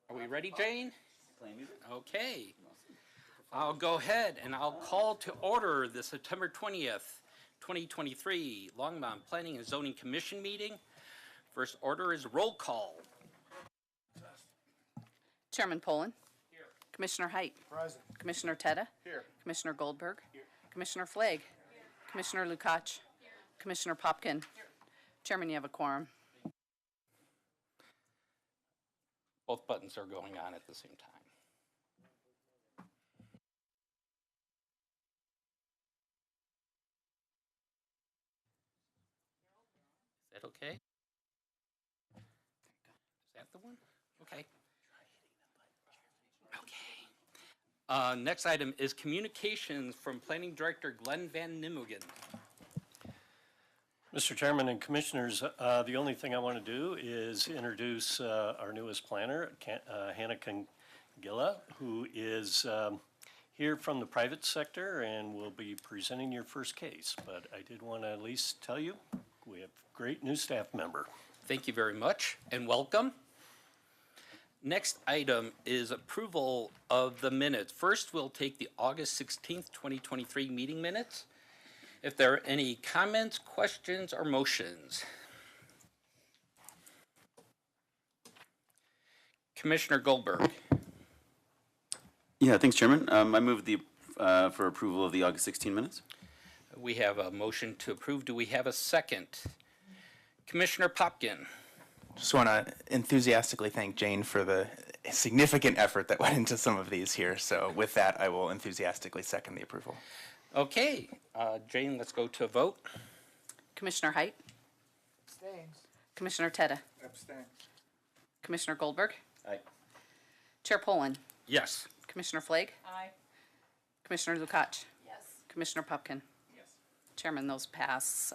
Are we ready, Jane? Okay. I'll go ahead and I'll call to order the September 20th, 2023 Longmont Planning and Zoning Commission meeting. First order is roll call. Chairman Poland. Here. Commissioner Height. Present. Commissioner Tedda. Here. Commissioner Goldberg. Here. Commissioner Flagg. Here. Commissioner Lukacs. Here. Commissioner Popkin. Here. Chairman, you have a quorum. Both buttons are going on at the same time. Is that okay? Is that the one? Okay. Okay. Next item is communications from Planning Director Glenn Van Nimwegen. Mr. Chairman and Commissioners, the only thing I want to do is introduce our newest planner, Hannah Kangilla, who is here from the private sector and will be presenting your first case. But I did want to at least tell you we have a great new staff member. Thank you very much and welcome. Next item is approval of the minutes. First, we'll take the August 16th, 2023 meeting minutes. If there are any comments, questions, or motions. Commissioner Goldberg. Yeah, thanks, Chairman. I move for approval of the August 16 minutes. We have a motion to approve. Do we have a second? Commissioner Popkin. Just want to enthusiastically thank Jane for the significant effort that went into some of these here. So with that, I will enthusiastically second the approval. Okay, Jane, let's go to a vote. Commissioner Height. Abstains. Commissioner Tedda. Abstain. Commissioner Goldberg. Aye. Chair Poland. Yes. Commissioner Flagg. Aye. Commissioner Lukacs. Yes. Commissioner Popkin. Yes. Chairman, those pass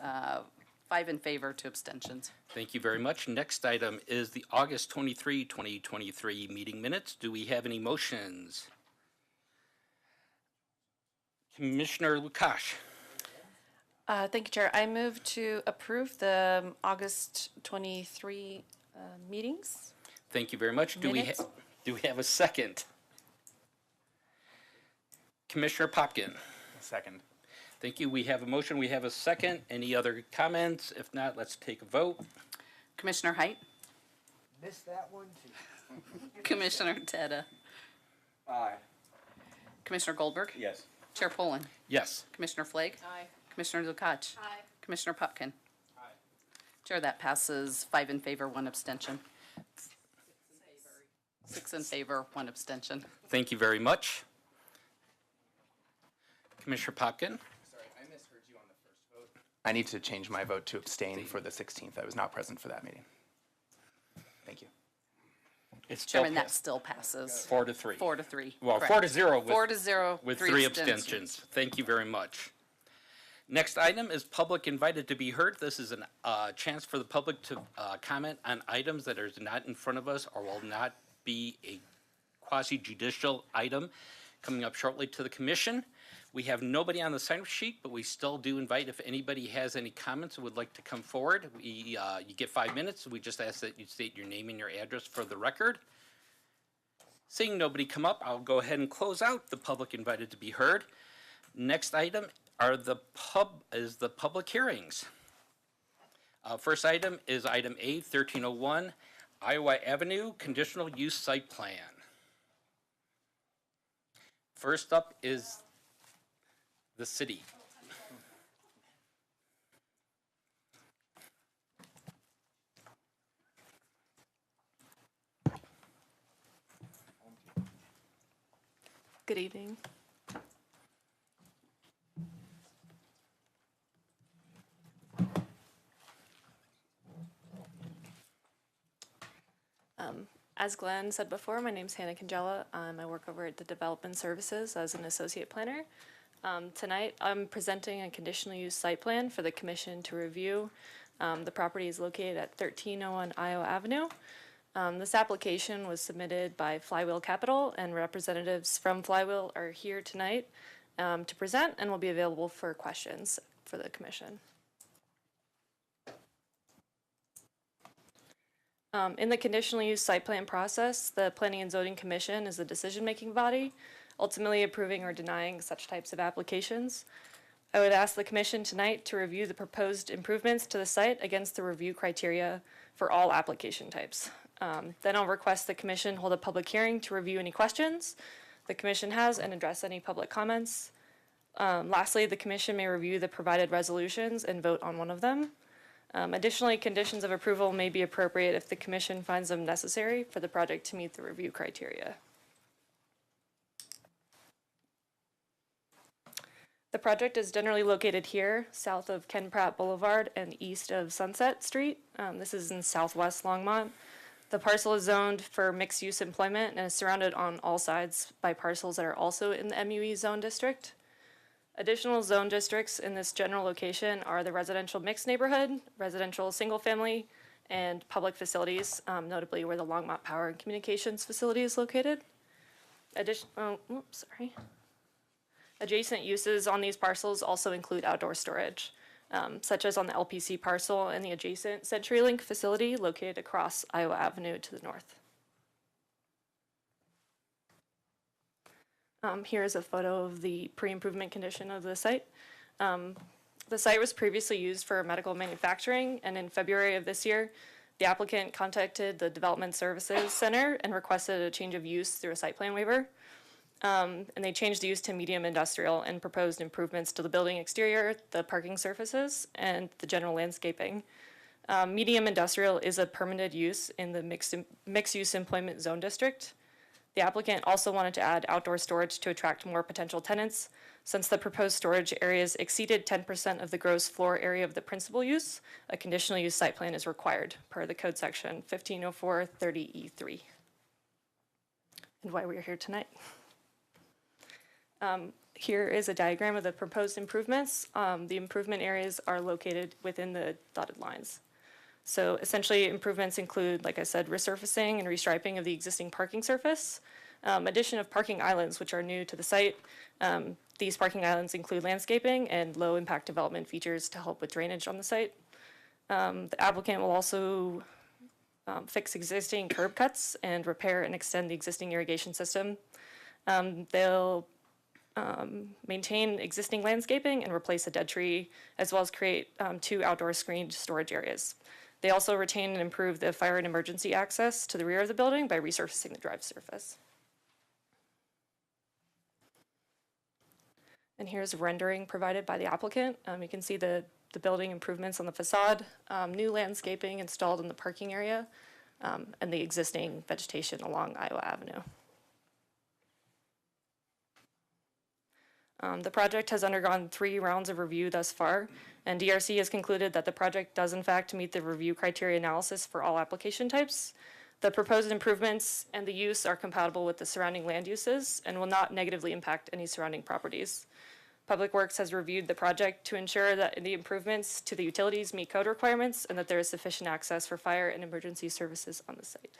5 in favor, 2 abstentions. Thank you very much. Next item is the August 23, 2023 meeting minutes. Do we have any motions? Commissioner Lukacs. Thank you, Chair. I move to approve the August 23 meetings. Thank you very much. Do Minutes. we have a second? Commissioner Popkin. Second. Thank you. We have a motion. We have a second. Any other comments? If not, let's take a vote. Commissioner Height. Missed that one too. Commissioner Tedda. Aye. Commissioner Goldberg. Yes. Chair Poland. Yes. Commissioner Flagg. Aye. Commissioner Lukacs. Aye. Commissioner Popkin. Aye. Chair, that passes 5 in favor, 1 abstention. 6 in favor, 1 abstention. Thank you very much. Commissioner Popkin. Sorry, I misheard you on the first vote. I need to change my vote to abstain for the 16th. I was not present for that meeting. Thank you. It's still Chairman, that still passes. 4 to 3. 4 to 3. Well, correct. 4 to 0 with, 4 to 0 with 3 abstentions. Thank you very much. Next item is public invited to be heard. This is a chance for the public to comment on items that are not in front of us or will not be a quasi-judicial item coming up shortly to the commission. We have nobody on the sign-up sheet, but we still do invite if anybody has any comments and would like to come forward. You get 5 minutes. We just ask that you state your name and your address for the record. Seeing nobody come up, I'll go ahead and close out the public invited to be heard. Next item are the public hearings. First item is item A, 1301 Iowa Avenue Conditional Use Site Plan. First up is the city. Good evening. As Glenn said before, my name's Hannah Kangilla. I work over at the Development Services as an associate planner. Tonight, I'm presenting a conditional use site plan for the commission to review. The property is located at 1301 Iowa Avenue. This application was submitted by Flywheel Capital, and representatives from Flywheel are here tonight to present and will be available for questions for the commission. In the conditional use site plan process, the Planning and Zoning Commission is the decision-making body, ultimately approving or denying such types of applications. I would ask the commission tonight to review the proposed improvements to the site against the review criteria for all application types. Then I'll request the commission hold a public hearing to review any questions the commission has and address any public comments. Lastly, the commission may review the provided resolutions and vote on one of them. Additionally, conditions of approval may be appropriate if the commission finds them necessary for the project to meet the review criteria. The project is generally located here, south of Ken Pratt Boulevard and east of Sunset Street. This is in southwest Longmont. The parcel is zoned for mixed-use employment and is surrounded on all sides by parcels that are also in the MUE zone district. Additional zone districts in this general location are the residential mixed neighborhood, residential single-family, and public facilities, notably where the Longmont Power and Communications facility is located. Adjacent uses on these parcels also include outdoor storage, such as on the LPC parcel and the adjacent CenturyLink facility located across Iowa Avenue to the north. Here's a photo of the pre-improvement condition of the site. The site was previously used for medical manufacturing, and in February of this year, the applicant contacted the Development Services Center and requested a change of use through a site plan waiver. And they changed the use to medium industrial and proposed improvements to the building exterior, the parking surfaces, and the general landscaping. Medium industrial is a permitted use in the mixed-use employment zone district. The applicant also wanted to add outdoor storage to attract more potential tenants. Since the proposed storage areas exceeded 10% of the gross floor area of the principal use, a conditional use site plan is required per the code section 1504-30E3. And why we're here tonight. Here is a diagram of the proposed improvements. The improvement areas are located within the dotted lines. So essentially improvements include, like I said, resurfacing and restriping of the existing parking surface, addition of parking islands, which are new to the site. These parking islands include landscaping and low impact development features to help with drainage on the site. The applicant will also fix existing curb cuts and repair and extend the existing irrigation system. They'll maintain existing landscaping and replace a dead tree, as well as create 2 outdoor screened storage areas. They also retain and improve the fire and emergency access to the rear of the building by resurfacing the drive surface. And here's a rendering provided by the applicant. You can see the building improvements on the facade, new landscaping installed in the parking area, and the existing vegetation along Iowa Avenue. The project has undergone 3 rounds of review thus far, and DRC has concluded that the project does in fact meet the review criteria analysis for all application types. The proposed improvements and the use are compatible with the surrounding land uses and will not negatively impact any surrounding properties. Public Works has reviewed the project to ensure that the improvements to the utilities meet code requirements and that there is sufficient access for fire and emergency services on the site.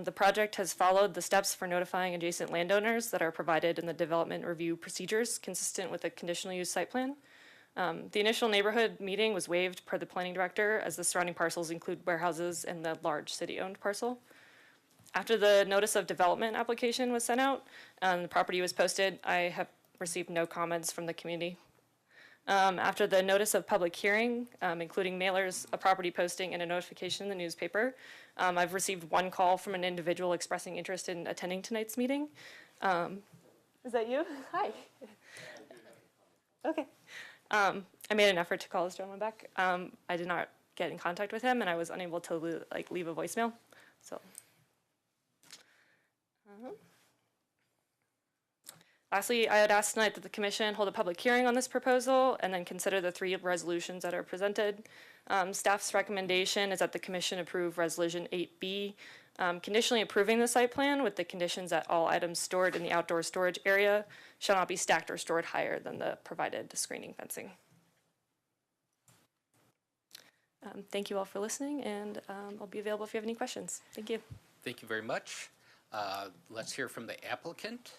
The project has followed the steps for notifying adjacent landowners that are provided in the development review procedures consistent with the conditional use site plan. The initial neighborhood meeting was waived per the planning director as the surrounding parcels include warehouses and the large city-owned parcel. After the notice of development application was sent out and the property was posted, I have received no comments from the community. After the notice of public hearing, including mailers, a property posting, and a notification in the newspaper, I've received 1 call from an individual expressing interest in attending tonight's meeting. Is that you? Hi. Okay. I made an effort to call this gentleman back. I did not get in contact with him, and I was unable to leave a voicemail. So. Lastly, I had asked tonight that the commission hold a public hearing on this proposal and then consider the 3 resolutions that are presented. Staff's recommendation is that the commission approve Resolution 8B, conditionally approving the site plan with the conditions that all items stored in the outdoor storage area shall not be stacked or stored higher than the provided screening fencing. Thank you all for listening, and I'll be available if you have any questions. Thank you. Thank you very much. Let's hear from the applicant.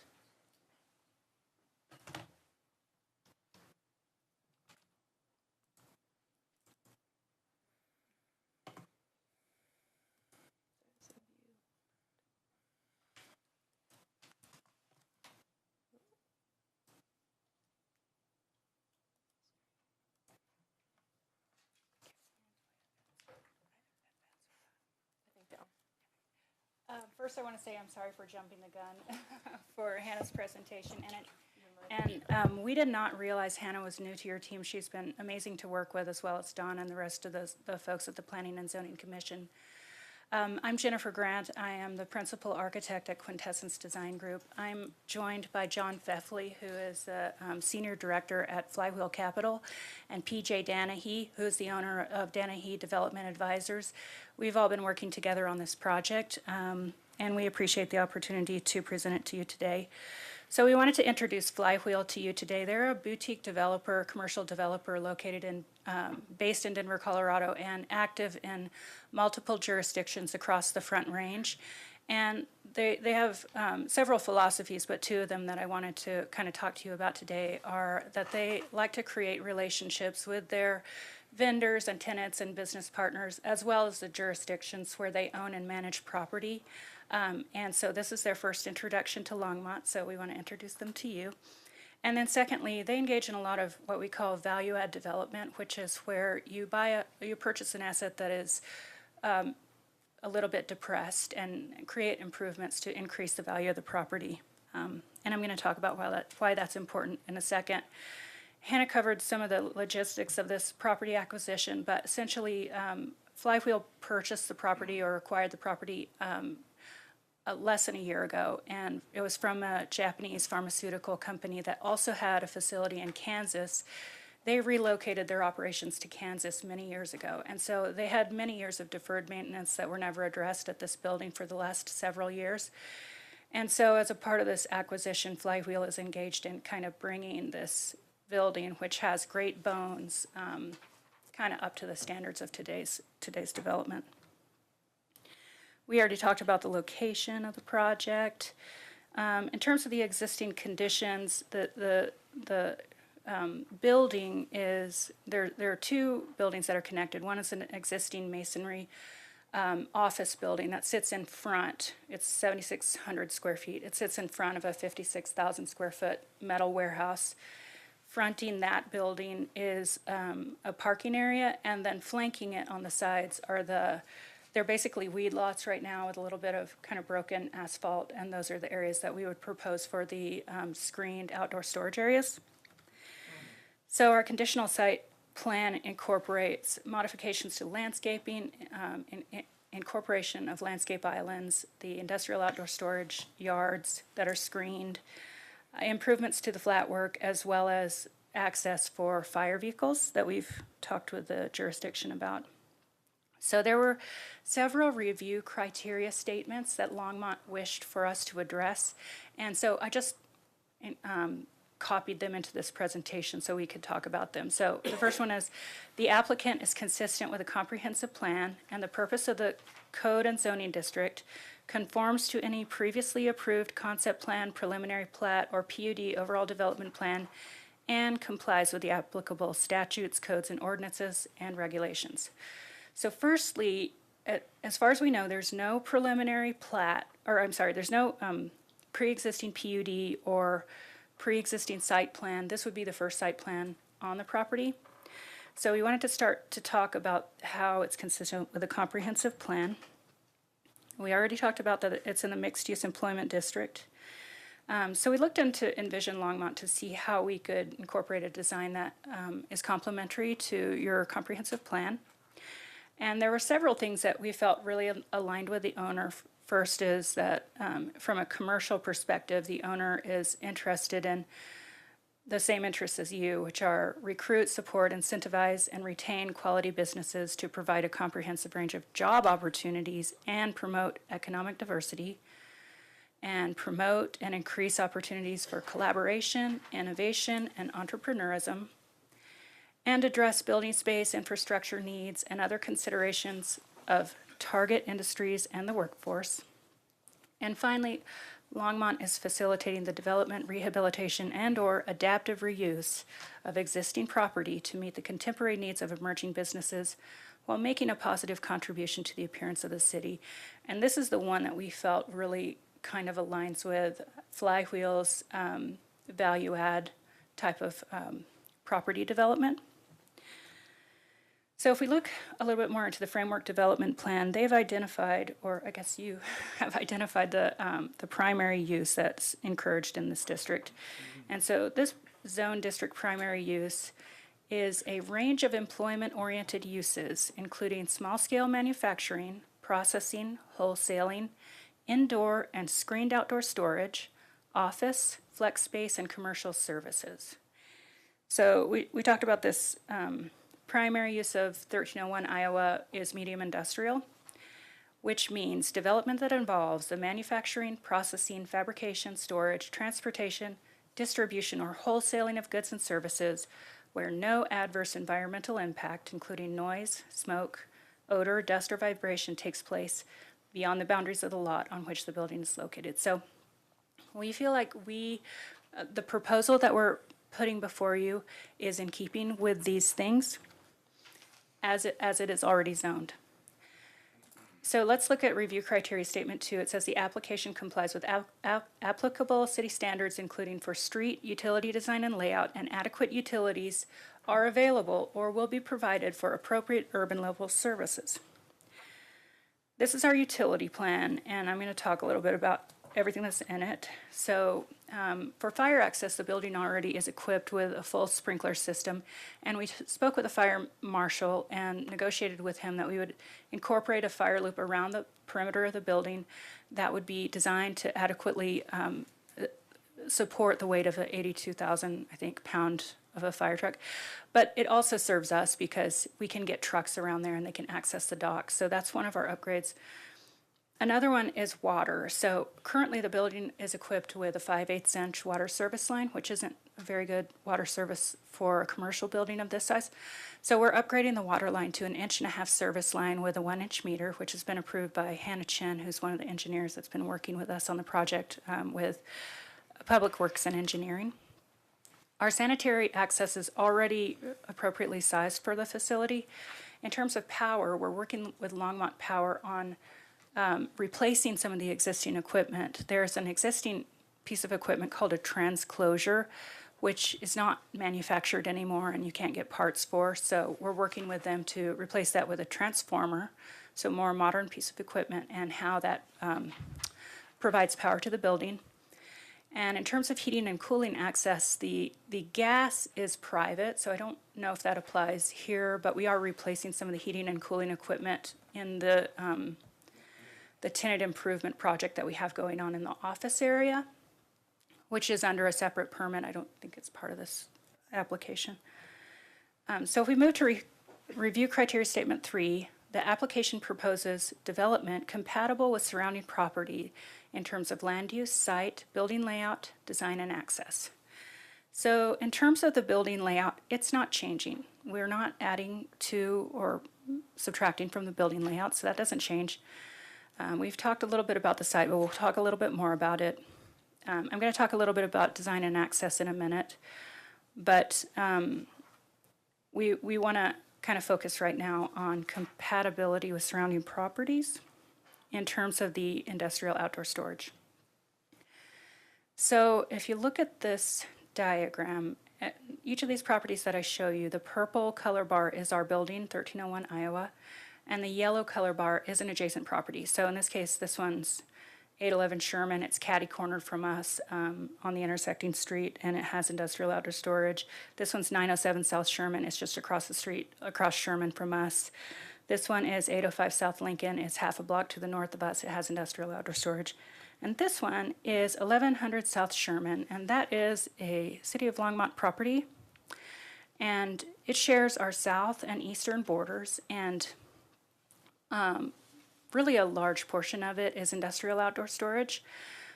First, I want to say I'm sorry for jumping the gun for Hannah's presentation. We did not realize Hannah was new to your team. She's been amazing to work with, as well as Dawn and the rest of the folks at the Planning and Zoning Commission. I'm Jennifer Grant. I am the principal architect at Quintessence Design Group. I'm joined by John Feffley, who is the senior director at Flywheel Capital, and PJ Danahy, who is the owner of Danahy Development Advisors. We've all been working together on this project, and we appreciate the opportunity to present it to you today. So we wanted to introduce Flywheel to you today. They're a boutique developer, commercial developer located based in Denver, Colorado, and active in multiple jurisdictions across the Front Range. And they have several philosophies, but two of them that I wanted to kind of talk to you about today are that they like to create relationships with their vendors and tenants and business partners, as well as the jurisdictions where they own and manage property. And so this is their first introduction to Longmont, so we want to introduce them to you. And then secondly, they engage in a lot of what we call value-add development, which is where you purchase an asset that is a little bit depressed and create improvements to increase the value of the property. And I'm going to talk about why that's important in a second. Hannah covered some of the logistics of this property acquisition, but essentially Flywheel purchased the property or acquired the property less than a year ago, and it was from a Japanese pharmaceutical company that also had a facility in Kansas. They relocated their operations to Kansas many years ago, and so they had many years of deferred maintenance that were never addressed at this building for the last several years. And so as a part of this acquisition, Flywheel is engaged in kind of bringing this building, which has great bones, kind of up to the standards of today's development. We already talked about the location of the project. In terms of the existing conditions, the building is, there are two buildings that are connected. One is an existing masonry office building that sits in front. It's 7,600 square feet. It sits in front of a 56,000 square foot metal warehouse. Fronting that building is a parking area, and then flanking it on the sides are they're basically weed lots right now with a little bit of kind of broken asphalt, and those are the areas that we would propose for the screened outdoor storage areas. So our conditional site plan incorporates modifications to landscaping, incorporation of landscape islands, the industrial outdoor storage yards that are screened, improvements to the flat work, as well as access for fire vehicles that we've talked with the jurisdiction about. So there were several review criteria statements that Longmont wished for us to address, and so I just copied them into this presentation so we could talk about them. So the first one is, the applicant is consistent with a comprehensive plan, and the purpose of the code and zoning district conforms to any previously approved concept plan, preliminary plat, or PUD overall development plan, and complies with the applicable statutes, codes, and ordinances and regulations. So firstly, as far as we know, there's no preliminary plat, or I'm sorry, there's no pre-existing PUD or pre-existing site plan. This would be the first site plan on the property. So we wanted to start to talk about how it's consistent with a comprehensive plan. We already talked about that it's in the mixed-use employment district. So we looked into Envision Longmont to see how we could incorporate a design that is complementary to your comprehensive plan. And there were several things that we felt really aligned with the owner. First is that from a commercial perspective, the owner is interested in the same interests as you, which are recruit, support, incentivize, and retain quality businesses to provide a comprehensive range of job opportunities and promote economic diversity, and promote and increase opportunities for collaboration, innovation, and entrepreneurism, and address building space, infrastructure needs, and other considerations of target industries and the workforce. And finally, Longmont is facilitating the development, rehabilitation, and/or adaptive reuse of existing property to meet the contemporary needs of emerging businesses while making a positive contribution to the appearance of the city. And this is the one that we felt really kind of aligns with Flywheel's value-add type of property development. So if we look a little bit more into the framework development plan, they've identified, or I guess you have identified the primary use that's encouraged in this district. And so this zone district primary use is a range of employment-oriented uses, including small-scale manufacturing, processing, wholesaling, indoor and screened outdoor storage, office, flex space, and commercial services. So we talked about this primary use of 1301 Iowa is medium industrial, which means development that involves the manufacturing, processing, fabrication, storage, transportation, distribution, or wholesaling of goods and services where no adverse environmental impact, including noise, smoke, odor, dust, or vibration takes place beyond the boundaries of the lot on which the building is located. So we feel like the proposal that we're putting before you is in keeping with these things as it is already zoned. So let's look at review criteria statement 2. It says the application complies with applicable city standards, including for street, utility design and layout, and adequate utilities are available or will be provided for appropriate urban level services. This is our utility plan, and I'm going to talk a little bit about everything that's in it. So for fire access, the building already is equipped with a full sprinkler system, and we spoke with the fire marshal and negotiated with him that we would incorporate a fire loop around the perimeter of the building that would be designed to adequately support the weight of an 82,000, I think, pound of a fire truck. But it also serves us because we can get trucks around there and they can access the docks. So that's one of our upgrades. Another one is water. So currently the building is equipped with a 5/8 inch water service line, which isn't a very good water service for a commercial building of this size. So we're upgrading the water line to an 1.5 inch service line with a 1 inch meter, which has been approved by Hannah Chen, who's one of the engineers that's been working with us on the project with Public Works and Engineering. Our sanitary access is already appropriately sized for the facility. In terms of power, we're working with Longmont Power on replacing some of the existing equipment. There's an existing piece of equipment called a transclosure, which is not manufactured anymore and you can't get parts for. So we're working with them to replace that with a transformer, so more modern piece of equipment, and how that provides power to the building. And in terms of heating and cooling access, the gas is private, so I don't know if that applies here, but we are replacing some of the heating and cooling equipment in the tenant improvement project that we have going on in the office area, which is under a separate permit. I don't think it's part of this application. So if we move to review criteria statement 3, the application proposes development compatible with surrounding property in terms of land use, site, building layout, design, and access. So in terms of the building layout, it's not changing. We're not adding to or subtracting from the building layout, so that doesn't change. We've talked a little bit about the site, but we'll talk a little bit more about it. I'm going to talk a little bit about design and access in a minute, but we want to kind of focus right now on compatibility with surrounding properties in terms of the industrial outdoor storage. So if you look at this diagram, at each of these properties that I show you, the purple color bar is our building, 1301 Iowa, and the yellow color bar is an adjacent property. So in this case, this one's 811 Sherman. It's catty-cornered from us on the intersecting street, and it has industrial outdoor storage. This one's 907 South Sherman. It's just across the street, across Sherman from us. This one is 805 South Lincoln. It's half a block to the north of us. It has industrial outdoor storage. And this one is 1100 South Sherman, and that is a City of Longmont property. And it shares our south and eastern borders, and really a large portion of it is industrial outdoor storage.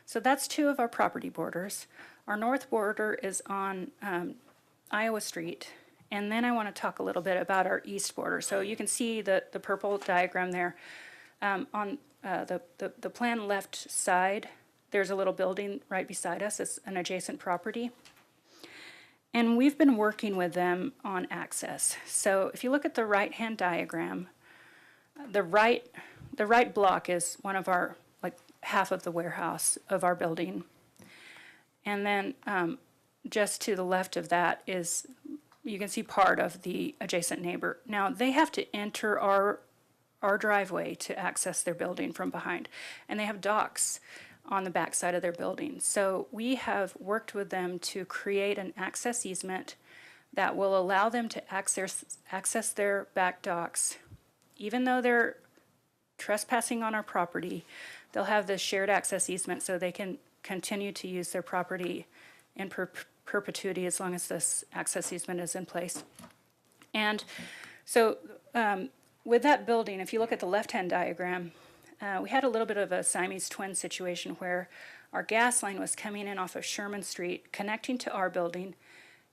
So that's 2 of our property borders. Our north border is on Iowa Street. And then I want to talk a little bit about our east border. So you can see the purple diagram there. On the plan left side, there's a little building right beside us. It's an adjacent property. And we've been working with them on access. So if you look at the right-hand diagram, the right block is one of our, like, half of the warehouse of our building. And then just to the left of that is you can see part of the adjacent neighbor. Now, they have to enter our driveway to access their building from behind, and they have docks on the back side of their building. So we have worked with them to create an access easement that will allow them to access their back docks. Even though they're trespassing on our property, they'll have this shared access easement so they can continue to use their property in perpetuity as long as this access easement is in place. And so with that building, if you look at the left-hand diagram, we had a little bit of a Siamese twin situation where our gas line was coming in off of Sherman Street, connecting to our building,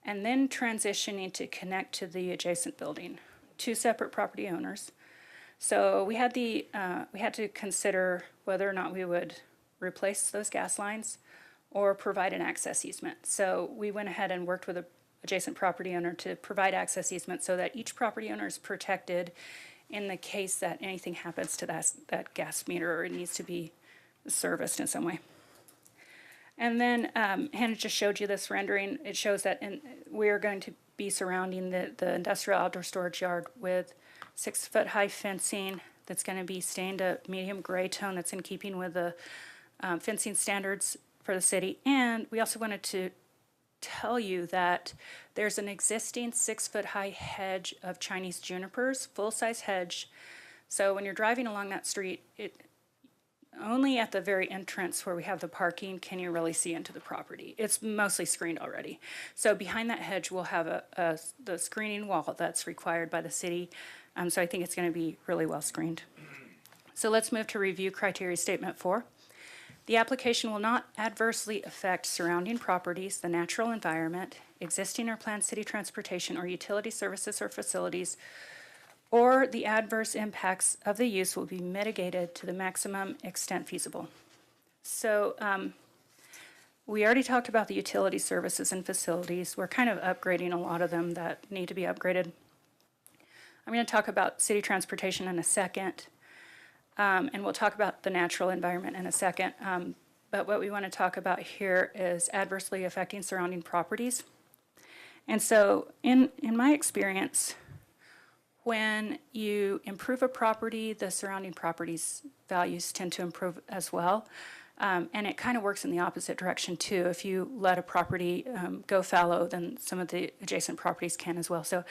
and then transitioning to connect to the adjacent building. Two separate property owners. So we had to consider whether or not we would replace those gas lines or provide an access easement. So we went ahead and worked with an adjacent property owner to provide access easement so that each property owner is protected in the case that anything happens to that gas meter or it needs to be serviced in some way. And then Hannah just showed you this rendering. It shows that we are going to be surrounding the industrial outdoor storage yard with 6-foot-high fencing that's going to be stained a medium gray tone that's in keeping with the fencing standards for the city. And we also wanted to tell you that there's an existing 6-foot-high hedge of Chinese junipers, full-size hedge. So when you're driving along that street, only at the very entrance where we have the parking can you really see into the property. It's mostly screened already. So behind that hedge, we'll have the screening wall that's required by the city. So I think it's going to be really well screened. So let's move to review criteria statement 4. The application will not adversely affect surrounding properties, the natural environment, existing or planned city transportation or utility services or facilities, or the adverse impacts of the use will be mitigated to the maximum extent feasible. So we already talked about the utility services and facilities. We're kind of upgrading a lot of them that need to be upgraded. I'm going to talk about city transportation in a second, and we'll talk about the natural environment in a second. But what we want to talk about here is adversely affecting surrounding properties. And so in my experience, when you improve a property, the surrounding properties' values tend to improve as well. And it kind of works in the opposite direction too. If you let a property go fallow, then some of the adjacent properties can as well. So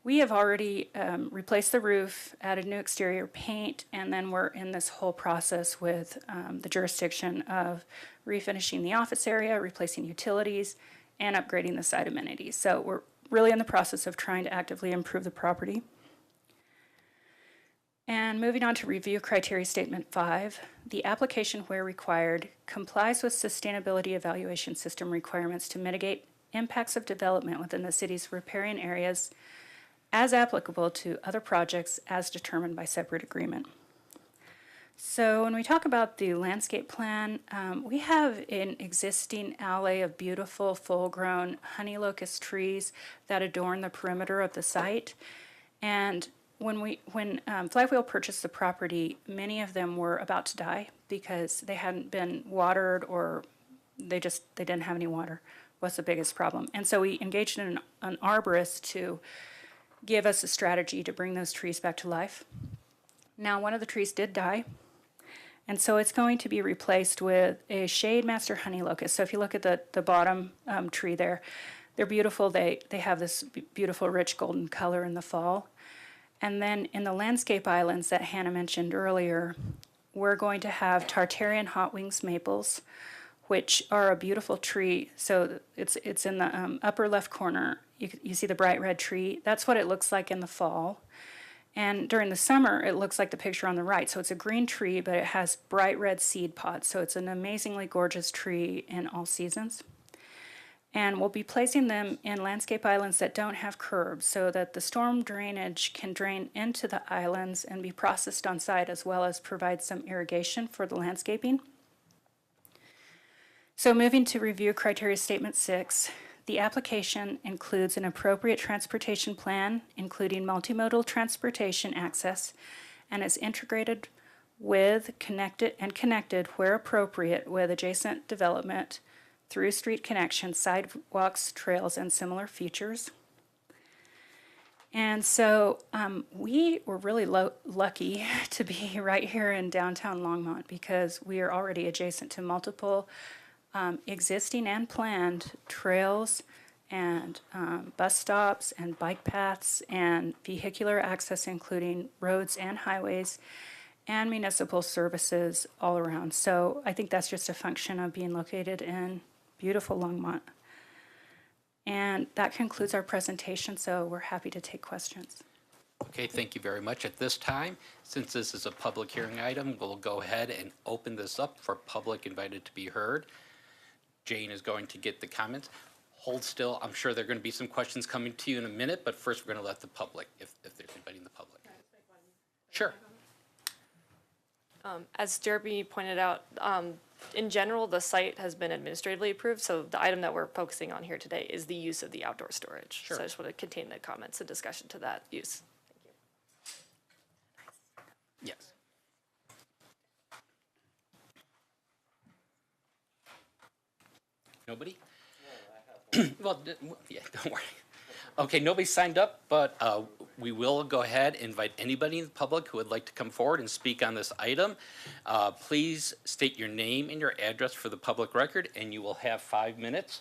we have already replaced the roof, added new exterior paint, and then we're in this whole process with the jurisdiction of refinishing the office area, replacing utilities, and upgrading the site amenities. So we're really in the process of trying to actively improve the property. And moving on to review criteria statement 5, the application where required complies with sustainability evaluation system requirements to mitigate impacts of development within the city's riparian areas as applicable to other projects as determined by separate agreement. So when we talk about the landscape plan, we have an existing alley of beautiful full-grown honey locust trees that adorn the perimeter of the site. And when Flywheel purchased the property, many of them were about to die because they hadn't been watered or they didn't have any water. Was the biggest problem. And so we engaged in an arborist to give us a strategy to bring those trees back to life. Now, one of the trees did die, and so it's going to be replaced with a shade master honey locust. So if you look at the bottom tree there, they're beautiful. They have this beautiful rich golden color in the fall. And then in the landscape islands that Hannah mentioned earlier, we're going to have Tartarian hot wings maples, which are a beautiful tree. So it's in the upper left corner. You see the bright red tree. That's what it looks like in the fall. And during the summer, it looks like the picture on the right. So it's a green tree, but it has bright red seed pods. So it's an amazingly gorgeous tree in all seasons. And we'll be placing them in landscape islands that don't have curbs so that the storm drainage can drain into the islands and be processed on site, as well as provide some irrigation for the landscaping. So moving to review criteria statement 6, the application includes an appropriate transportation plan, including multimodal transportation access, and is integrated with connected where appropriate with adjacent development through street connections, sidewalks, trails, and similar features. And so we were really lucky to be right here in downtown Longmont because we are already adjacent to multiple existing and planned trails and bus stops and bike paths and vehicular access, including roads and highways, and municipal services all around. So I think that's just a function of being located in beautiful Longmont. And that concludes our presentation, so we're happy to take questions. Okay, thank you very much. At this time, since this is a public hearing item, we'll go ahead and open this up for public invited to be heard. Jane is going to get the comments. Hold still. I'm sure there are going to be some questions coming to you in a minute, but first we're going to let the public, if there's anybody in the public. Sure. As Jeremy pointed out, in general, the site has been administratively approved, so the item that we're focusing on here today is the use of the outdoor storage. Sure. So I just want to contain the comments and discussion to that use. Yes. Nobody? Well, yeah, don't worry. Okay, nobody signed up, but we will go ahead and invite anybody in the public who would like to come forward and speak on this item. Please state your name and your address for the public record, and you will have 5 minutes.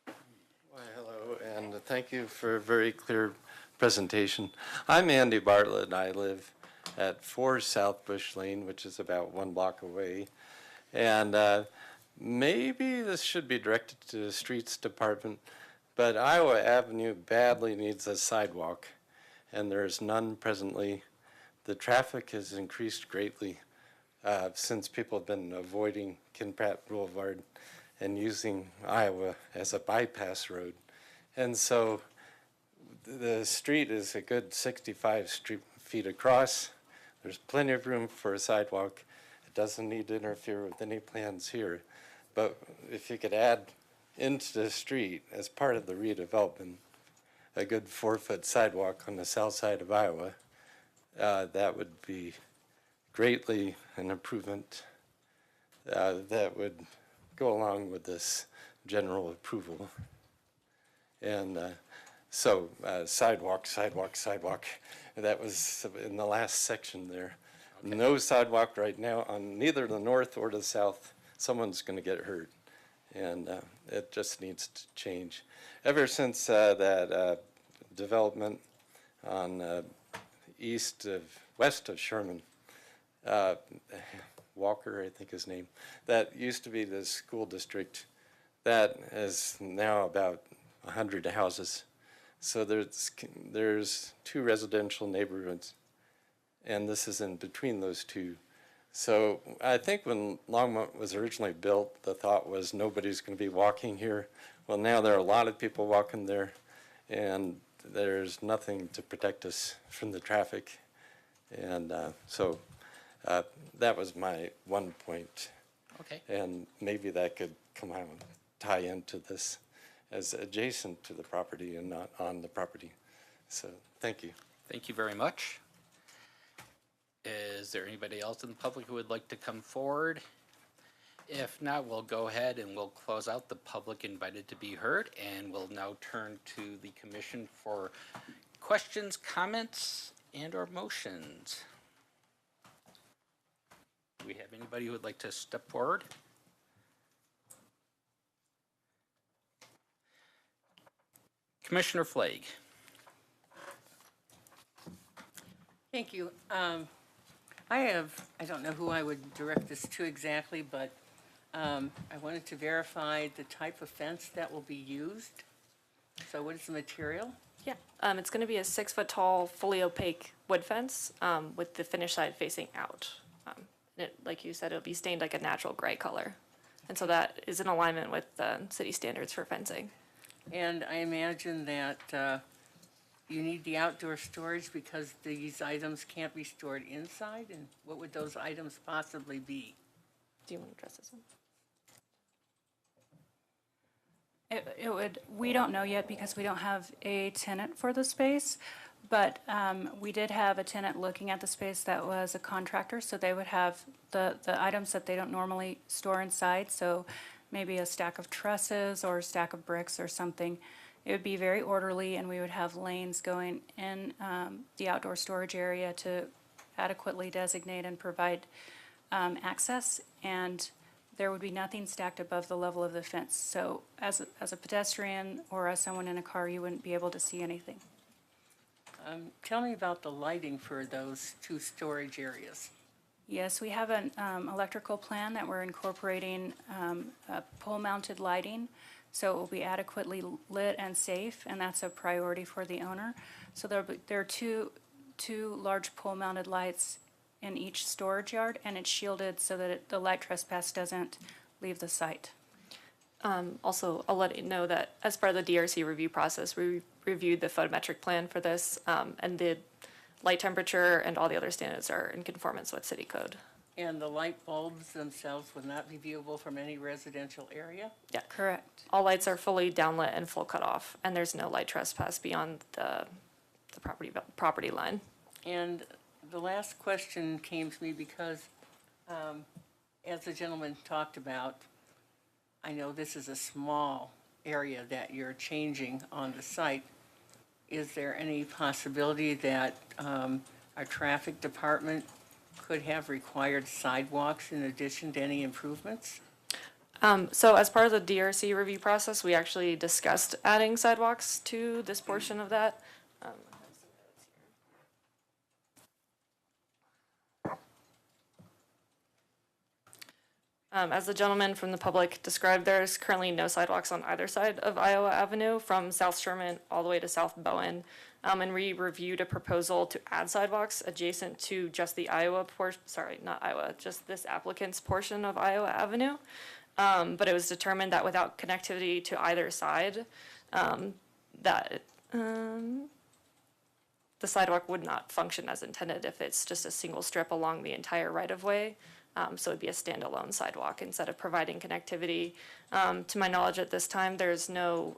Why, hello, and thank you for a very clear presentation. I'm Andy Bartlett, and I live at 4 South Bush Lane, which is about 1 block away. And maybe this should be directed to the Streets Department, but Iowa Avenue badly needs a sidewalk, and there's none presently. The traffic has increased greatly since people have been avoiding Kinpratt Boulevard and using Iowa as a bypass road. And so the street is a good 65 feet across. There's plenty of room for a sidewalk. It doesn't need to interfere with any plans here. But if you could add into the street as part of the redevelopment, a good 4-foot sidewalk on the south side of Iowa, that would be greatly an improvement that would go along with this general approval. And so sidewalk, sidewalk, sidewalk. That was in the last section there. Okay. No sidewalk right now on neither the north or the south. Someone's going to get hurt. And it just needs to change. Ever since that development on west of Sherman, Walker, I think his name, that used to be the school district, that is now about 100 houses. So there's 2 residential neighborhoods, and this is in between those 2. So I think when Longmont was originally built, the thought was nobody's going to be walking here. Well, now there are a lot of people walking there, and there's nothing to protect us from the traffic. And so that was my one point. Okay. And maybe that could come out and tie into this as adjacent to the property and not on the property. So thank you. Thank you very much. Is there anybody else in the public who would like to come forward? If not, we'll go ahead and we'll close out the public invited to be heard, and we'll now turn to the commission for questions, comments, and or motions. Do we have anybody who would like to step forward? Commissioner Flake. Thank you. I don't know who I would direct this to exactly, but I wanted to verify the type of fence that will be used. So what is the material? Yeah, it's going to be a 6-foot tall, fully opaque wood fence with the finished side facing out. Like you said, it'll be stained like a natural gray color. And so that is in alignment with the city standards for fencing. And I imagine that you need the outdoor storage because these items can't be stored inside, and what would those items possibly be? Do you want to address this one? We don't know yet because we don't have a tenant for the space, but we did have a tenant looking at the space that was a contractor, so they would have the items that they don't normally store inside, so maybe a stack of trusses or a stack of bricks or something, It would be very orderly, and we would have lanes going in the outdoor storage area to adequately designate and provide access, and there would be nothing stacked above the level of the fence. So as a pedestrian or as someone in a car, you wouldn't be able to see anything. Tell me about the lighting for those two storage areas. Yes, we have an electrical plan that we're incorporating pole-mounted lighting, so it will be adequately lit and safe, and that's a priority for the owner. So there are two large pole-mounted lights in each storage yard, and it's shielded so that the light trespass doesn't leave the site. Also, I'll let you know that as part of the DRC review process, we reviewed the photometric plan for this, and the light temperature and all the other standards are in conformance with city code. And the light bulbs themselves would not be viewable from any residential area? Yeah. Correct. All lights are fully downlit and full cutoff, and there's no light trespass beyond the property line. And the last question came to me because, as the gentleman talked about, I know this is a small area that you're changing on the site. Is there any possibility that our traffic department could have required sidewalks in addition to any improvements? So as part of the DRC review process, we actually discussed adding sidewalks to this portion of that. As the gentleman from the public described, there's currently no sidewalks on either side of Iowa Avenue from South Sherman all the way to South Bowen. And we reviewed a proposal to add sidewalks adjacent to just the Iowa portion, sorry, not Iowa, just this applicant's portion of Iowa Avenue. But it was determined that without connectivity to either side, the sidewalk would not function as intended if it's just a single strip along the entire right-of-way. So it'd be a standalone sidewalk instead of providing connectivity. To my knowledge at this time, there's no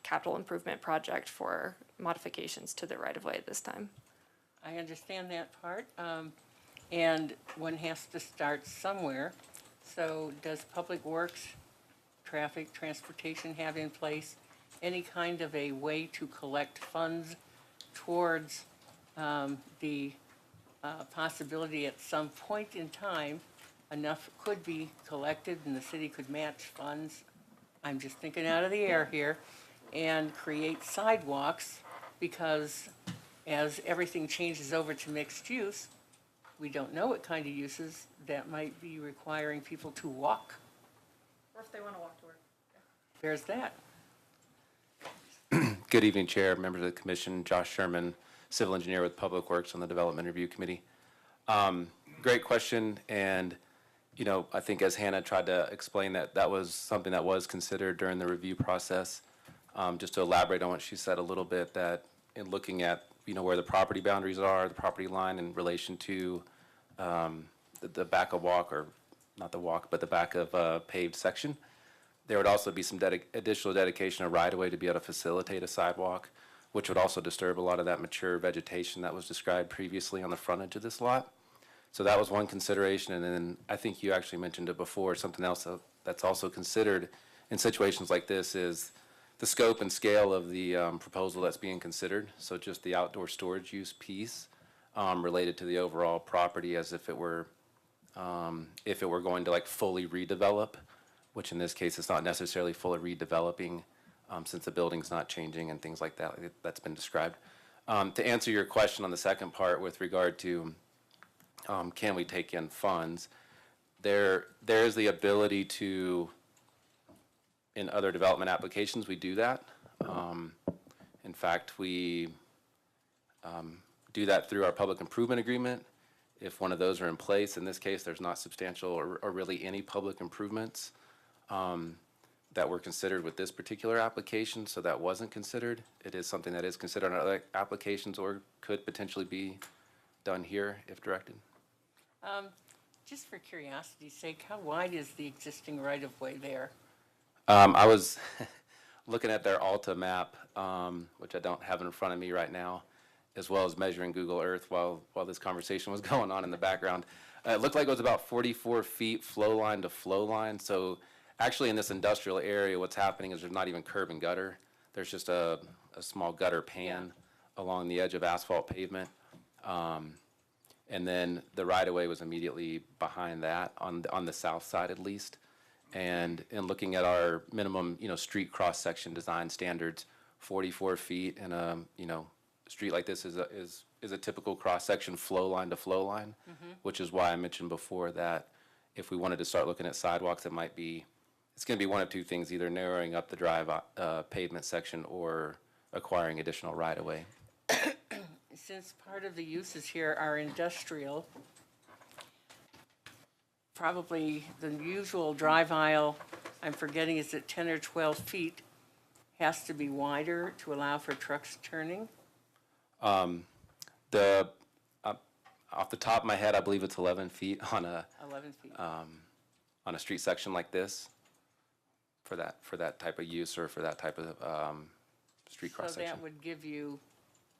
capital improvement project for modifications to the right-of-way at this time. I understand that part, and one has to start somewhere. So does Public Works, Traffic, Transportation have in place any kind of a way to collect funds towards the possibility at some point in time, enough could be collected and the city could match funds, I'm just thinking out of the air here, and create sidewalks, because as everything changes over to mixed use, we don't know what kind of uses that might be requiring people to walk. Or if they want to walk to work. There's that. Good evening, Chair, members of the Commission. Josh Sherman, Civil Engineer with Public Works on the Development Review Committee. Great question, and I think as Hannah tried to explain, that was something that was considered during the review process. Just to elaborate on what she said a little bit, that in looking at where the property boundaries are, the property line in relation to the back of walk, or not the walk, but the back of a paved section, there would also be some additional dedication of right-of-way to be able to facilitate a sidewalk, which would also disturb a lot of that mature vegetation that was described previously on the frontage of this lot. So that was one consideration, and then I think you actually mentioned it before, something else that's also considered in situations like this is the scope and scale of the proposal that's being considered. So just the outdoor storage use piece related to the overall property, as if it were going to fully redevelop, which in this case is not necessarily fully redeveloping, since the building's not changing and things like that, that's been described. To answer your question on the second part with regard to can we take in funds, there is the ability to, in other development applications, we do that. In fact, we do that through our public improvement agreement. If one of those are in place, in this case, there's not substantial or really any public improvements that were considered with this particular application, so that wasn't considered. It is something that is considered on other applications or could potentially be done here if directed. Just for curiosity's sake, how wide is the existing right-of-way there? I was looking at their Alta map, which I don't have in front of me right now, as well as measuring Google Earth while this conversation was going on in the background. It looked like it was about 44 feet flow line to flow line. So actually in this industrial area, what's happening is there's not even curb and gutter. there's just a small gutter pan along the edge of asphalt pavement. And then the right-of-way was immediately behind that, on the south side at least. And in looking at our minimum, street cross-section design standards, 44 feet in a, street like this is a typical cross-section flow line to flow line, which is why I mentioned before that if we wanted to start looking at sidewalks, it's going to be one of two things, either narrowing up the pavement section or acquiring additional right-of-way. Since part of the uses here are industrial, probably the usual drive aisle, I'm forgetting, is it 10 or 12 feet, has to be wider to allow for trucks turning? Off the top of my head, I believe it's 11 feet on 11 feet. a street section like this for that type of use or for that type of street cross So section. that would give you,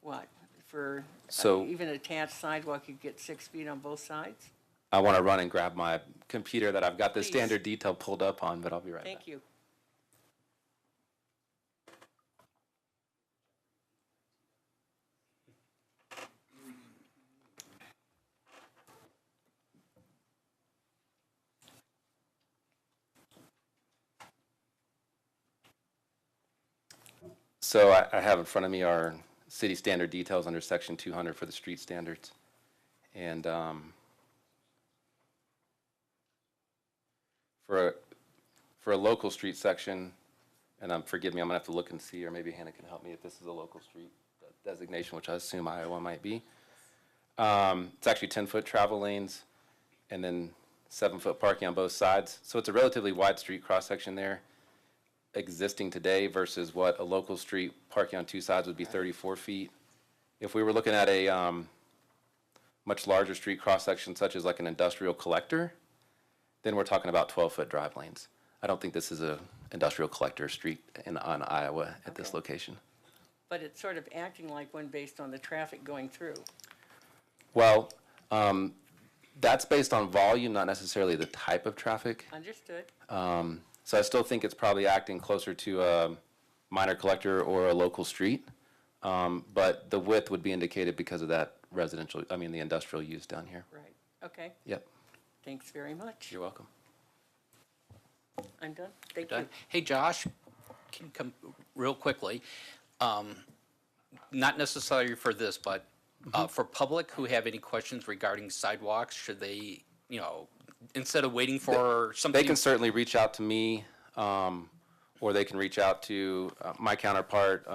what, for So- even attached sidewalk, you get 6 feet on both sides? I want to run and grab my computer that I've got the Please. standard detail pulled up on, but I'll be right back. Thank you. So I have in front of me our city standard details under section 200 for the street standards. And for a local street section, and forgive me, I'm gonna have to look and see, or maybe Hannah can help me if this is a local street designation, which I assume Iowa might be. It's actually 10-foot travel lanes and then 7-foot parking on both sides. So it's a relatively wide street cross-section there existing today versus what a local street parking on two sides would be 34 feet. If we were looking at a much larger street cross-section such as like an industrial collector, then we're talking about 12-foot drive lanes. I don't think this is a industrial collector street on Iowa at this location. But it's sort of acting like one based on the traffic going through. Well, that's based on volume, not necessarily the type of traffic. Understood? So I still think it's probably acting closer to a minor collector or a local street. But the width would be indicated because of that the industrial use down here. Right. Okay. Yep, Thanks very much. you're welcome. I'm done. Thank Done. you. Hey, Josh, can you come real quickly? Not necessarily for this, but for public who have any questions regarding sidewalks, should they, instead of waiting for something? They can certainly reach out to me, or they can reach out to my counterpart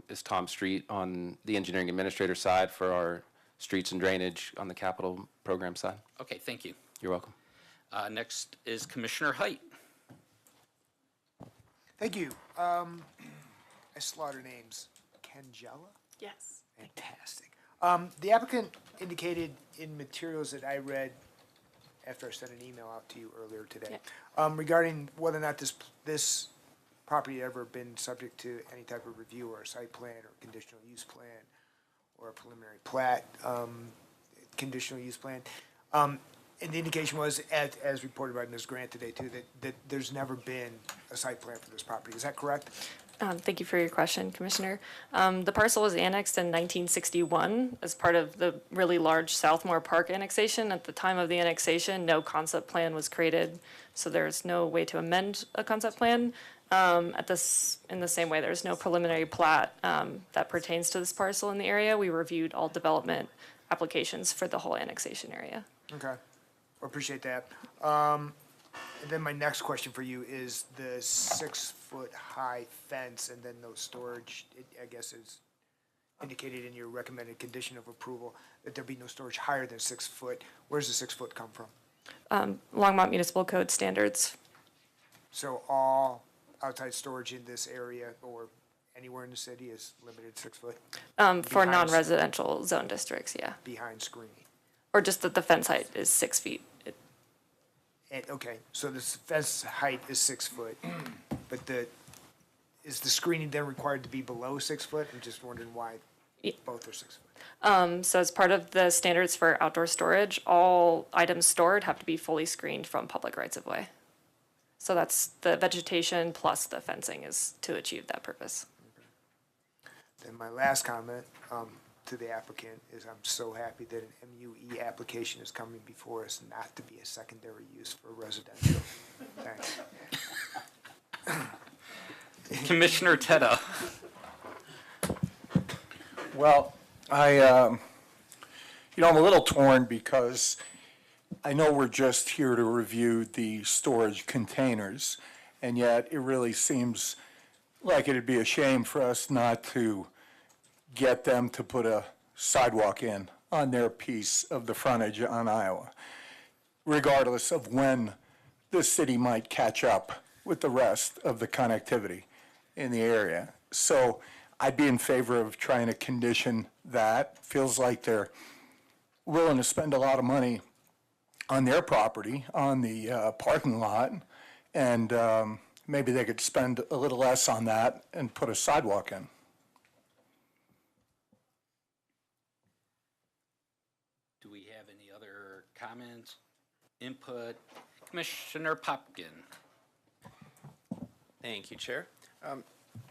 is Tom Street on the engineering administrator side for our streets and drainage on the capital program side. Okay, thank you. You're welcome. Next is Commissioner Height. Thank you. I slaughter names. Kangella? Yes. Fantastic. The applicant indicated in materials that I read after I sent an email out to you earlier today, regarding whether or not this property had ever been subject to any type of review or a site plan or conditional use plan or a preliminary plat, conditional use plan. And the indication was, as reported by Ms. Grant today too, that there's never been a site plan for this property. Is that correct? Thank you for your question, Commissioner. The parcel was annexed in 1961 as part of the really large Southmore Park annexation. At the time of the annexation, no concept plan was created, so there's no way to amend a concept plan. In the same way, there's no preliminary plat that pertains to this parcel in the area. We reviewed all development applications for the whole annexation area. Okay, I appreciate that. And then my next question for you is the 6-foot-high fence and then no storage, I guess is indicated in your recommended condition of approval, that there be no storage higher than 6 foot. Where does the 6 foot come from? Longmont Municipal Code standards. So all outside storage in this area or anywhere in the city is limited 6 foot For Behind- non-residential zone districts, yeah. behind screening? Or just that the fence height is 6 feet. And, okay, so the fence height is 6 foot, but is the screening then required to be below 6 foot? I'm just wondering why both are 6 foot. So as part of the standards for outdoor storage, all items stored have to be fully screened from public rights of way. So that's the vegetation plus the fencing is to achieve that purpose. Then my last comment to the applicant is I'm so happy that an MUE application is coming before us not to be a secondary use for residential. Thanks. Commissioner Teta. Well, I'm a little torn because I know we're just here to review the storage containers, and yet it really seems like it'd be a shame for us not to get them to put a sidewalk in on their piece of the frontage on Iowa, regardless of when the city might catch up with the rest of the connectivity in the area. So I'd be in favor of trying to condition that. Feels like they're willing to spend a lot of money on their property, on the parking lot, and maybe they could spend a little less on that and put a sidewalk in. Do we have any other comments, input? Commissioner Popkin. Thank you, Chair.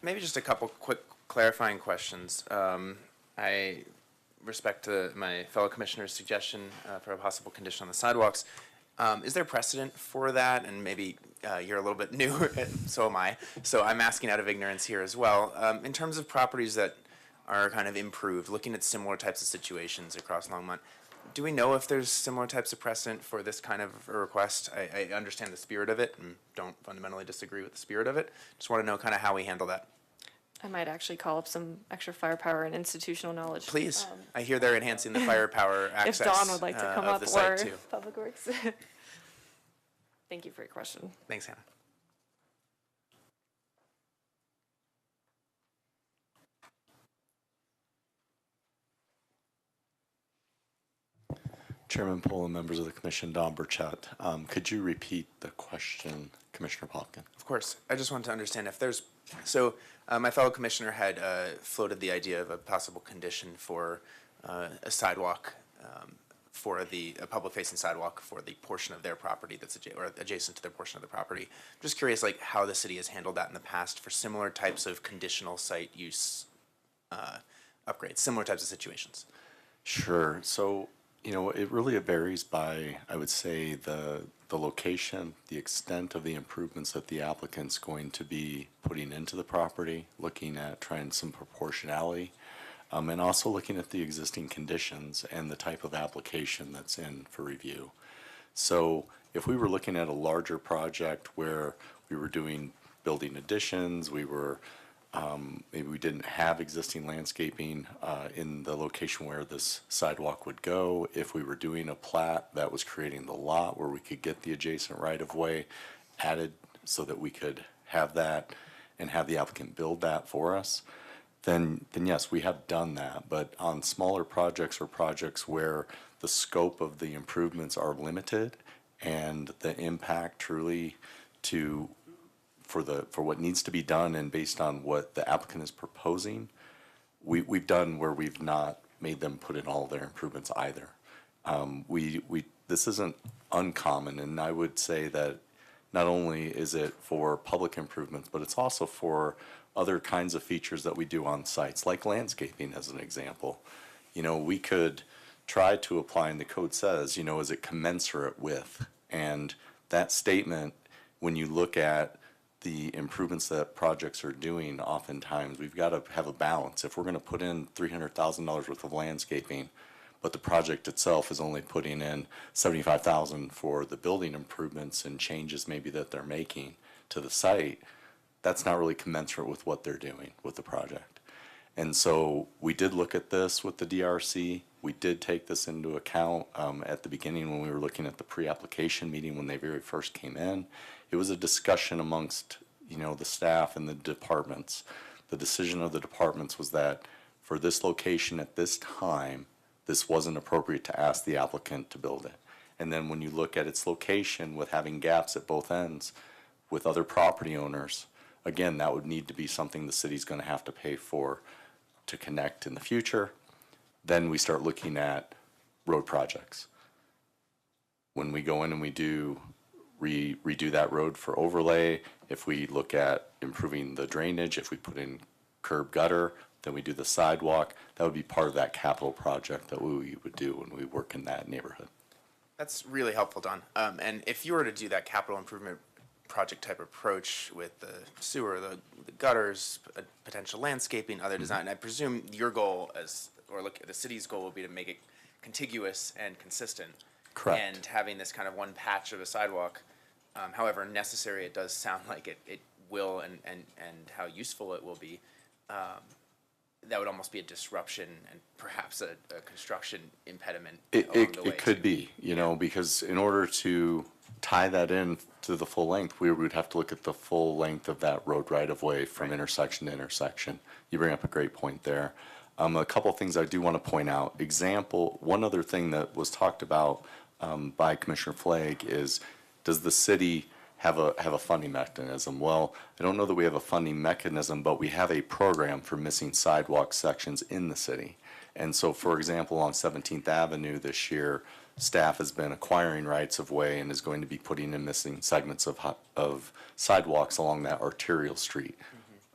Maybe just a couple quick clarifying questions. I respect my fellow commissioner's suggestion for a possible condition on the sidewalks. Is there precedent for that? And maybe you're a little bit new, so am I. So I'm asking out of ignorance here as well. In terms of properties that are kind of improved, looking at similar types of situations across Longmont, do we know if there's similar types of precedent for this kind of a request? I understand the spirit of it and don't fundamentally disagree with the spirit of it. Just want to know kind of how we handle that. I might actually call up some extra firepower and institutional knowledge. Please. I hear they're enhancing the firepower access If Dawn would like to come of up, the site or too. Public Works. Thank you for your question. Thanks, Hannah. Chairman Poole and members of the commission, Don Burchett, could you repeat the question, Commissioner Popkin? Of course. I just want to understand if there's, so my fellow commissioner had floated the idea of a possible condition for a sidewalk for a public-facing sidewalk for the portion of their property that's adjacent to their portion of the property. I'm just curious, like, how the city has handled that in the past for similar types of conditional site use upgrades, similar types of situations. Sure. So, it really varies by, I would say, the location, the extent of the improvements that the applicant's going to be putting into the property, looking at trying some proportionality, and also looking at the existing conditions and the type of application that's in for review. So if we were looking at a larger project where we were building additions, maybe we didn't have existing landscaping in the location where this sidewalk would go. If we were doing a plat that was creating the lot where we could get the adjacent right-of-way added so that we could have that and have the applicant build that for us, then yes, we have done that. But on smaller projects or projects where the scope of the improvements are limited and the impact truly for what needs to be done and based on what the applicant is proposing, we've done where we've not made them put in all their improvements either. This isn't uncommon, and I would say that not only is it for public improvements, but it's also for other kinds of features that we do on sites, like landscaping as an example. We could try to apply, and the code says, is it commensurate with? And that statement, when you look at the improvements that projects are doing, oftentimes we've got to have a balance. If we're going to put in $300,000 worth of landscaping, but the project itself is only putting in $75,000 for the building improvements and changes maybe that they're making to the site, that's not really commensurate with what they're doing with the project. And so we did look at this with the DRC. We did take this into account at the beginning when we were looking at the pre-application meeting when they very first came in. It was a discussion amongst, the staff and the departments. The decision of the departments was that for this location at this time, this wasn't appropriate to ask the applicant to build it. And then when you look at its location with having gaps at both ends with other property owners, again, that would need to be something the city's going to have to pay for to connect in the future. Then we start looking at road projects. When we go in and we redo that road for overlay, if we look at improving the drainage, if we put in curb gutter, then we do the sidewalk. That would be part of that capital project that we would do when we work in that neighborhood. That's really helpful, Don. And if you were to do that capital improvement project type approach with the sewer, the gutters, potential landscaping, other design, I presume your goal the city's goal would be to make it contiguous and consistent. Correct. And having this kind of one patch of a sidewalk, however necessary it does sound like it will and how useful it will be, that would almost be a disruption and perhaps a construction impediment along the way. It could too. be, because in order to tie that in to the full length, we would have to look at the full length of that road right-of-way from intersection to intersection. You bring up a great point there. A couple of things I do want to point out. One other thing that was talked about by Commissioner Flagg is, does the city have a funding mechanism? Well, I don't know that we have a funding mechanism, but we have a program for missing sidewalk sections in the city. And so, for example, on 17th Avenue this year, staff has been acquiring rights of way and is going to be putting in missing segments of sidewalks along that arterial street.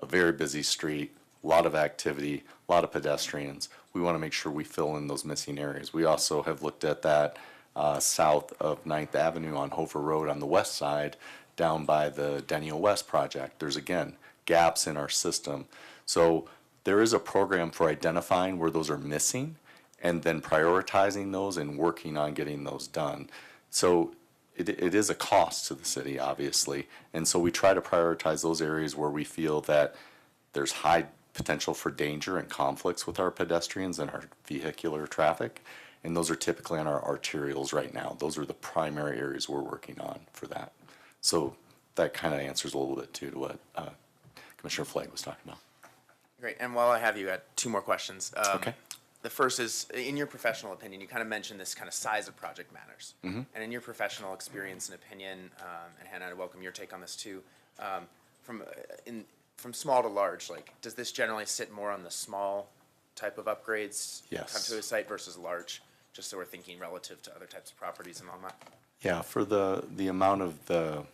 A very busy street, a lot of activity, a lot of pedestrians. We want to make sure we fill in those missing areas. We also have looked at that south of 9th Avenue on Hofer Road on the west side, down by the Denio West project. There's, again, gaps in our system. So there is a program for identifying where those are missing and then prioritizing those and working on getting those done. So it is a cost to the city, obviously. And so we try to prioritize those areas where we feel that there's high potential for danger and conflicts with our pedestrians and our vehicular traffic. And those are typically on our arterials right now. Those are the primary areas we're working on for that. So that kind of answers a little bit too to what Commissioner Flagg was talking about. Great. And while I have you, I got two more questions. Okay. The first is, in your professional opinion, you kind of mentioned this kind of size of project matters. Mm-hmm. And in your professional experience and opinion, and Hannah, I welcome your take on this too, from small to large, does this generally sit more on the small type of upgrades Yes. to a site versus large, just so we're thinking relative to other types of properties and all that? Yeah, for the amount of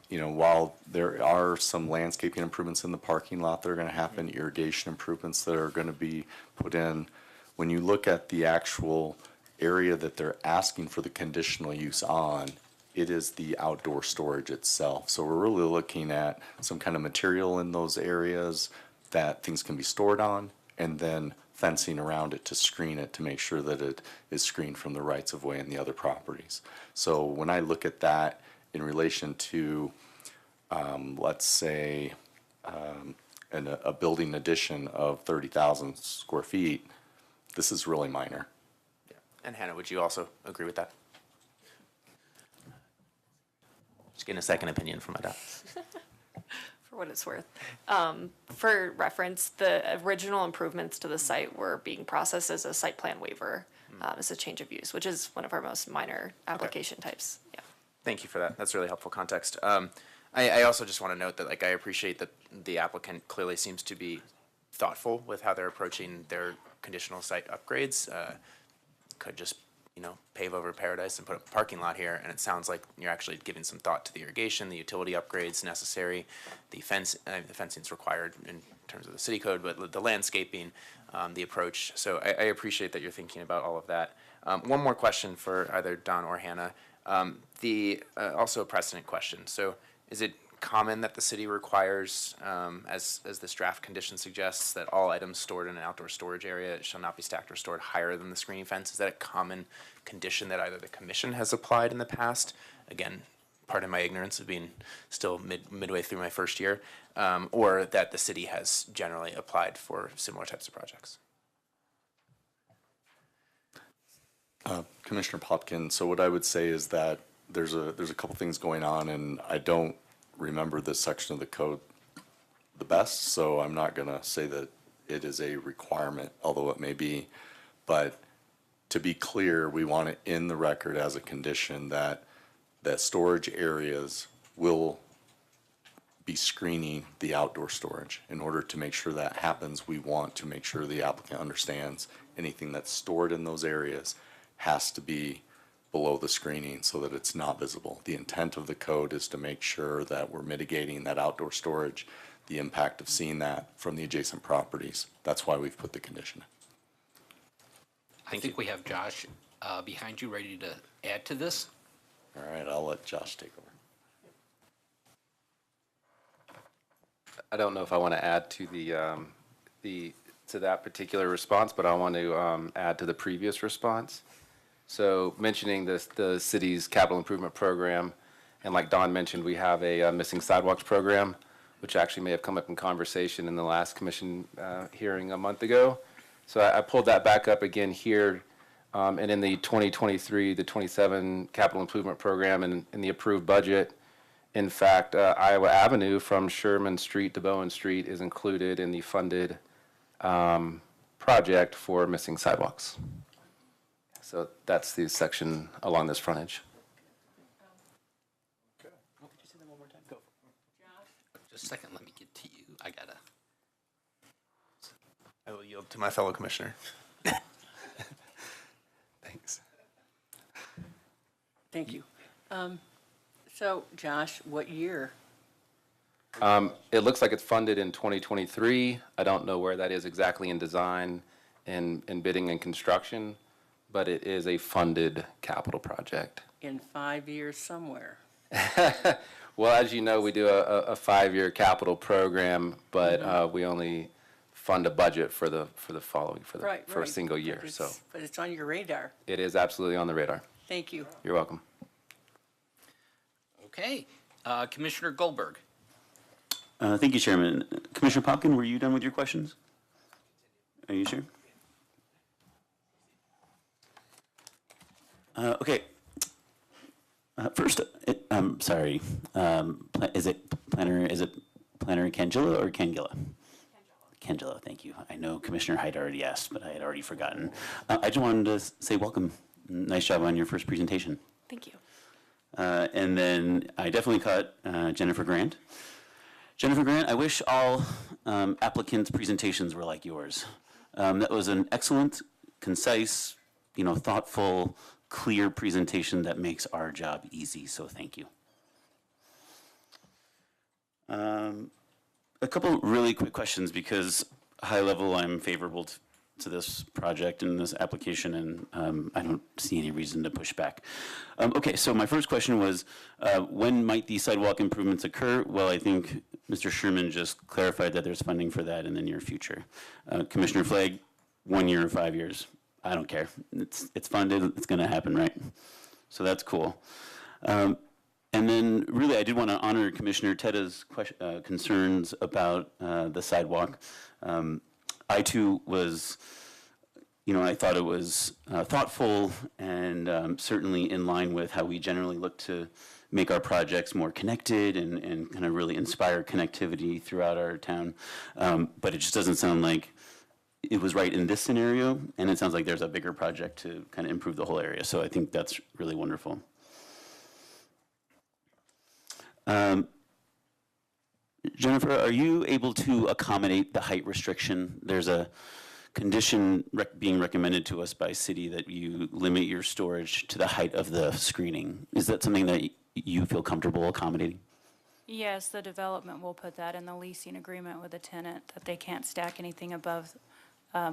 while there are some landscaping improvements in the parking lot that are going to happen, irrigation improvements that are going to be put in, when you look at the actual area that they're asking for the conditional use on, it is the outdoor storage itself. So we're really looking at some kind of material in those areas that things can be stored on, and then fencing around it to screen it to make sure that it is screened from the rights of way and the other properties. So when I look at that in relation to, let's say, a building addition of 30,000 square feet, this is really minor. Yeah. And Hannah, would you also agree with that? Just getting a second opinion from my dad. For what it's worth. For reference, the original improvements to the site were being processed as a site plan waiver, as a change of use, which is one of our most minor application types. Yeah. Thank you for that. That's really helpful context. I also just want to note that, I appreciate that the applicant clearly seems to be thoughtful with how they're approaching their conditional site upgrades. Could just, pave over paradise and put a parking lot here, and it sounds like you're actually giving some thought to the irrigation, the utility upgrades necessary, the fencing's required in terms of the city code, but the landscaping, the approach. So I appreciate that you're thinking about all of that. One more question for either Don or Hannah. Also a precedent question. So is it common that the city requires, as this draft condition suggests, that all items stored in an outdoor storage area shall not be stacked or stored higher than the screening fence? Is that a common condition that either the commission has applied in the past? Again, pardon my ignorance of being still midway through my first year, or that the city has generally applied for similar types of projects? Commissioner Popkin, so what I would say is that there's a couple things going on, and I don't remember this section of the code the best, so I'm not going to say that it is a requirement, although it may be. But to be clear, we want it in the record as a condition that storage areas will be screening the outdoor storage. In order to make sure that happens, we want to make sure the applicant understands anything that's stored in those areas has to be below the screening so that it's not visible. The intent of the code is to make sure that we're mitigating that outdoor storage, the impact of seeing that from the adjacent properties. That's why we've put the condition. I think we have Josh behind you ready to add to this. All right, I'll let Josh take over. I don't know if I want to add to to that particular response, but I want to add to the previous response. So mentioning the city's capital improvement program, and like Don mentioned, we have a missing sidewalks program, which actually may have come up in conversation in the last commission hearing a month ago. So I pulled that back up again here, and in the 2023, the 27 capital improvement program and in the approved budget, in fact, Iowa Avenue from Sherman Street to Bowen Street is included in the funded project for missing sidewalks. So that's the section along this frontage. Just a second, let me get to you. I gotta. I will yield to my fellow commissioner. Thanks. Thank you. So, Josh, what year? It looks like it's funded in 2023. I don't know where that is exactly in design and bidding and construction, but it is a funded capital project. In 5 years somewhere. Well, as you know, we do a 5-year capital program, but we only fund a budget for the following, for a single year, so. But it's on your radar. It is absolutely on the radar. Thank you. You're welcome. Okay, Commissioner Goldberg. Thank you, Chairman. Commissioner Popkin, were you done with your questions? Are you sure? Okay. First, I'm sorry. Is it Planner Cangilla or Cangilla? Cangilla, thank you. I know Commissioner Hyde already asked, but I had already forgotten. I just wanted to say welcome. Nice job on your first presentation. Thank you. And then I definitely caught Jennifer Grant. Jennifer Grant, I wish all applicants' presentations were like yours. That was an excellent, concise, thoughtful, clear presentation that makes our job easy, so thank you. A couple really quick questions because high level I'm favorable to this project and this application, and I don't see any reason to push back. Okay, so my first question was, when might these sidewalk improvements occur? Well, I think Mr. Sherman just clarified that there's funding for that in the near future. Commissioner Flagg, 1 year or 5 years, I don't care. It's funded, it's gonna happen, right? So that's cool. And then really I did want to honor Commissioner Tetta's concerns about the sidewalk. I too was, I thought it was thoughtful and certainly in line with how we generally look to make our projects more connected and kind of really inspire connectivity throughout our town. But it just doesn't sound like it was right in this scenario, and it sounds like there's a bigger project to kind of improve the whole area. So I think that's really wonderful. Jennifer, are you able to accommodate the height restriction? There's a condition being recommended to us by city that you limit your storage to the height of the screening. Is that something that you feel comfortable accommodating? Yes, the development will put that in the leasing agreement with the tenant, that they can't stack anything above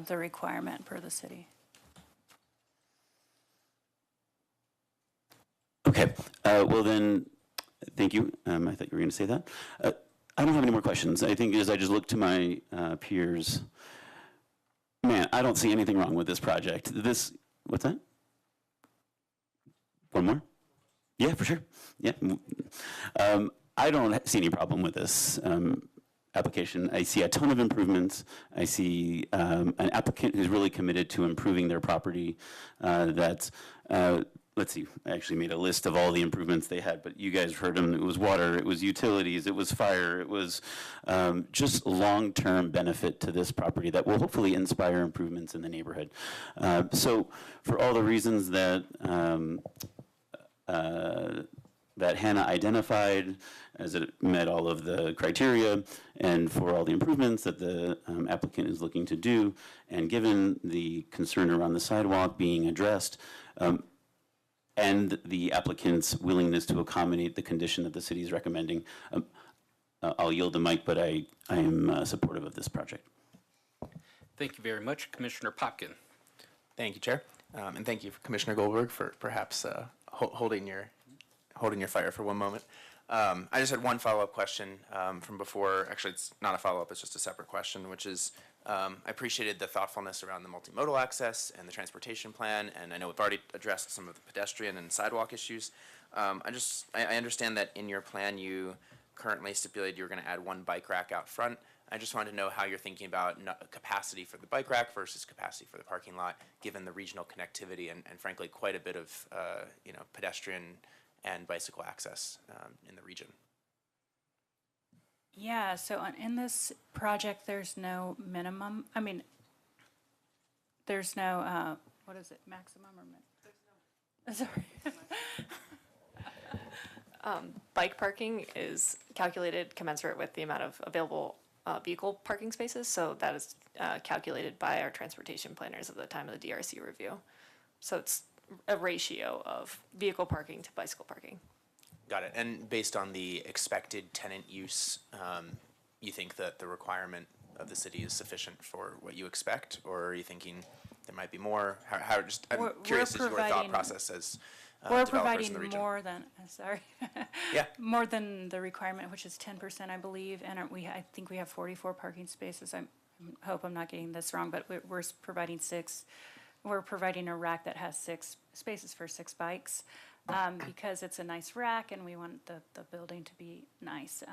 the requirement per the city. Okay, well then, thank you. I thought you were going to say that. I don't have any more questions. I think as I just look to my peers, man, I don't see anything wrong with this project. What's that? One more? Yeah, for sure. Yeah. I don't see any problem with this application. I see a ton of improvements. I see an applicant who's really committed to improving their property. Let's see, I actually made a list of all the improvements they had, but you guys heard them. It was water, it was utilities, it was fire, it was just long-term benefit to this property that will hopefully inspire improvements in the neighborhood. So for all the reasons that that Hannah identified, as it met all of the criteria, and for all the improvements that the applicant is looking to do, and given the concern around the sidewalk being addressed, and the applicant's willingness to accommodate the condition that the city is recommending, I'll yield the mic, but I am supportive of this project. Thank you very much. Commissioner Popkin. Thank you, Chair. And thank you, Commissioner Goldberg, for perhaps holding your fire for one moment. I just had one follow-up question from before. Actually, it's not a follow-up, it's just a separate question, which is, I appreciated the thoughtfulness around the multimodal access and the transportation plan, and I know we've already addressed some of the pedestrian and sidewalk issues. I understand that in your plan, you currently stipulated you were going to add one bike rack out front. I just wanted to know how you're thinking about capacity for the bike rack versus capacity for the parking lot, given the regional connectivity and frankly, quite a bit of, pedestrian and bicycle access in the region. Yeah, so in this project, there's no minimum, there's no, what is it, maximum or sorry. Bike parking is calculated commensurate with the amount of available vehicle parking spaces, so that is calculated by our transportation planners at the time of the DRC review. So it's a ratio of vehicle parking to bicycle parking. Got it. And based on the expected tenant use, you think that the requirement of the city is sufficient for what you expect, or are you thinking there might be more? I'm curious as your thought process as we're developers in the providing region. more than, Yeah. more than the requirement, which is 10%, I believe, and I think we have 44 parking spaces. I hope I'm not getting this wrong, but we're providing 6. We're providing a rack that has 6 spaces for 6 bikes, because it's a nice rack and we want the building to be nice.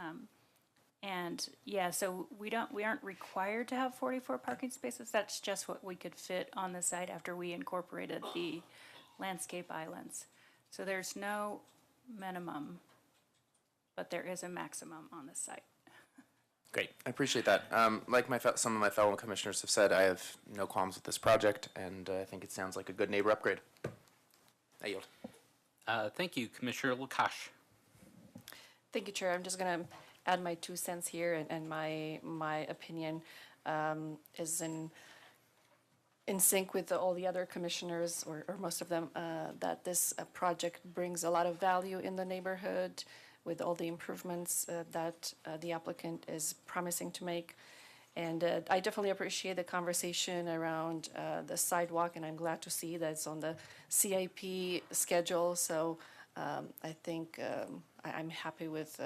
And yeah, so we aren't required to have 44 parking spaces. That's just what we could fit on the site after we incorporated the landscape islands. So there's no minimum, but there is a maximum on the site. Great, I appreciate that. Like some of my fellow commissioners have said, I have no qualms with this project, and I think it sounds like a good neighbor upgrade. I yield. Thank you, Commissioner Lukash. Thank you, Chair. I'm just going to add my 2 cents here, and my opinion is in sync with all the other commissioners, or most of them, that this project brings a lot of value in the neighborhood with all the improvements that the applicant is promising to make. And I definitely appreciate the conversation around the sidewalk, and I'm glad to see that it's on the CIP schedule. So I think I'm happy with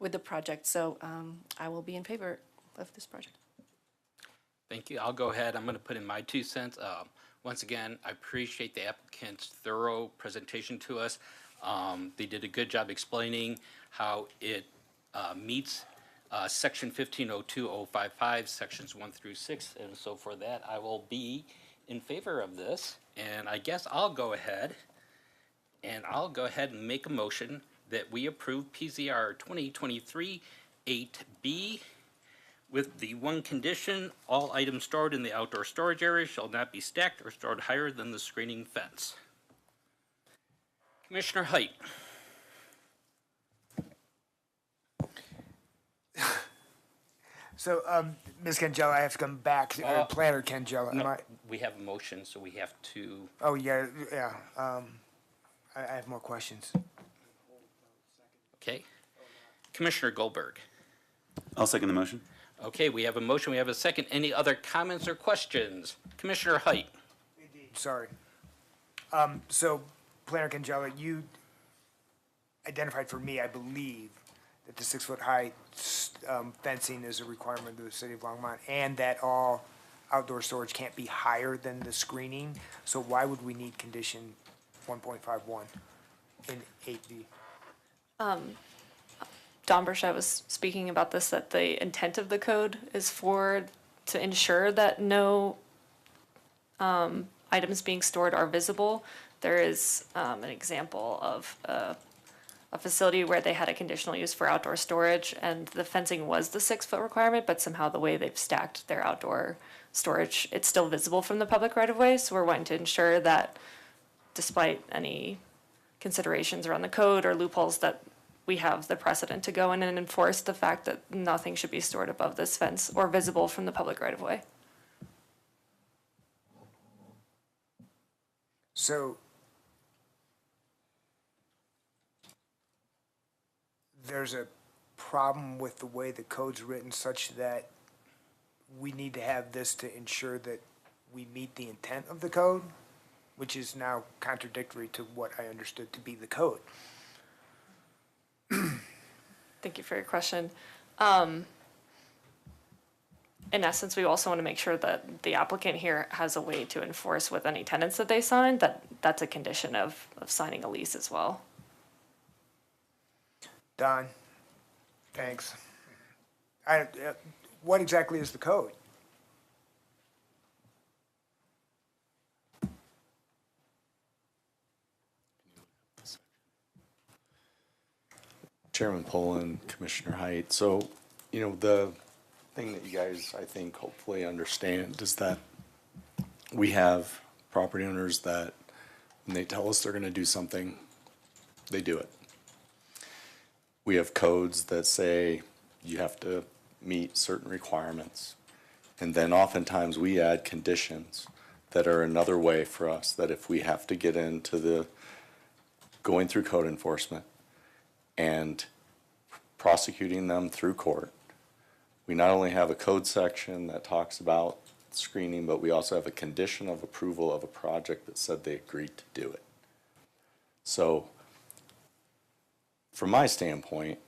the project. So I will be in favor of this project. Thank you. I'll go ahead. I'm going to put in my 2 cents. Once again, I appreciate the applicant's thorough presentation to us. They did a good job explaining how it meets Section 1502.055, Sections 1 through 6, and so for that, I will be in favor of this. And I guess I'll go ahead and make a motion that we approve PZR 2023-8B with the one condition: all items stored in the outdoor storage area shall not be stacked or stored higher than the screening fence. Commissioner Height. So, Ms. Cangella, I have to come back, or Planner Cangella, am I? We have a motion, so we have to. Oh, yeah, I have more questions. Okay. Commissioner Goldberg. I'll second the motion. Okay, we have a motion, we have a second. Any other comments or questions? Commissioner Height. Sorry. So, Planner Cangella, you identified for me, I believe, that the 6-foot-high fencing is a requirement of the city of Longmont, and that all outdoor storage can't be higher than the screening. So why would we need condition 1.51 in 8B? Don Burchett was speaking about this, that the intent of the code is to ensure that no items being stored are visible. There is an example of a facility where they had a conditional use for outdoor storage, and the fencing was the 6-foot requirement, but somehow the way they've stacked their outdoor storage, it's still visible from the public right-of-way. So we're wanting to ensure that, despite any considerations around the code or loopholes, that we have the precedent to go in and enforce the fact that nothing should be stored above this fence or visible from the public right-of-way. So, there's a problem with the way the code's written such that we need to have this to ensure that we meet the intent of the code, which is now contradictory to what I understood to be the code. Thank you for your question. In essence, we also want to make sure that the applicant here has a way to enforce with any tenants that they sign, that's a condition of signing a lease as well. Don, thanks. What exactly is the code? Chairman Poland, Commissioner Height. So, the thing that you guys, I think, hopefully understand is that we have property owners that when they tell us they're going to do something, they do it. We have codes that say you have to meet certain requirements. And then oftentimes we add conditions that are another way for us that if we have to get into the going through code enforcement and prosecuting them through court, we not only have a code section that talks about screening, but we also have a condition of approval of a project that said they agreed to do it. So from my standpoint,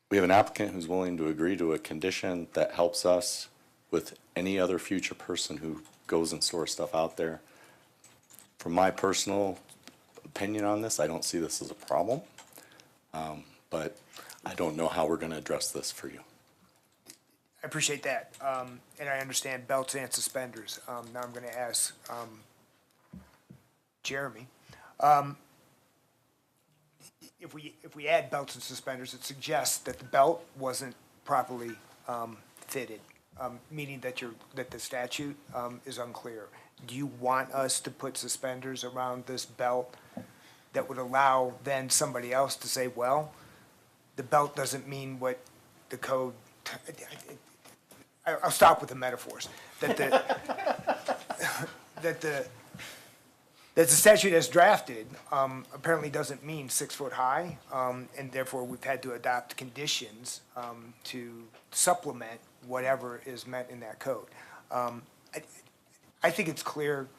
we have an applicant who's willing to agree to a condition that helps us with any other future person who goes and stores stuff out there. From my personal opinion on this, I don't see this as a problem, but I don't know how we're going to address this for you. I appreciate that, and I understand belts and suspenders. Now I'm going to ask Jeremy. If we add belts and suspenders, it suggests that the belt wasn't properly fitted, meaning that the statute is unclear. Do you want us to put suspenders around this belt that would allow then somebody else to say, well, the belt doesn't mean what the code? I'll stop with the metaphors. That the statute as drafted apparently doesn't mean 6 foot high, and therefore we've had to adopt conditions to supplement whatever is meant in that code. I think it's clear.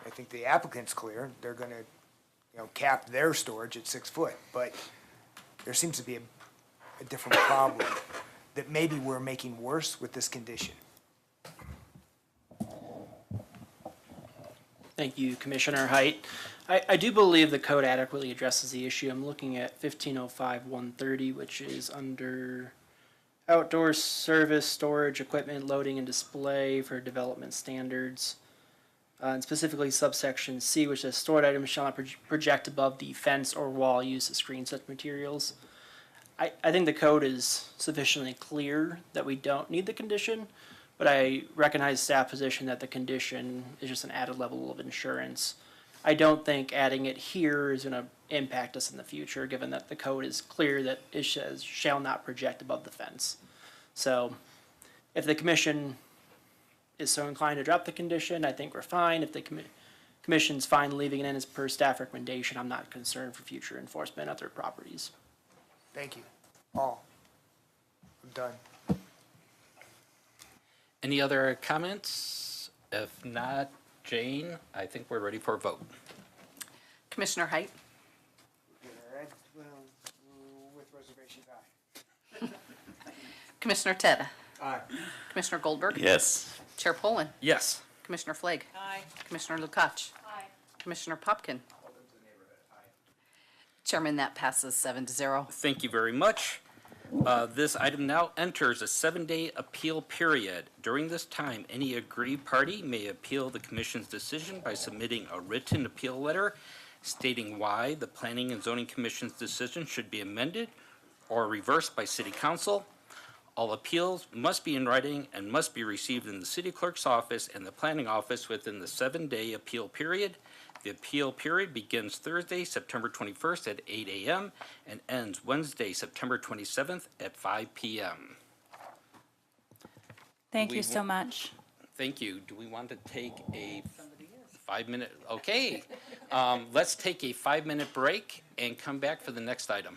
I think the applicant's clear. They're going to, cap their storage at 6 foot, but there seems to be a different problem that maybe we're making worse with this condition. Thank you, Commissioner Height. I do believe the code adequately addresses the issue. I'm looking at 1505-130, which is under outdoor service, storage, equipment, loading, and display for development standards. And specifically subsection C, which says stored items shall not project above the fence or wall used to screen such materials. I think the code is sufficiently clear that we don't need the condition, but I recognize staff position that the condition is just an added level of insurance. I don't think adding it here is going to impact us in the future, given that the code is clear that it says shall not project above the fence. So if the commission is so inclined to drop the condition, I think we're fine. If the commission's fine leaving it in as per staff recommendation, I'm not concerned for future enforcement of their properties. Thank you. All. I'm done. Any other comments? If not, Jane, I think we're ready for a vote. Commissioner Height? Well, with reservations, aye. Commissioner Teta? Aye. Commissioner Goldberg? Yes. Chair Poland? Yes. Commissioner Flake? Aye. Commissioner Lukacs? Aye. Commissioner Popkin? Chairman, that passes 7-0. Thank you very much. This item now enters a 7-day appeal period. During this time, any aggrieved party may appeal the commission's decision by submitting a written appeal letter stating why the Planning and Zoning Commission's decision should be amended or reversed by City Council. All appeals must be in writing and must be received in the City Clerk's office and the Planning Office within the 7-day appeal period. The appeal period begins Thursday, September 21st at 8 a.m. and ends Wednesday, September 27th at 5 p.m. Thank you so much. Thank you. Do we want to take a 5-minute? Okay. Let's take a 5-minute break and come back for the next item.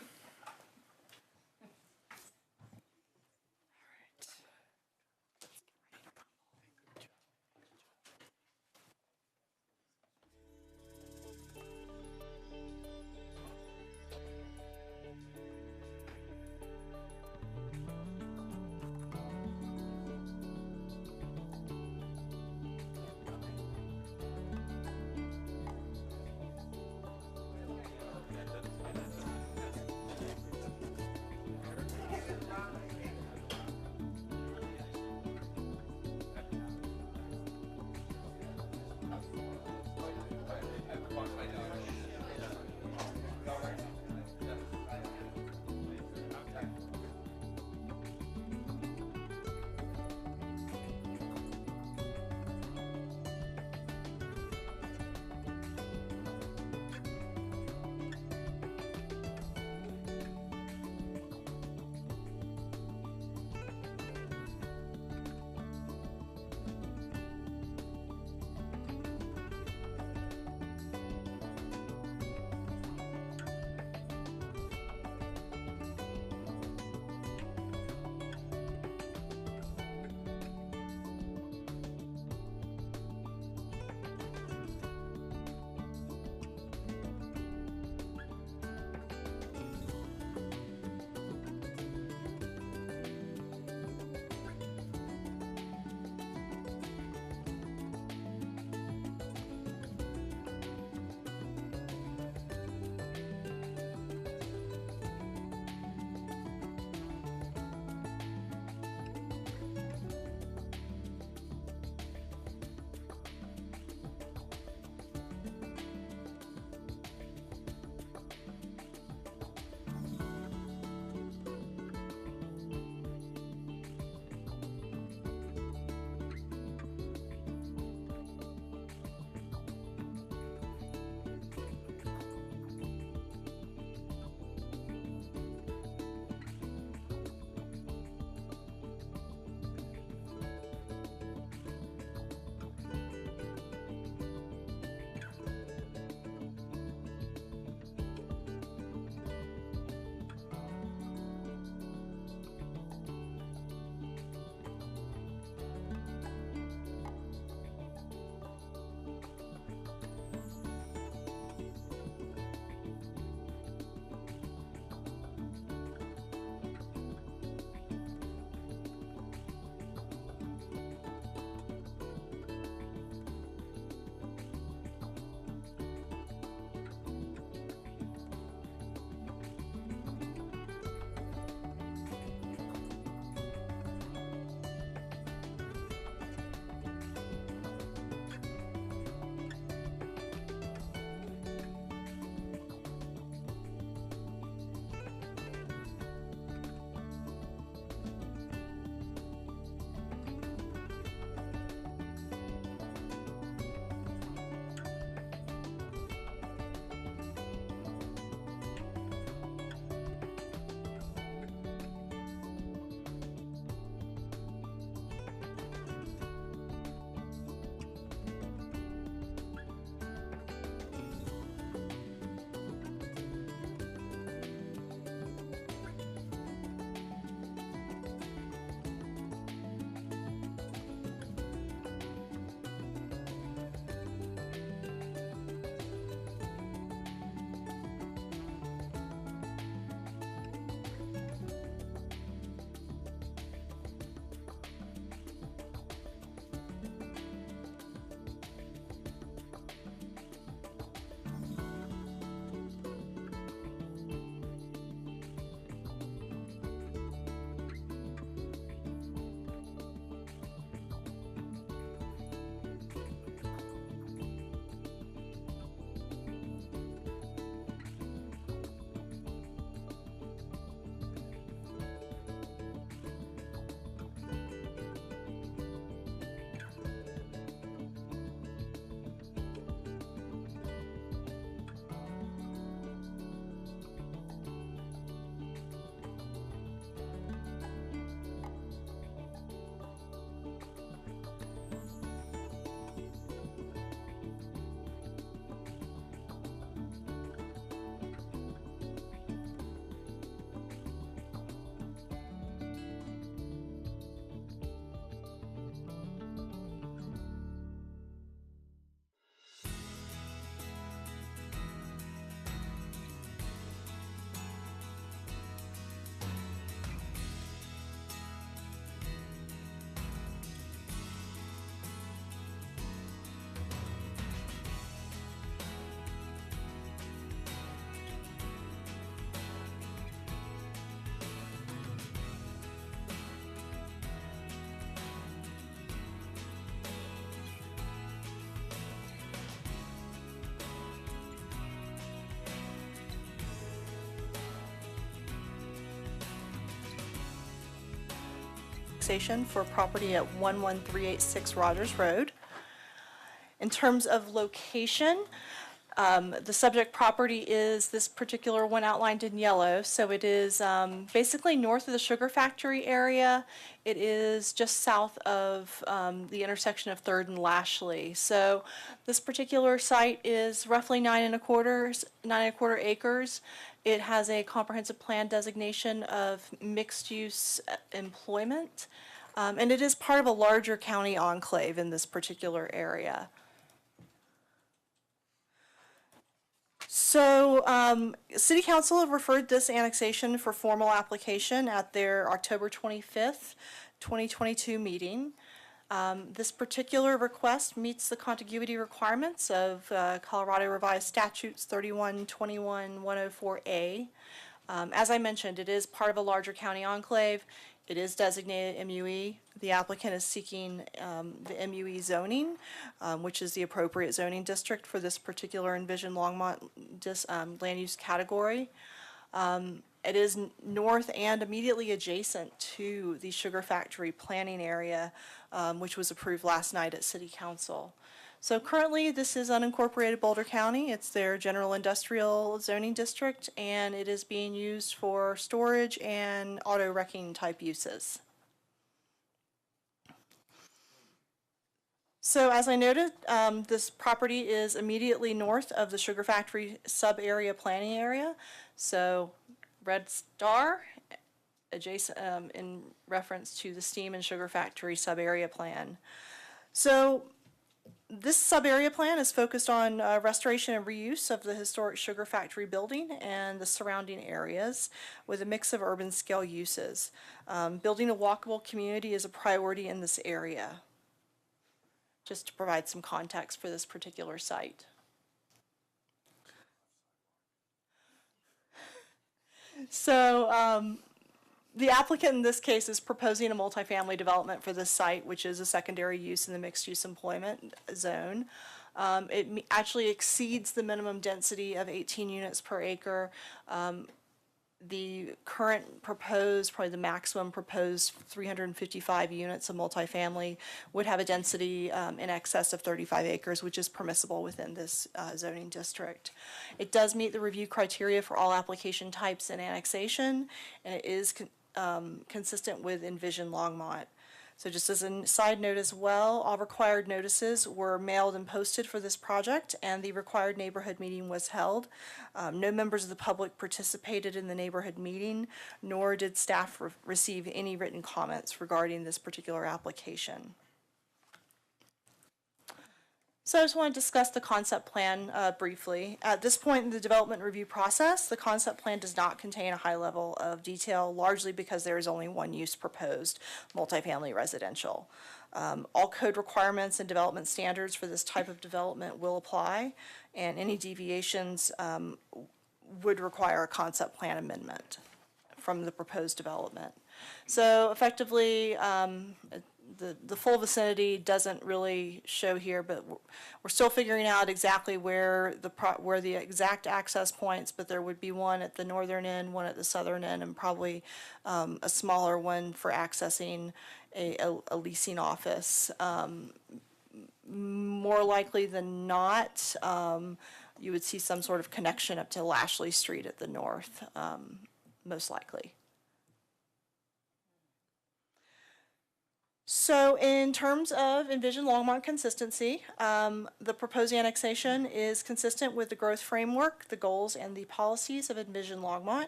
annexation for property at 11386 Rogers Road. In terms of location, the subject property is this particular one outlined in yellow. So it is basically north of the sugar factory area. It is just south of the intersection of 3rd and Lashley. So this particular site is roughly 9.25 acres. It has a comprehensive plan designation of mixed use employment. And it is part of a larger county enclave in this particular area. So, City Council have referred this annexation for formal application at their October 25th, 2022 meeting. This particular request meets the contiguity requirements of Colorado Revised Statutes 3121-104A. As I mentioned, it is part of a larger county enclave. It is designated MUE. The applicant is seeking the MUE zoning, which is the appropriate zoning district for this particular envisioned Longmont land use category. It is north and immediately adjacent to the sugar factory planning area, which was approved last night at City Council. So currently, this is unincorporated Boulder County. It's their general industrial zoning district, and it is being used for storage and auto wrecking type uses. So as I noted, this property is immediately north of the sugar factory sub-area planning area. So red star adjacent in reference to the steam and sugar factory sub-area plan. So this sub-area plan is focused on restoration and reuse of the historic sugar factory building and the surrounding areas with a mix of urban scale uses. Building a walkable community is a priority in this area, just to provide some context for this particular site. So the applicant in this case is proposing a multifamily development for this site, which is a secondary use in the mixed use employment zone. It actually exceeds the minimum density of 18 units per acre. The current proposed, probably the maximum proposed 355 units of multifamily would have a density in excess of 35 acres, which is permissible within this zoning district. It does meet the review criteria for all application types and annexation, and it is consistent with Envision Longmont. So just as a side note as well, all required notices were mailed and posted for this project, and the required neighborhood meeting was held. No members of the public participated in the neighborhood meeting, nor did staff receive any written comments regarding this particular application. So I just want to discuss the concept plan briefly. At this point in the development review process, the concept plan does not contain a high level of detail, largely because there is only one use proposed, multifamily residential. All code requirements and development standards for this type of development will apply, and any deviations would require a concept plan amendment from the proposed development. So effectively, the full vicinity doesn't really show here, but we're still figuring out exactly where the exact access points, but there would be one at the northern end, one at the southern end, and probably a smaller one for accessing a leasing office. More likely than not, you would see some sort of connection up to Lashley Street at the north, most likely. So in terms of Envision Longmont consistency, the proposed annexation is consistent with the growth framework, the goals, and the policies of Envision Longmont.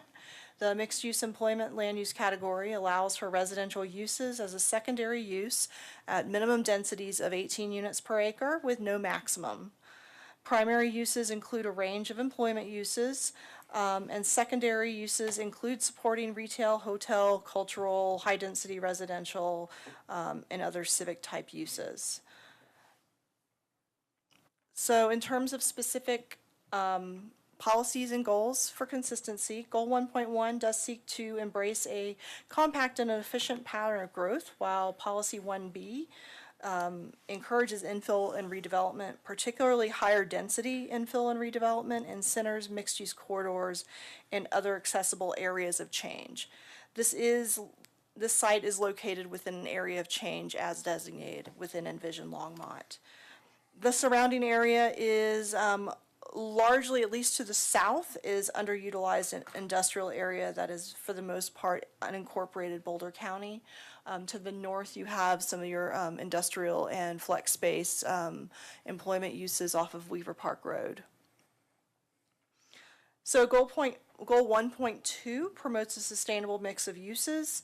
The mixed-use employment land use category allows for residential uses as a secondary use at minimum densities of 18 units per acre with no maximum. Primary uses include a range of employment uses, and secondary uses include supporting retail, hotel, cultural, high-density residential, and other civic-type uses. So in terms of specific policies and goals for consistency, Goal 1.1 does seek to embrace a compact and an efficient pattern of growth, while Policy 1B encourages infill and redevelopment, particularly higher density infill and redevelopment in centers, mixed-use corridors, and other accessible areas of change. This is This site is located within an area of change as designated within Envision Longmont. The surrounding area is largely, at least to the south, is underutilized industrial area that is, for the most part, unincorporated Boulder County. To the north, you have some of your industrial and flex space employment uses off of Weaver Park Road. So goal 1.2 promotes a sustainable mix of uses.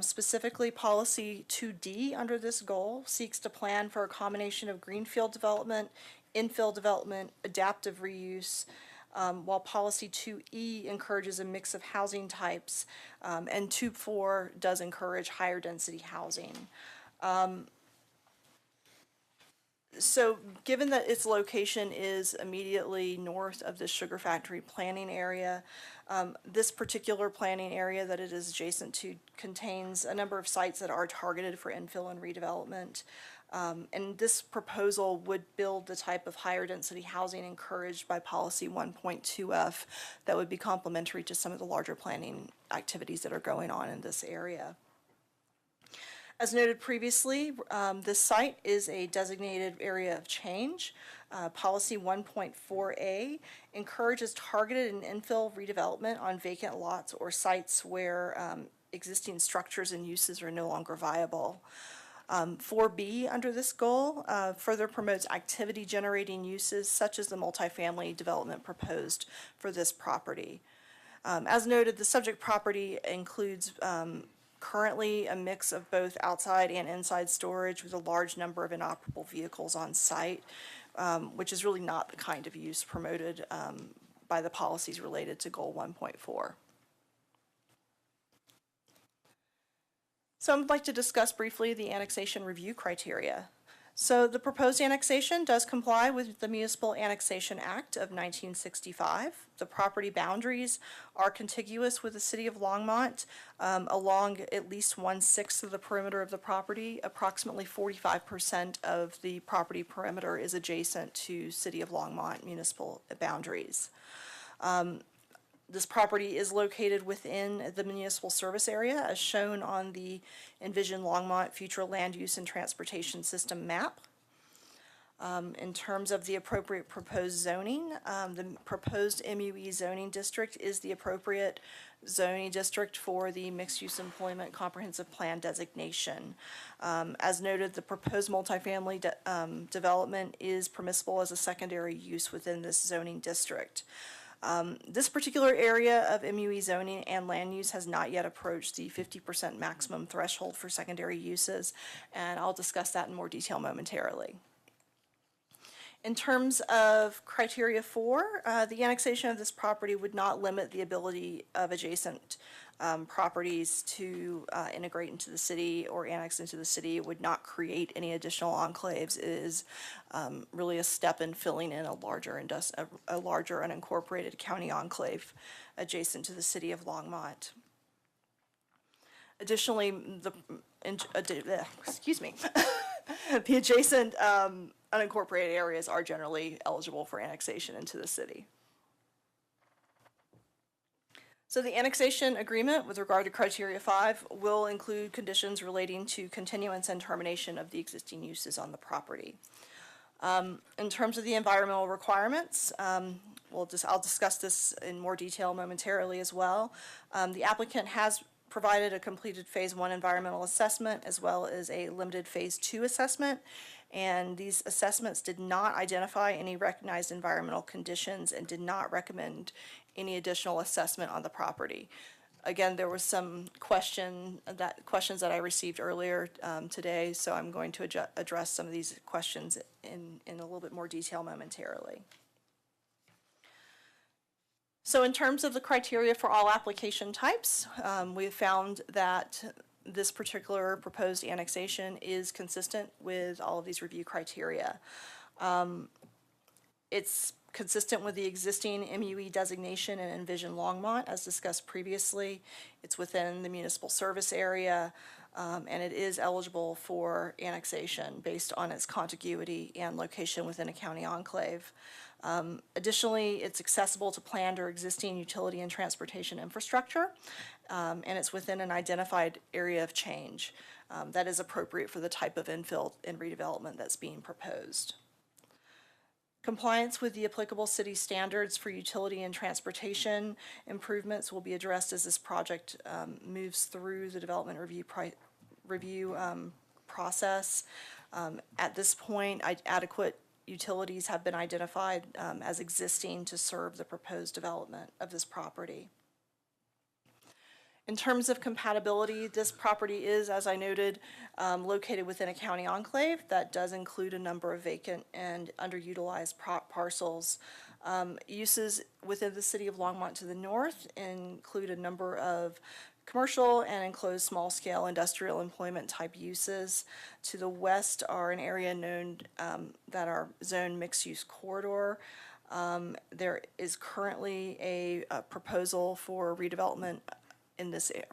Specifically, policy 2D under this goal seeks to plan for a combination of greenfield development, infill development, adaptive reuse, while policy 2E encourages a mix of housing types, and 2.4 does encourage higher density housing. So given that its location is immediately north of the sugar factory planning area, this particular planning area that it is adjacent to contains a number of sites that are targeted for infill and redevelopment. And this proposal would build the type of higher density housing encouraged by policy 1.2F that would be complementary to some of the larger planning activities that are going on in this area. As noted previously, this site is a designated area of change. Policy 1.4A encourages targeted and infill redevelopment on vacant lots or sites where existing structures and uses are no longer viable. 4B under this goal further promotes activity generating uses such as the multifamily development proposed for this property. As noted, the subject property includes currently a mix of both outside and inside storage with a large number of inoperable vehicles on site, which is really not the kind of use promoted by the policies related to goal 1.4. So I'd like to discuss briefly the annexation review criteria. So the proposed annexation does comply with the Municipal Annexation Act of 1965. The property boundaries are contiguous with the city of Longmont along at least 1/6 of the perimeter of the property. Approximately 45% of the property perimeter is adjacent to city of Longmont municipal boundaries. This property is located within the municipal service area as shown on the Envision Longmont Future Land Use and Transportation System map. In terms of the appropriate proposed zoning, the proposed MUE zoning district is the appropriate zoning district for the mixed-use employment comprehensive plan designation. As noted, the proposed multifamily development is permissible as a secondary use within this zoning district. This particular area of MUE zoning and land use has not yet approached the 50% maximum threshold for secondary uses, and I'll discuss that in more detail momentarily. In terms of criteria 4, the annexation of this property would not limit the ability of adjacent properties to integrate into the city or annex into the city. It would not create any additional enclaves. It is really a step in filling in a larger unincorporated county enclave adjacent to the city of Longmont. Additionally, the adjacent unincorporated areas are generally eligible for annexation into the city. So the annexation agreement with regard to criteria 5 will include conditions relating to continuance and termination of the existing uses on the property. In terms of the environmental requirements, I'll discuss this in more detail momentarily as well. The applicant has provided a completed phase 1 environmental assessment as well as a limited phase 2 assessment, and these assessments did not identify any recognized environmental conditions and did not recommend any additional assessment on the property. Again, there was some questions that I received earlier today, so I'm going to address some of these questions in a little bit more detail momentarily. So in terms of the criteria for all application types, we have found that this particular proposed annexation is consistent with all of these review criteria. It's consistent with the existing MUE designation in Envision Longmont, as discussed previously. It's within the municipal service area, and it is eligible for annexation based on its contiguity and location within a county enclave. Additionally, it's accessible to planned or existing utility and transportation infrastructure, and it's within an identified area of change that is appropriate for the type of infill and redevelopment that's being proposed. Compliance with the applicable city standards for utility and transportation improvements will be addressed as this project moves through the development review process. At this point, adequate utilities have been identified as existing to serve the proposed development of this property. In terms of compatibility, this property is, as I noted, located within a county enclave that does include a number of vacant and underutilized parcels. Uses within the city of Longmont to the north include a number of commercial and enclosed small-scale industrial employment type uses. To the west are an area known that are zone mixed-use corridor. There is currently a proposal for redevelopment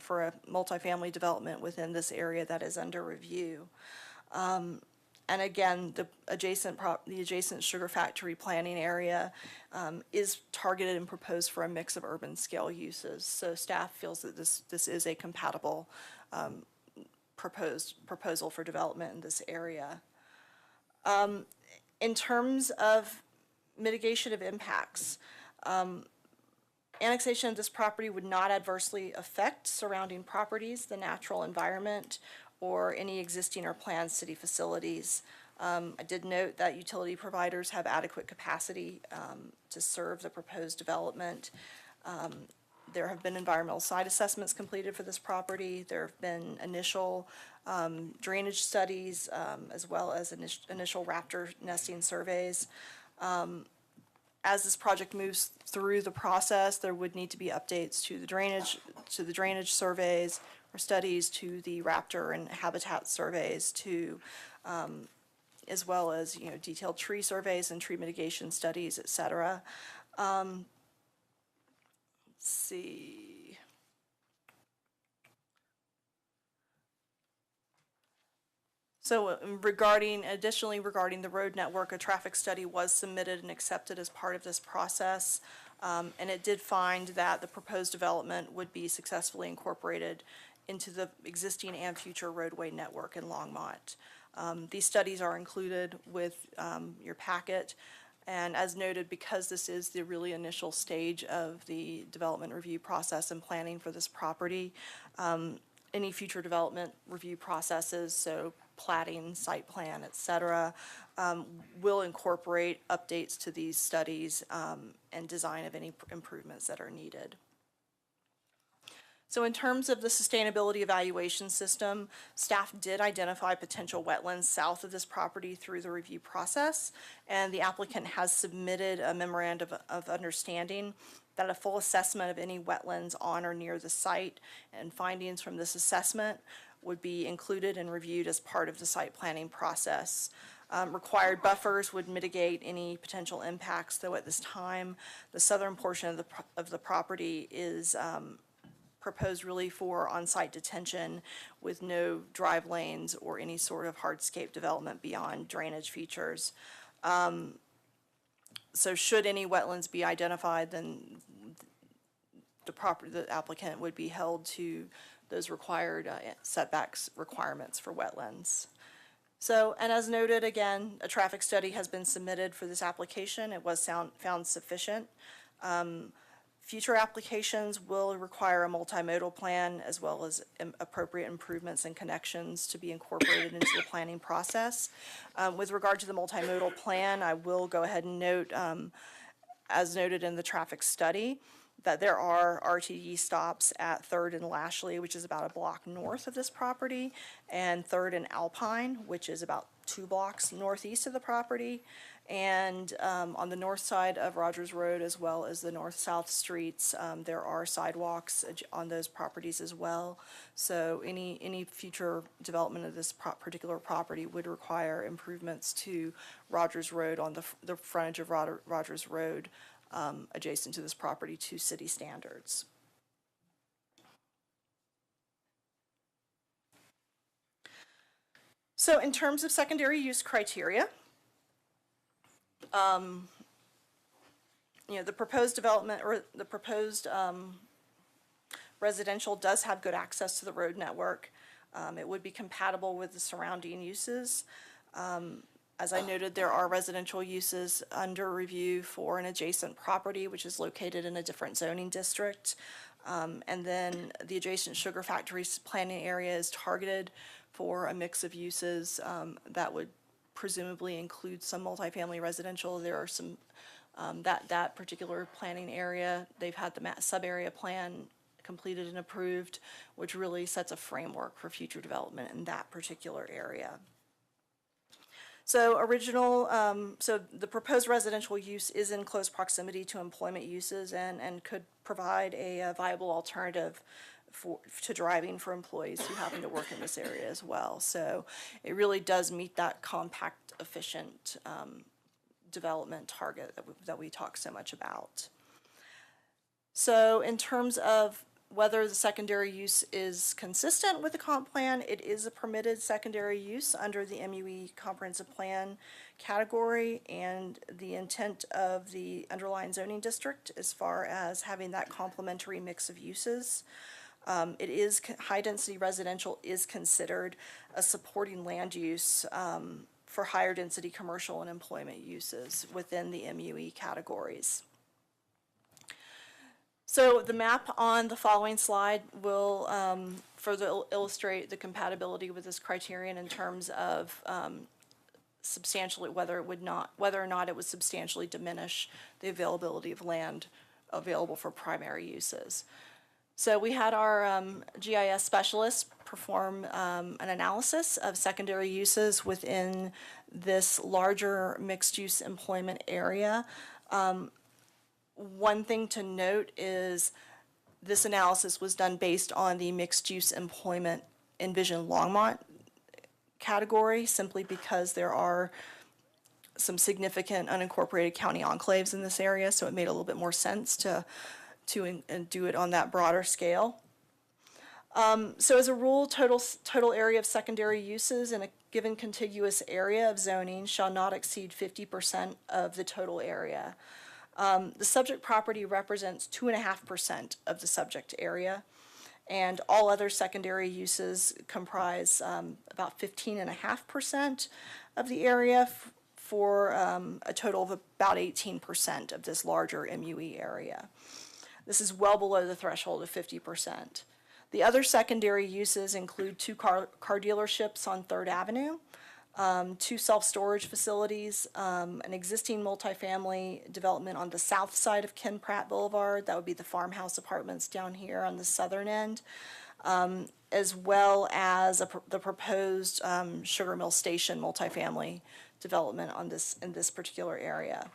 for a multifamily development within this area that is under review. And again, the adjacent sugar factory planning area is targeted and proposed for a mix of urban scale uses. So staff feels that this is a compatible proposal for development in this area. In terms of mitigation of impacts, annexation of this property would not adversely affect surrounding properties, the natural environment, or any existing or planned city facilities. I did note that utility providers have adequate capacity to serve the proposed development. There have been environmental site assessments completed for this property. There have been initial drainage studies as well as initial raptor nesting surveys. As this project moves through the process, there would need to be updates to the drainage surveys or studies, to the raptor and habitat surveys, to as well as detailed tree surveys and tree mitigation studies, et cetera. Let's see. So additionally regarding the road network, a traffic study was submitted and accepted as part of this process. And it did find that the proposed development would be successfully incorporated into the existing and future roadway network in Longmont. These studies are included with your packet. And as noted, because this is the really initial stage of the development review process and planning for this property, any future development review processes, so platting, site plan, et cetera, will incorporate updates to these studies and design of any improvements that are needed. So in terms of the sustainability evaluation system, staff did identify potential wetlands south of this property through the review process, and the applicant has submitted a memorandum of understanding that a full assessment of any wetlands on or near the site and findings from this assessment would be included and reviewed as part of the site planning process. Required buffers would mitigate any potential impacts, though at this time, the southern portion of the property is proposed really for on-site detention with no drive lanes or any sort of hardscape development beyond drainage features. So should any wetlands be identified, then the applicant would be held to those required setbacks requirements for wetlands. So, and as noted, again, a traffic study has been submitted for this application. It was found sufficient. Future applications will require a multimodal plan as well as appropriate improvements and connections to be incorporated into the planning process. With regard to the multimodal plan, I will go ahead and note, as noted in the traffic study, that there are RTD stops at 3rd and Lashley, which is about a block north of this property, and 3rd and Alpine, which is about 2 blocks northeast of the property. And on the north side of Rogers Road, as well as the north-south streets, there are sidewalks on those properties as well. So any future development of this particular property would require improvements to Rogers Road on the frontage of Rogers Road, adjacent to this property to city standards. So in terms of secondary use criteria, you know, the proposed development or the proposed residential does have good access to the road network. It would be compatible with the surrounding uses. As I noted, there are residential uses under review for an adjacent property, which is located in a different zoning district. And then the adjacent sugar factories planning area is targeted for a mix of uses that would presumably include some multifamily residential. There are some, that particular planning area, they've had the sub-area plan completed and approved, which really sets a framework for future development in that particular area. So so the proposed residential use is in close proximity to employment uses and could provide a viable alternative to driving for employees who happen to work in this area as well. So it really does meet that compact, efficient development target that we talk so much about. So in terms of whether the secondary use is consistent with the comp plan, it is a permitted secondary use under the MUE comprehensive plan category, and the intent of the underlying zoning district as far as having that complementary mix of uses. It is, high density residential is considered a supporting land use for higher density commercial and employment uses within the MUE categories. So the map on the following slide will further illustrate the compatibility with this criterion in terms of substantially whether or not it would substantially diminish the availability of land available for primary uses. So we had our GIS specialists perform an analysis of secondary uses within this larger mixed-use employment area. One thing to note is this analysis was done based on the mixed-use employment Envision Longmont category, simply because there are some significant unincorporated county enclaves in this area, so it made a little bit more sense to do it on that broader scale. So as a rule, total area of secondary uses in a given contiguous area of zoning shall not exceed 50% of the total area. The subject property represents 2.5% of the subject area, and all other secondary uses comprise about 15.5% of the area for a total of about 18% of this larger MUE area. This is well below the threshold of 50%. The other secondary uses include two car dealerships on 3rd Avenue, 2 self-storage facilities, an existing multifamily development on the south side of Ken Pratt Boulevard, that would be the farmhouse apartments down here on the southern end, as well as the proposed Sugar Mill Station multifamily development in this particular area.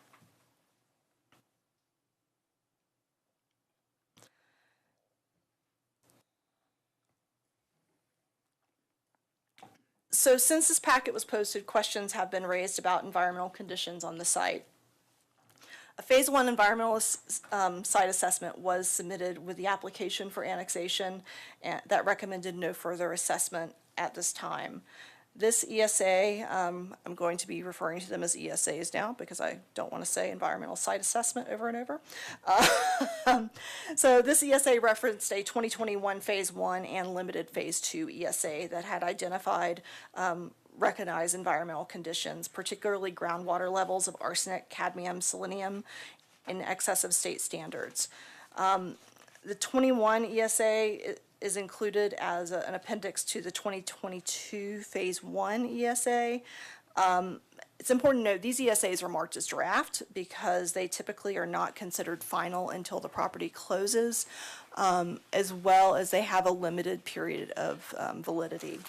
So since this packet was posted, questions have been raised about environmental conditions on the site. A Phase 1 environmental site assessment was submitted with the application for annexation that recommended no further assessment at this time. This ESA, I'm going to be referring to them as ESAs now because I don't want to say environmental site assessment over and over. So this ESA referenced a 2021 Phase 1 and limited Phase 2 ESA that had identified recognized environmental conditions, particularly groundwater levels of arsenic, cadmium, selenium in excess of state standards. The 21 ESA is included as an appendix to the 2022 Phase 1 ESA. It's important to note these ESAs are marked as draft because they typically are not considered final until the property closes, as well as they have a limited period of validity.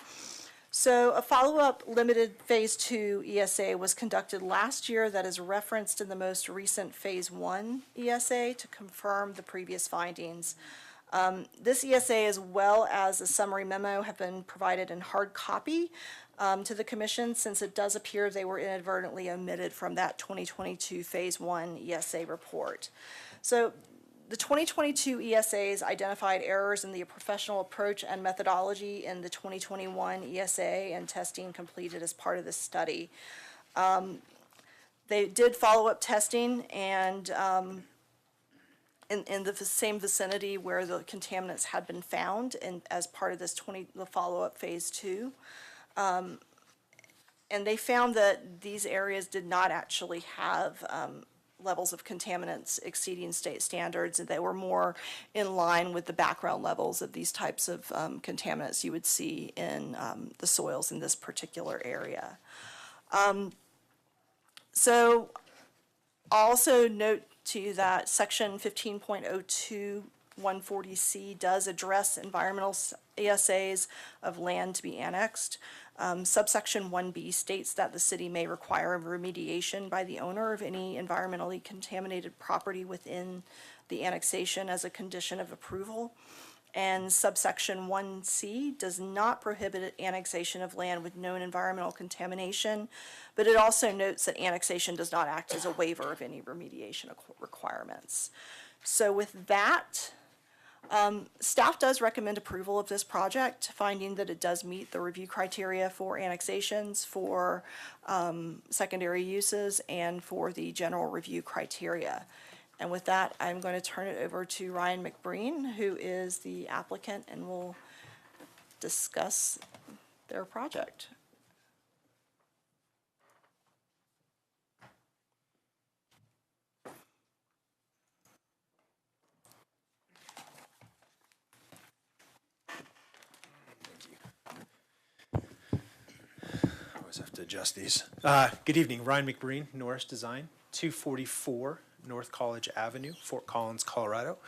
So a follow-up limited Phase 2 ESA was conducted last year that is referenced in the most recent Phase 1 ESA to confirm the previous findings. This ESA, as well as a summary memo, have been provided in hard copy to the Commission, since it does appear they were inadvertently omitted from that 2022 Phase 1 ESA report. So the 2022 ESAs identified errors in the professional approach and methodology in the 2021 ESA and testing completed as part of this study. They did follow-up testing and in the same vicinity where the contaminants had been found and as part of this the follow-up phase 2. And they found that these areas did not actually have levels of contaminants exceeding state standards, and they were more in line with the background levels of these types of contaminants you would see in the soils in this particular area. So I'll also note to you that section 15.02 140C does address environmental ESAs of land to be annexed. Subsection 1B states that the city may require remediation by the owner of any environmentally contaminated property within the annexation as a condition of approval. And subsection 1C does not prohibit annexation of land with known environmental contamination, but it also notes that annexation does not act as a waiver of any remediation requirements. So with that, staff does recommend approval of this project, finding that it does meet the review criteria for annexations, for secondary uses, and for the general review criteria. And with that, I'm going to turn it over to Ryan McBreen, who is the applicant, and will discuss their project. Always have to adjust these. Good evening, Ryan McBreen, Norris Design, 244 North College Avenue, Fort Collins, Colorado.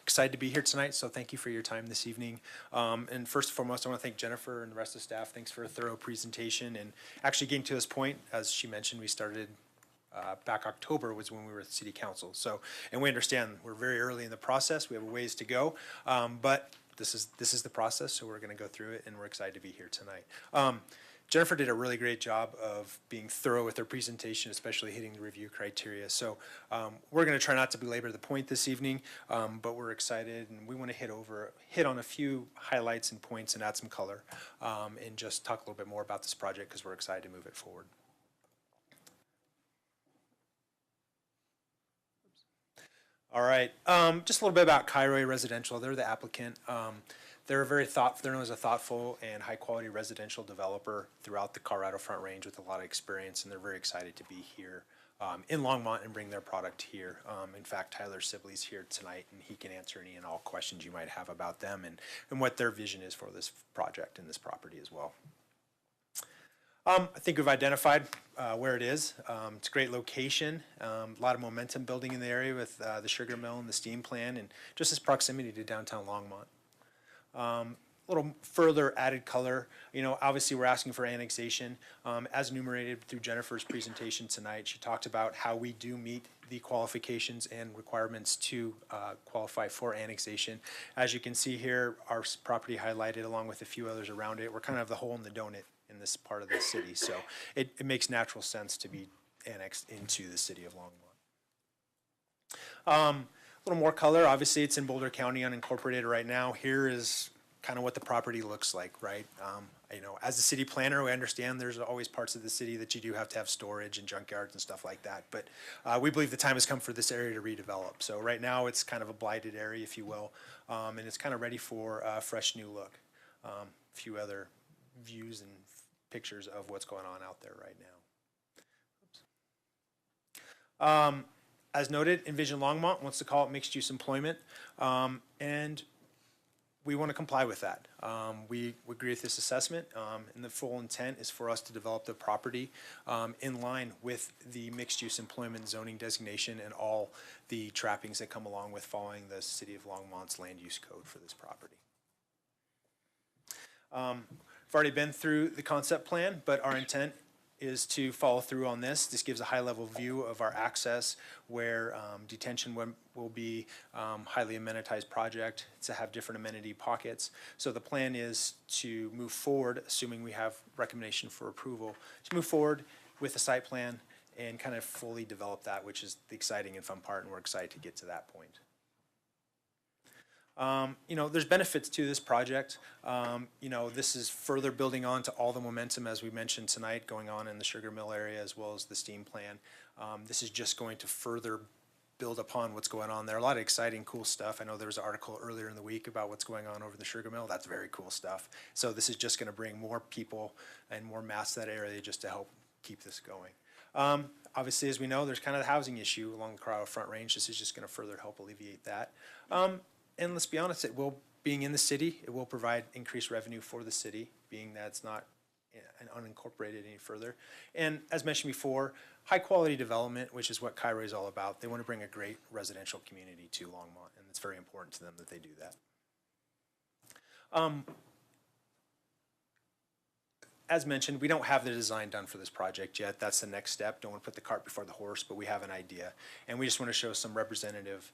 Excited to be here tonight, so thank you for your time this evening. And first and foremost, I want to thank Jennifer and the rest of the staff. Thanks for a thorough presentation and actually getting to this point. As she mentioned, we started back October was when we were at the City Council. So, and we understand we're very early in the process. We have a ways to go, but this is the process, so we're going to go through it, and we're excited to be here tonight. Jennifer did a really great job of being thorough with her presentation, especially hitting the review criteria. So we're going to try not to belabor the point this evening, but we're excited, and we want to hit on a few highlights and points and add some color, and just talk a little bit more about this project because we're excited to move it forward. All right, just a little bit about Kairos Residential. They're the applicant. They're they're known as a thoughtful and high-quality residential developer throughout the Colorado Front Range with a lot of experience, and they're very excited to be here in Longmont and bring their product here. In fact, Tyler Sibley's here tonight, and he can answer any and all questions you might have about them and what their vision is for this project and this property as well. I think we've identified where it is. It's a great location, a lot of momentum building in the area with the sugar mill and the steam plant, and just its proximity to downtown Longmont. A little further added color, obviously we're asking for annexation. As enumerated through Jennifer's presentation tonight, she talked about how we do meet the qualifications and requirements to qualify for annexation. As you can see here, our property highlighted along with a few others around it. We're kind of the hole in the donut in this part of the city, so it makes natural sense to be annexed into the city of Longmont. A little more color, obviously it's in Boulder County unincorporated right now. Here is kind of what the property looks like, right? As a city planner, we understand there's always parts of the city that you do have to have storage and junkyards and stuff like that, but we believe the time has come for this area to redevelop. So right now it's kind of a blighted area, if you will, and it's kind of ready for a fresh new look. A few other views and pictures of what's going on out there right now. Oops. As noted, Envision Longmont wants to call it mixed-use employment, and we want to comply with that. We agree with this assessment, and the full intent is for us to develop the property in line with the mixed-use employment zoning designation and all the trappings that come along with following the City of Longmont's land use code for this property. We've already been through the concept plan, but our intent is to follow through on this. This gives a high-level view of our access where detention will be highly amenitized project to have different amenity pockets. So the plan is to move forward, assuming we have recommendation for approval, to move forward with the site plan and kind of fully develop that, which is the exciting and fun part, and we're excited to get to that point. There's benefits to this project. This is further building on to all the momentum, as we mentioned tonight, going on in the sugar mill area as well as the steam plant. This is just going to further build upon what's going on there. A lot of exciting, cool stuff. I know there was an article earlier in the week about what's going on over the sugar mill. That's very cool stuff. So this is just going to bring more people and more mass to that area just to help keep this going. Obviously, as we know, there's kind of the housing issue along the Colorado Front Range. This is just going to further help alleviate that. And let's be honest, being in the city, it will provide increased revenue for the city, being that it's not unincorporated any further. And as mentioned before, high quality development, which is what Cairo is all about. They want to bring a great residential community to Longmont, and it's very important to them that they do that. As mentioned, we don't have the design done for this project yet. That's the next step. Don't want to put the cart before the horse, but we have an idea. And we just want to show some representative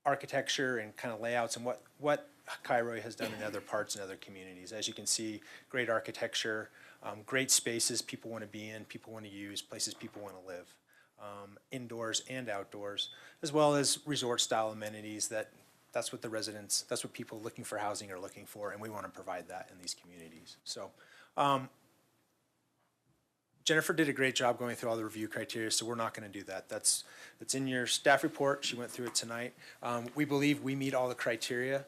architecture and kind of layouts and what Cairo has done in other parts and other communities. As you can see, great architecture, great spaces people want to be in, people want to use, places people want to live, indoors and outdoors, as well as resort-style amenities that's what the residents, that's what people looking for housing are looking for, and we want to provide that in these communities. So Jennifer did a great job going through all the review criteria, so we're not going to do that. That's in your staff report. She went through it tonight. We believe we meet all the criteria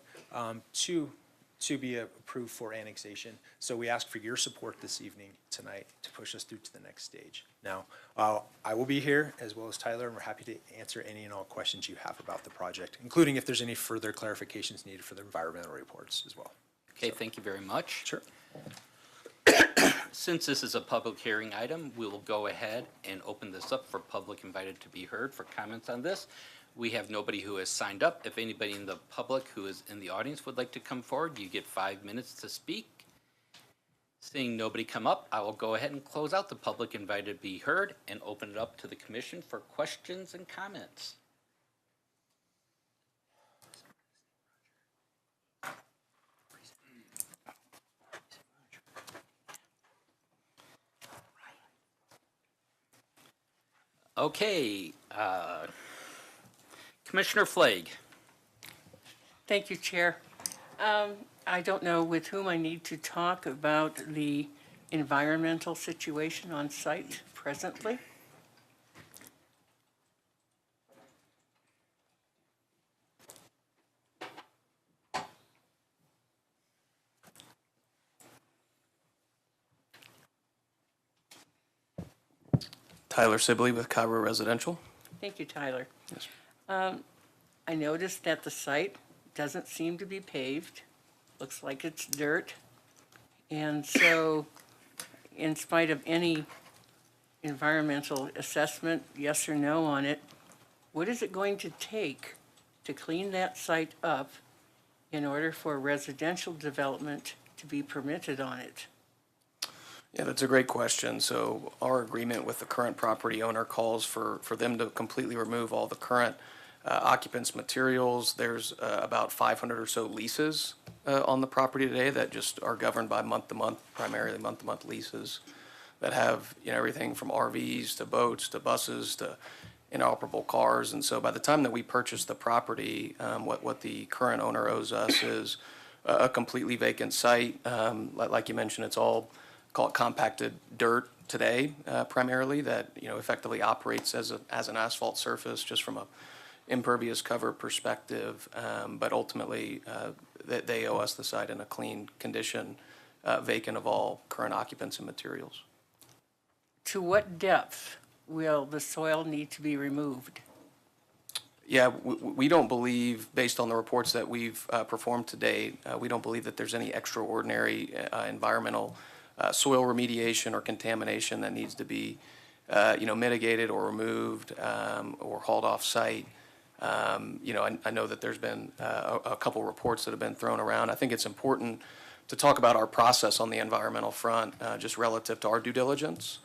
to be approved for annexation. So we ask for your support this evening, tonight, to push us through to the next stage. Now, I will be here as well as Tyler, and we're happy to answer any and all questions you have about the project, including if there's any further clarifications needed for the environmental reports as well. Okay, thank you very much. Sure. Since this is a public hearing item, we will go ahead and open this up for public invited to be heard for comments on this. We have nobody who has signed up. If anybody in the public who is in the audience would like to come forward, you get 5 minutes to speak. Seeing nobody come up, I will go ahead and close out the public invited to be heard and open it up to the commission for questions and comments. Okay, Commissioner Flagg. Thank you, Chair. I don't know with whom I need to talk about the environmental situation on site presently. Tyler Sibley with Cairo Residential. Thank you, Tyler. Yes. I noticed that the site doesn't seem to be paved. Looks like it's dirt. And so, in spite of any environmental assessment, yes or no on it, what is it going to take to clean that site up in order for residential development to be permitted on it? Yeah, that's a great question. So our agreement with the current property owner calls for them to completely remove all the current occupants' materials. There's about 500 or so leases on the property today that just are governed by month-to-month, primarily month-to-month leases that have, everything from RVs to boats to buses to inoperable cars. And so by the time that we purchase the property, what the current owner owes us is a completely vacant site. Like you mentioned, it's all, call it compacted dirt today, primarily, that, effectively operates as an asphalt surface just from a impervious cover perspective. But ultimately, they owe us the site in a clean condition, vacant of all current occupants and materials. To what depth will the soil need to be removed? Yeah, we don't believe, based on the reports that we've performed to date, we don't believe that there's any extraordinary environmental soil remediation or contamination that needs to be, mitigated or removed or hauled off site. I know that there's been a couple reports that have been thrown around. I think it's important to talk about our process on the environmental front, just relative to our due diligence.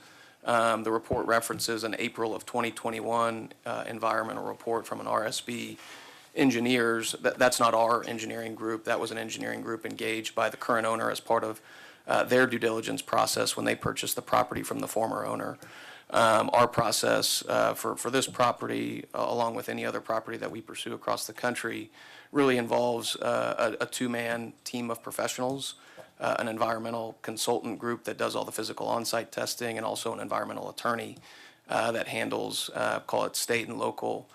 The report references an April of 2021 environmental report from an RSB engineers. That's not our engineering group. That was an engineering group engaged by the current owner as part of their due diligence process when they purchased the property from the former owner. Our process for this property, along with any other property that we pursue across the country, really involves a two-man team of professionals, an environmental consultant group that does all the physical on-site testing, and also an environmental attorney that handles, call it state and local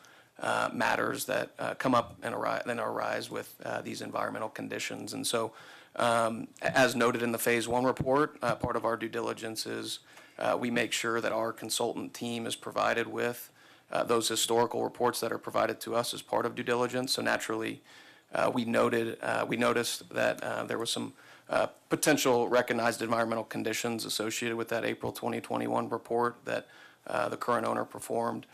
matters that come up and arise with these environmental conditions. And so, as noted in the Phase 1 report, part of our due diligence is we make sure that our consultant team is provided with those historical reports that are provided to us as part of due diligence. So naturally, we noticed that there was some potential recognized environmental conditions associated with that April 2021 report that the current owner performed.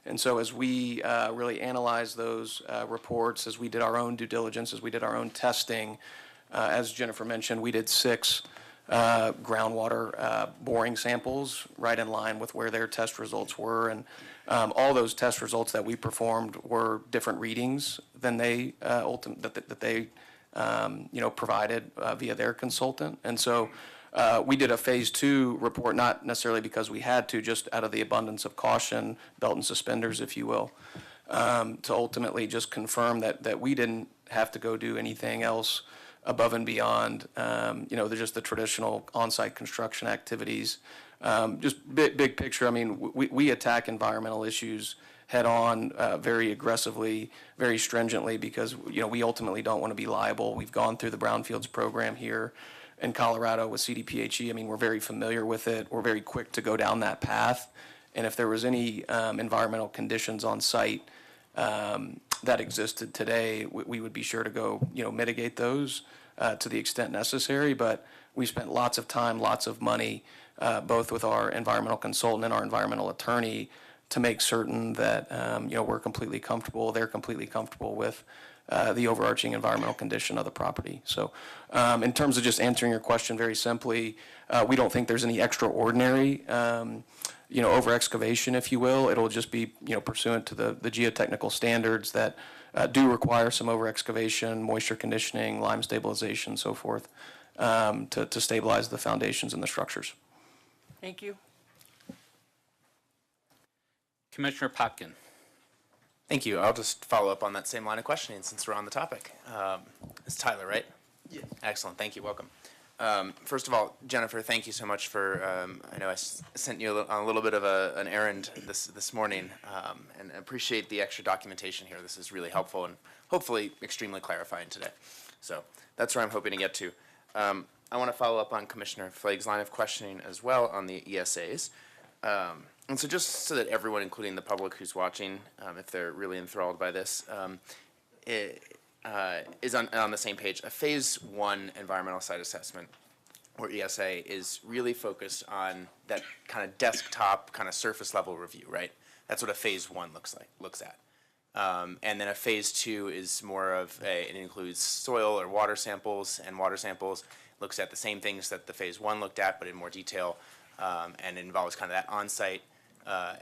And so as we really analyzed those reports, as we did our own due diligence, as we did our own testing, as Jennifer mentioned, we did 6 groundwater boring samples right in line with where their test results were. And all those test results that we performed were different readings than they provided via their consultant. And so we did a Phase 2 report, not necessarily because we had to, just out of the abundance of caution, belt and suspenders, if you will, to ultimately just confirm that we didn't have to go do anything else above and beyond, just the traditional on-site construction activities. Just big picture, I mean, we attack environmental issues head-on, very aggressively, very stringently, because, we ultimately don't want to be liable. We've gone through the brownfields program here in Colorado with CDPHE. I mean, we're very familiar with it. We're very quick to go down that path. And if there was any environmental conditions on site that existed today, we would be sure to go, mitigate those to the extent necessary. But we spent lots of time, lots of money, both with our environmental consultant and our environmental attorney, to make certain that, we're completely comfortable, they're completely comfortable with the overarching environmental condition of the property. So in terms of just answering your question very simply, we don't think there's any extraordinary over excavation, if you will. It'll just be, pursuant to the geotechnical standards that do require some over excavation, moisture conditioning, lime stabilization, so forth, to stabilize the foundations and the structures. Thank you. Commissioner Popkin. Thank you. I'll just follow up on that same line of questioning since we're on the topic. It's Tyler, right? Yes. Excellent. Thank you. Welcome. First of all, Jennifer, thank you so much for, I know I sent you on a little bit of an errand this morning, and appreciate the extra documentation here. This is really helpful and hopefully extremely clarifying today. So that's where I'm hoping to get to. I want to follow up on Commissioner Flagg's line of questioning as well on the ESAs. And so just so that everyone, including the public who's watching, if they're really enthralled by this, is on the same page. A Phase 1 environmental site assessment, or ESA, is really focused on that kind of desktop, kind of surface level review, right? That's what a Phase 1 looks at. And then a Phase 2 is more of it includes soil or water samples, and water samples looks at the same things that the Phase 1 looked at, but in more detail, and involves kind of that on-site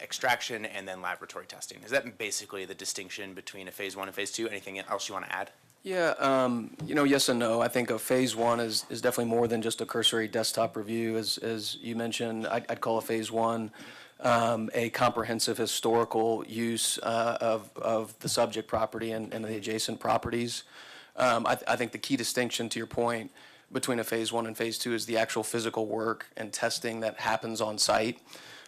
extraction and then laboratory testing. Is that basically the distinction between a Phase 1 and Phase 2? Anything else you want to add? Yeah, yes and no. I think a Phase 1 is definitely more than just a cursory desktop review. As you mentioned, I'd call a Phase 1 a comprehensive historical use of the subject property and the adjacent properties. I think the key distinction, to your point, between a Phase 1 and Phase 2 is the actual physical work and testing that happens on site.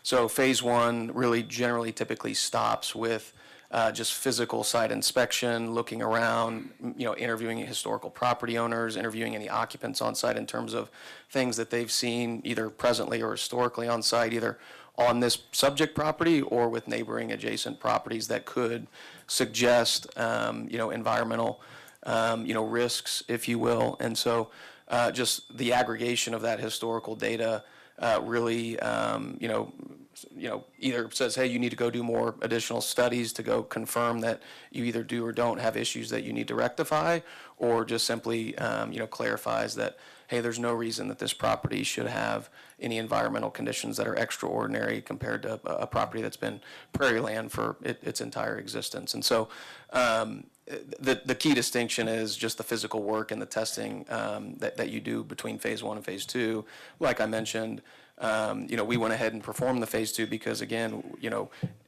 So Phase 1 really generally typically stops with just physical site inspection, looking around, interviewing historical property owners, interviewing any occupants on site in terms of things that they've seen either presently or historically on site, either on this subject property or with neighboring adjacent properties that could suggest, environmental, risks, if you will. And so just the aggregation of that historical data really, either says, hey, you need to go do more additional studies to go confirm that you either do or don't have issues that you need to rectify, or just simply, clarifies that, hey, there's no reason that this property should have any environmental conditions that are extraordinary compared to a property that's been prairie land for its entire existence. And so the key distinction is just the physical work and the testing that you do between Phase 1 and Phase 2. Like I mentioned, we went ahead and performed the phase 2 because again,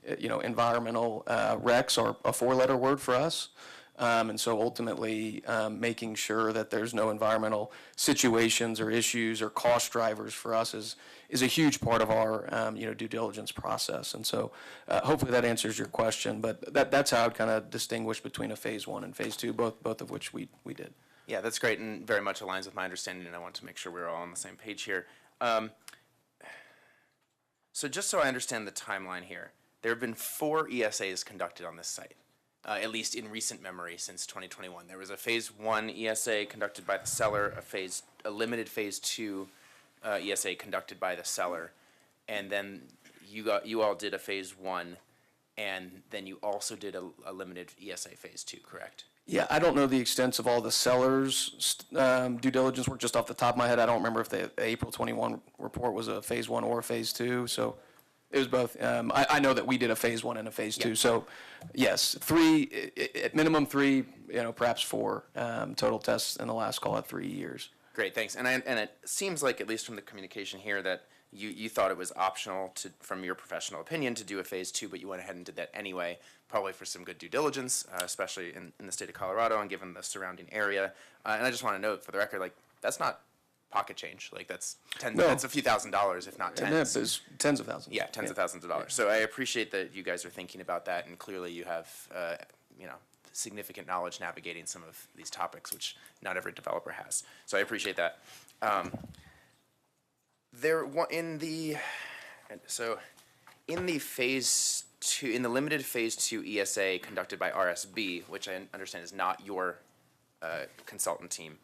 environmental recs are a 4-letter word for us. And so ultimately, making sure that there's no environmental situations or issues or cost drivers for us is a huge part of our, due diligence process. And so hopefully that answers your question, but that's how I'd kind of distinguish between a phase 1 and phase 2, both of which we did. Yeah, that's great and very much aligns with my understanding, and I want to make sure we're all on the same page here. So just so I understand the timeline here, there have been 4 ESAs conducted on this site, at least in recent memory since 2021. There was a phase 1 ESA conducted by the seller, a limited phase 2 ESA conducted by the seller, and then you all did a phase 1, and then you also did a limited ESA phase 2, correct? Yeah, I don't know the extent of all the sellers' due diligence work just off the top of my head. I don't remember if the April 21 report was a phase 1 or a phase 2, so it was both. I know that we did a phase 1 and a phase 2, so yes, 3, at minimum 3, perhaps 4 total tests in the last, call it 3 years. Great, thanks. And it seems like, at least from the communication here, that you thought it was optional from your professional opinion, to do a phase 2, but you went ahead and did that anyway, probably for some good due diligence, especially in the state of Colorado and given the surrounding area. And I just want to note for the record, that's not pocket change. That's that's a few $1,000s, if not tens. There's tens of thousands. Yeah, tens of thousands of dollars. So I appreciate that you guys are thinking about that, and clearly you have, significant knowledge navigating some of these topics, which not every developer has. So I appreciate that. In the phase 2, in the limited phase 2 ESA conducted by RSB, which I understand is not your consultant team,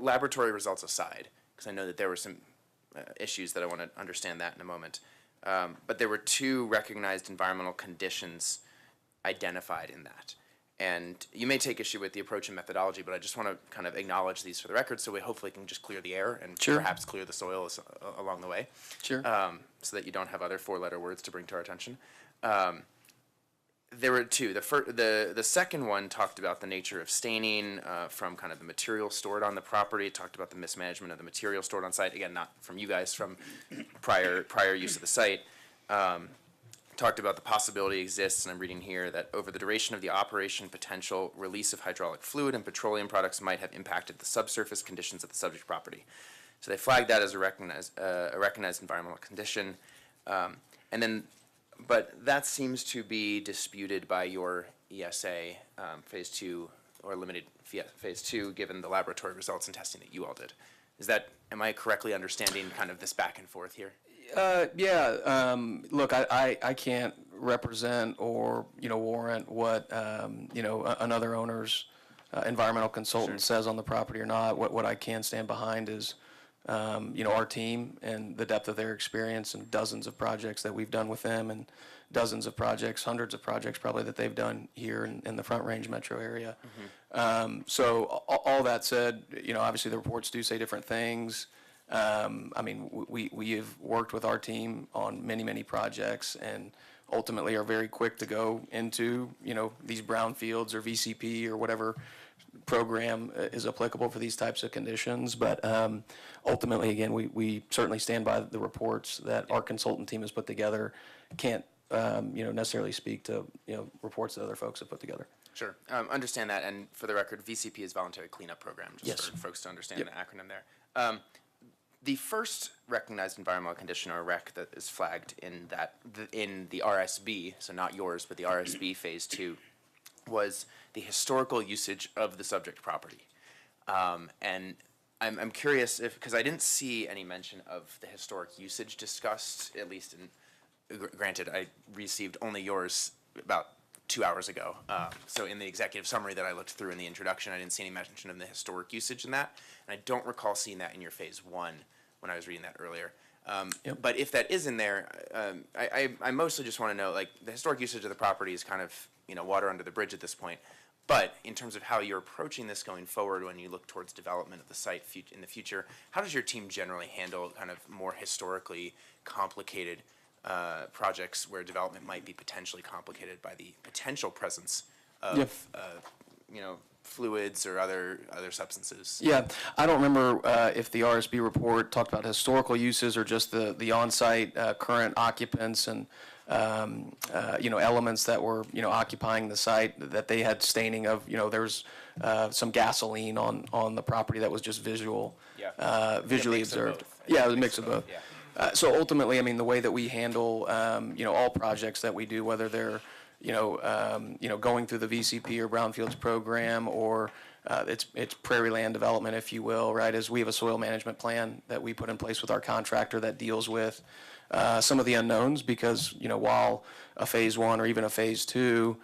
laboratory results aside, because I know that there were some issues that I want to understand that in a moment, but there were 2 recognized environmental conditions identified in that. And you may take issue with the approach and methodology, but I just want to kind of acknowledge these for the record, so we hopefully can just clear the air and perhaps clear the soil along the way. Sure. So that you don't have other 4-letter words to bring to our attention. There were 2. The second one talked about the nature of staining from kind of the material stored on the property. It talked about the mismanagement of the material stored on site. Again, not from you guys, from prior use of the site. Talked about the possibility exists, and I'm reading here, that over the duration of the operation, potential release of hydraulic fluid and petroleum products might have impacted the subsurface conditions of the subject property. So they flagged that as a recognized environmental condition. But that seems to be disputed by your ESA phase 2 or limited phase 2, given the laboratory results and testing that you all did. Am I correctly understanding kind of this back and forth here? Look, I can't represent or, warrant what, another owner's environmental consultant says on the property or not. What I can stand behind is, our team and the depth of their experience and dozens of projects that we've done with them, and dozens of projects, hundreds of projects probably that they've done here in the Front Range metro area. So all that said, obviously the reports do say different things. We have worked with our team on many, many projects, and ultimately are very quick to go into, these brownfields or VCP or whatever program is applicable for these types of conditions. But ultimately, again, we certainly stand by the reports that our consultant team has put together. Can't, necessarily speak to, reports that other folks have put together. Sure. Understand that. And for the record, VCP is Voluntary Cleanup Program, just for folks to understand the acronym there. The first recognized environmental condition, or REC, that is flagged in the RSB, so not yours, but the RSB phase 2, was the historical usage of the subject property. And I'm curious because I didn't see any mention of the historic usage discussed, at least granted, I received only yours about 2 hours ago. So in the executive summary that I looked through in the introduction, I didn't see any mention of the historic usage in that. And I don't recall seeing that in your phase 1 when I was reading that earlier. But if that is in there, I mostly just want to know, the historic usage of the property is kind of, water under the bridge at this point. But in terms of how you're approaching this going forward, when you look towards development of the site in the future, how does your team generally handle kind of more historically complicated projects where development might be potentially complicated by the potential presence of fluids or other substances? Yeah, I don't remember if the RSB report talked about historical uses or just the on-site current occupants and elements that were occupying the site, that they had staining of there's some gasoline on the property that was just visually observed. Yeah, it was a mix of both. So ultimately, I mean, the way that we handle all projects that we do, whether they're going through the VCP or brownfields program, or it's prairie land development, if you will, right? Is we have a soil management plan that we put in place with our contractor that deals with some of the unknowns, because while a phase one or even a phase two,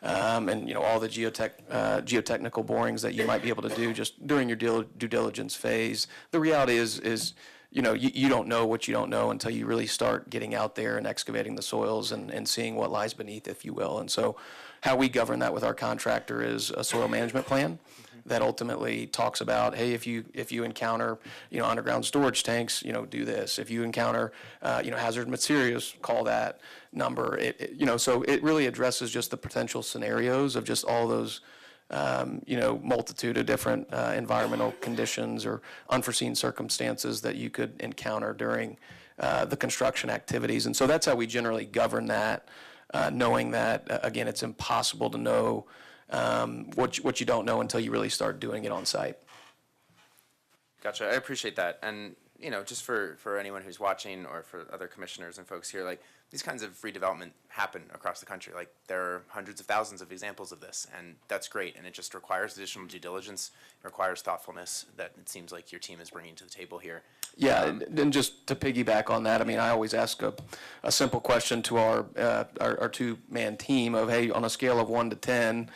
and all the geotechnical borings that you might be able to do just during your due diligence phase, the reality is you don't know what you don't know until you really start getting out there and excavating the soils and seeing what lies beneath, if you will. And so how we govern that with our contractor is a soil management plan that ultimately talks about, hey, if you encounter underground storage tanks, do this. If you encounter hazard materials, call that number. So it really addresses just the potential scenarios of just all those multitude of different environmental conditions or unforeseen circumstances that you could encounter during the construction activities. And so that's how we generally govern that, knowing that, again, it's impossible to know what you don't know until you really start doing it on site. Gotcha. I appreciate that. And, just for anyone who's watching or for other commissioners and folks here, like, these kinds of redevelopment happen across the country. Like, there are hundreds of thousands of examples of this, and that's great. And it just requires additional due diligence, requires thoughtfulness that it seems like your team is bringing to the table here. Yeah, and just to piggyback on that, I mean, I always ask a simple question to our two-man team of, hey, on a scale of 1 to 10,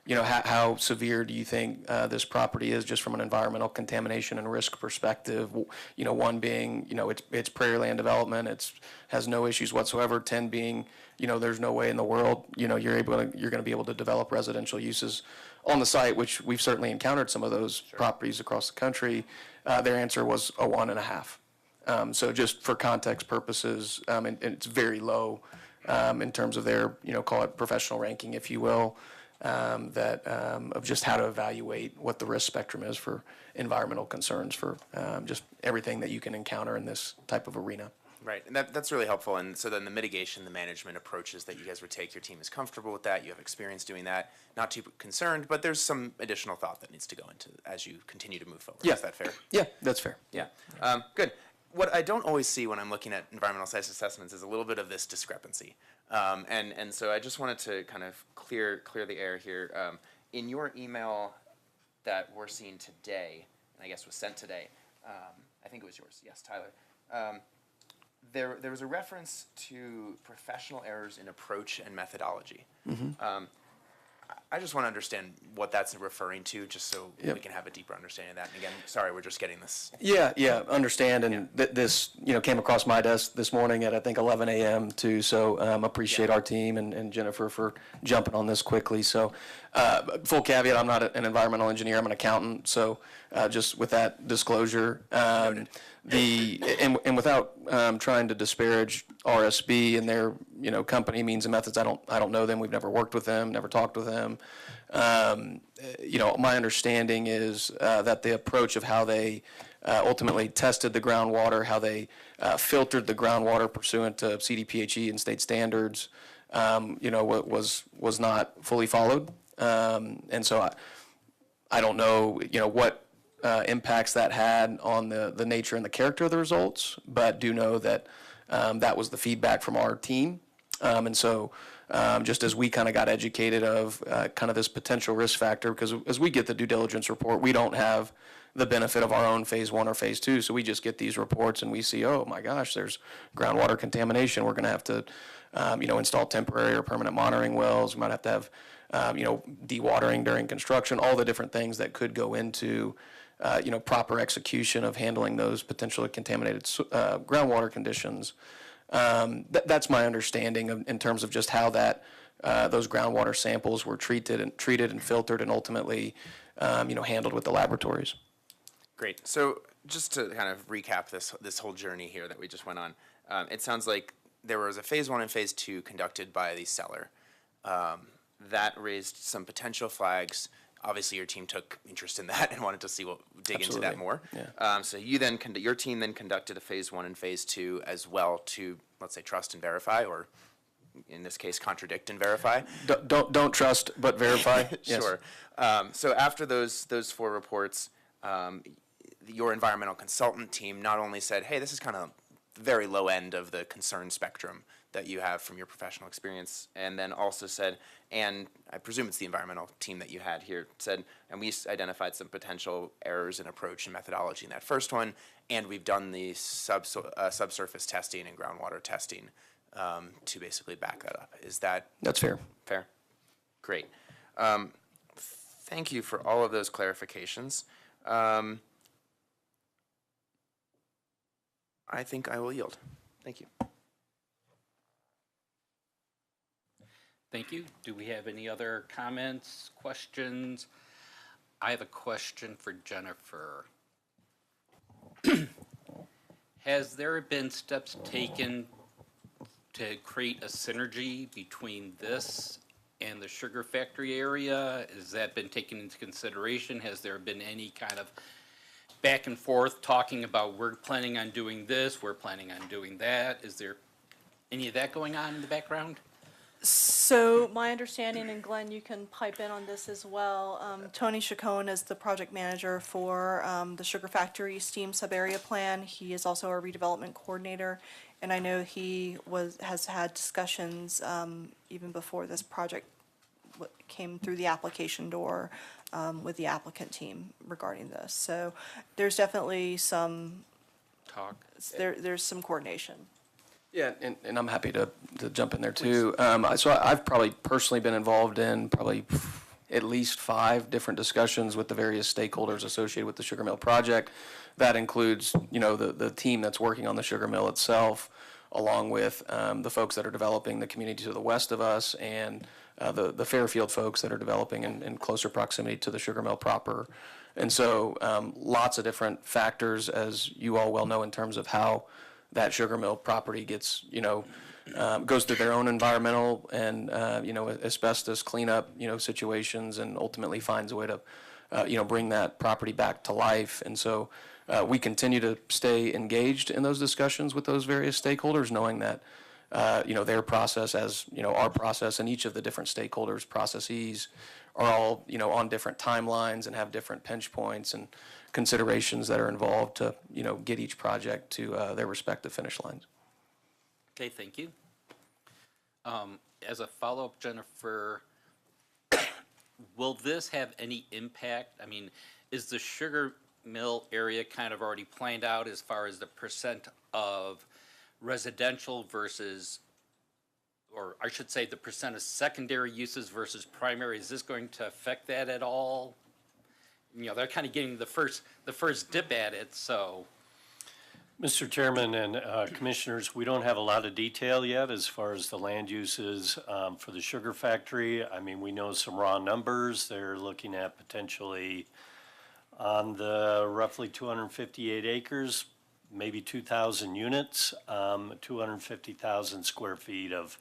how severe do you think this property is just from an environmental contamination and risk perspective? 1 being, it's prairie land development, has no issues whatsoever. 10 being, there's no way in the world, you're going to be able to develop residential uses on the site, which we've certainly encountered some of those properties across the country. Their answer was a 1.5. So just for context purposes, and it's very low in terms of their, call it professional ranking, if you will. Of just how to evaluate what the risk spectrum is for environmental concerns, for just everything that you can encounter in this type of arena. Right, and that's really helpful. And so then the mitigation, the management approaches that you guys would take, your team is comfortable with that, you have experience doing that, not too concerned, but there's some additional thought that needs to go into as you continue to move forward. Yeah. Is that fair? Yeah, that's fair. Yeah, good. What I don't always see when I'm looking at environmental site assessments is a little bit of this discrepancy. And so I just wanted to kind of clear the air here. In your email that we're seeing today, and I guess was sent today, I think it was yours, yes, Tyler. There was a reference to professional errors in approach and methodology. I just want to understand what that's referring to, just so we can have a deeper understanding of that. And again, sorry, we're just getting this. Yeah, understand. And this, came across my desk this morning at, I think, 11 a.m. too. So appreciate our team and Jennifer for jumping on this quickly. So full caveat, I'm not an environmental engineer, I'm an accountant. So just with that disclosure, and without trying to disparage RSB and their company, means and methods, I don't know them. We've never worked with them, never talked with them. My understanding is that the approach of how they ultimately tested the groundwater, how they filtered the groundwater pursuant to CDPHE and state standards, was not fully followed. And so I don't know, what impacts that had on the nature and the character of the results, but do know that that was the feedback from our team. And so just as we kind of got educated of kind of this potential risk factor, because as we get the due diligence report, we don't have the benefit of our own phase 1 or phase 2. So we just get these reports and we see, oh my gosh, there's groundwater contamination. We're going to have to, install temporary or permanent monitoring wells. We might have to have, dewatering during construction, all the different things that could go into, proper execution of handling those potentially contaminated groundwater conditions. That's my understanding in terms of just how that those groundwater samples were treated and filtered and ultimately, handled with the laboratories. Great. So just to kind of recap this whole journey here that we just went on, it sounds like there was a phase 1 and phase 2 conducted by the seller. That raised some potential flags obviously your team took interest in that and wanted to dig into that Absolutely. more. Yeah. So your team then conducted a phase 1 and phase 2 as well to, let's say, trust and verify, or in this case, contradict and verify. Don't trust, but verify. Yes. Sure. So after those 4 reports, your environmental consultant team not only said, hey, this is kind of very low end of the concern spectrum that you have from your professional experience, and then also said, and I presume it's the environmental team that you had here, said, and we identified some potential errors in approach and methodology in that first one, and we've done the subsurface testing and groundwater testing to basically back that up. Is that? That's fair. Fair? Great. Thank you for all of those clarifications. I think I will yield. Thank you. Thank you. Do we have any other comments, questions? I have a question for Jennifer. Has there been steps taken to create a synergy between this and the sugar factory area? Has that been taken into consideration? Has there been any kind of back and forth talking about we're planning on doing this, we're planning on doing that? Is there any of that going on in the background? So my understanding, and Glenn, you can pipe in on this as well, Tony Chacon is the project manager for the Sugar Factory Steam Sub-Area Plan. He is also our redevelopment coordinator, and I know he has had discussions even before this project came through the application door with the applicant team regarding this. So there's definitely some talk. There's some coordination. Yeah, and I'm happy to jump in there too. So I've probably personally been involved in probably at least 5 different discussions with the various stakeholders associated with the sugar mill project. That includes, the team that's working on the sugar mill itself, along with the folks that are developing the community to the west of us, and the Fairfield folks that are developing in closer proximity to the sugar mill proper. And so lots of different factors, as you all well know, in terms of how that sugar mill property gets, goes through their own environmental and, asbestos cleanup, situations, and ultimately finds a way to, bring that property back to life. And so we continue to stay engaged in those discussions with those various stakeholders, knowing that, their process, as, our process, and each of the different stakeholders' processes are all, on different timelines and have different pinch points and considerations that are involved to, get each project to their respective finish lines. Okay, thank you. As a follow-up, Jennifer, will this have any impact? I mean, is the sugar mill area kind of already planned out as far as the percent of residential versus, or I should say the percent of secondary uses versus primary? Is this going to affect that at all? They're kind of getting the first dip at it, so. Mr. Chairman and Commissioners, we don't have a lot of detail yet as far as the land uses for the sugar factory. I mean, we know some raw numbers. They're looking at potentially on the roughly 258 acres, maybe 2,000 units, 250,000 square feet of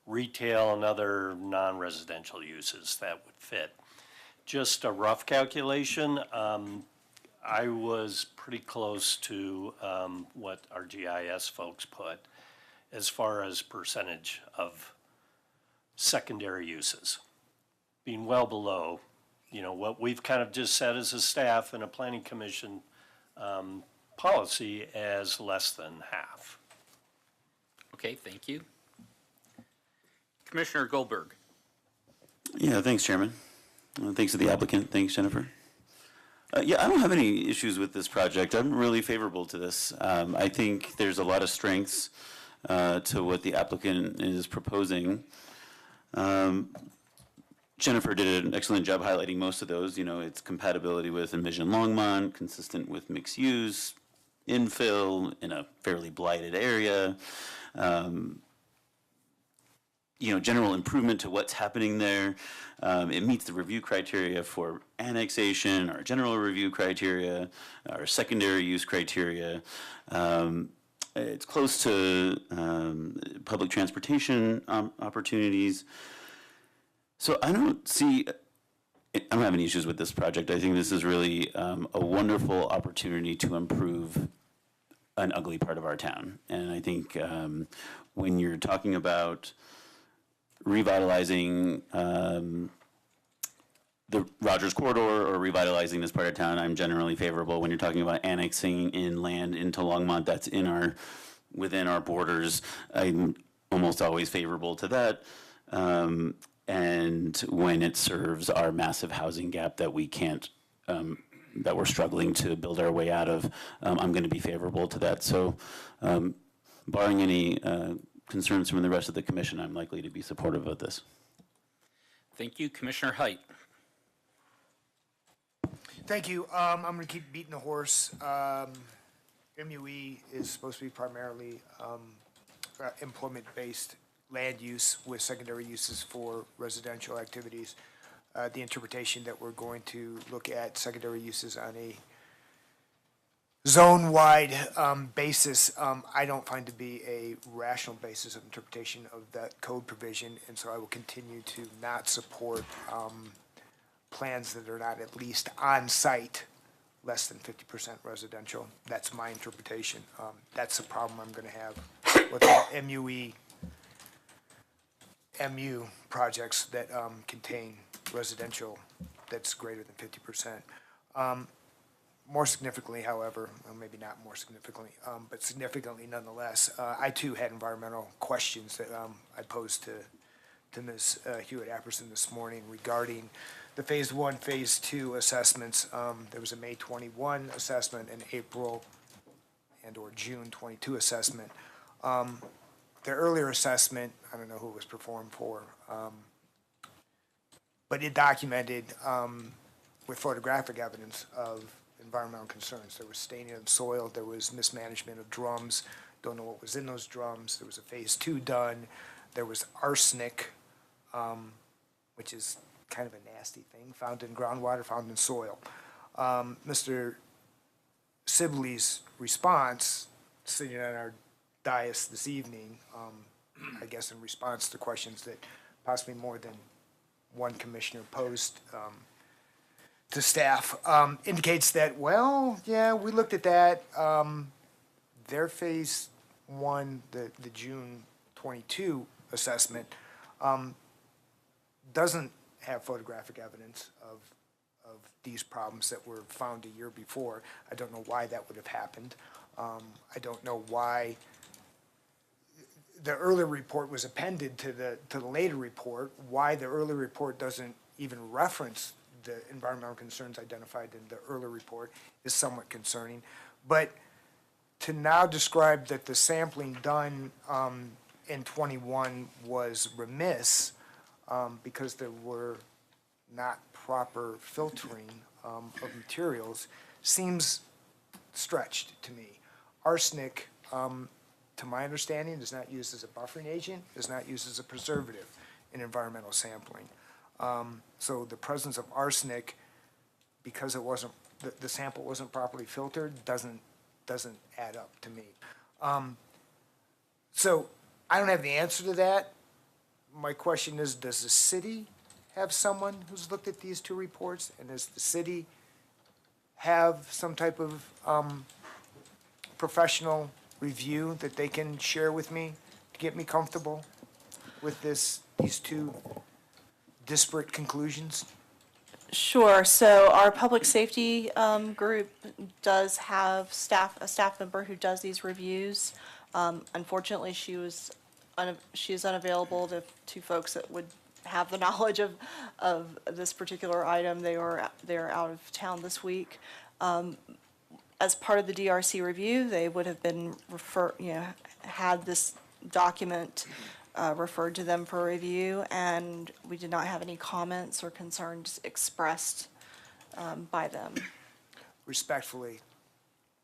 retail and other non-residential uses that would fit. Just a rough calculation, I was pretty close to what our GIS folks put as far as percentage of secondary uses, being well below, what we've kind of just said as a staff and a planning commission policy as less than half. Okay, thank you. Commissioner Goldberg. Yeah, thanks, Chairman. Thanks to the applicant. Thanks, Jennifer. Yeah, I don't have any issues with this project. I'm really favorable to this. I think there's a lot of strengths to what the applicant is proposing. Jennifer did an excellent job highlighting most of those. Its compatibility with Envision Longmont, consistent with mixed use, infill in a fairly blighted area. General improvement to what's happening there. It meets the review criteria for annexation, our general review criteria, our secondary use criteria. It's close to public transportation opportunities. So I don't see I don't have any issues with this project. I think this is really a wonderful opportunity to improve an ugly part of our town. And I think when you're talking about revitalizing the Rogers Corridor or revitalizing this part of town, I'm generally favorable. When you're talking about annexing in land into Longmont that's within our borders, I'm almost always favorable to that. And when it serves our massive housing gap that we can't, that we're struggling to build our way out of, I'm going to be favorable to that. So barring any concerns from the rest of the commission, I'm likely to be supportive of this. Thank you, Commissioner Height. Thank you. I'm going to keep beating the horse. MUE is supposed to be primarily employment-based land use with secondary uses for residential activities. The interpretation that we're going to look at secondary uses on a zone-wide basis, I don't find to be a rational basis of interpretation of that code provision, and so I will continue to not support plans that are not at least on-site less than 50% residential. That's my interpretation. That's the problem I'm going to have with all MU projects that contain residential that's greater than 50%. More significantly, however, or maybe not more significantly, but significantly nonetheless, I too had environmental questions that I posed to Ms. Hewitt-Apperson this morning regarding the Phase 1, Phase 2 assessments. There was a May 21 assessment and April and or June 22 assessment. The earlier assessment, I don't know who it was performed for, but it documented with photographic evidence of environmental concerns. There was staining of soil, there was mismanagement of drums, don't know what was in those drums, there was a Phase 2 done, there was arsenic, which is kind of a nasty thing, found in groundwater, found in soil. Mr. Sibley's response, sitting on our dais this evening, I guess in response to questions that possibly more than one commissioner posed to staff, indicates that, well, yeah, we looked at that. Their Phase 1, the June 22 assessment, doesn't have photographic evidence of these problems that were found a year before. I don't know why that would have happened. I don't know why the earlier report was appended to the later report, why the earlier report doesn't even reference the environmental concerns identified in the earlier report is somewhat concerning. But to now describe that the sampling done in 21 was remiss because there were not proper filtering of materials seems stretched to me. Arsenic, to my understanding, is not used as a buffering agent, is not used as a preservative in environmental sampling. So the presence of arsenic, because it wasn't, the sample wasn't properly filtered, doesn't add up to me. So I don't have the answer to that. My question is, does the city have someone who's looked at these two reports? And does the city have some type of professional review that they can share with me to get me comfortable with these two disparate conclusions? Sure. So our public safety group does have a staff member who does these reviews. Unfortunately, she is unavailable to folks that would have the knowledge of this particular item. They're out of town this week. As part of the DRC review, they would have been had this document referred to them for review, and we did not have any comments or concerns expressed by them. Respectfully,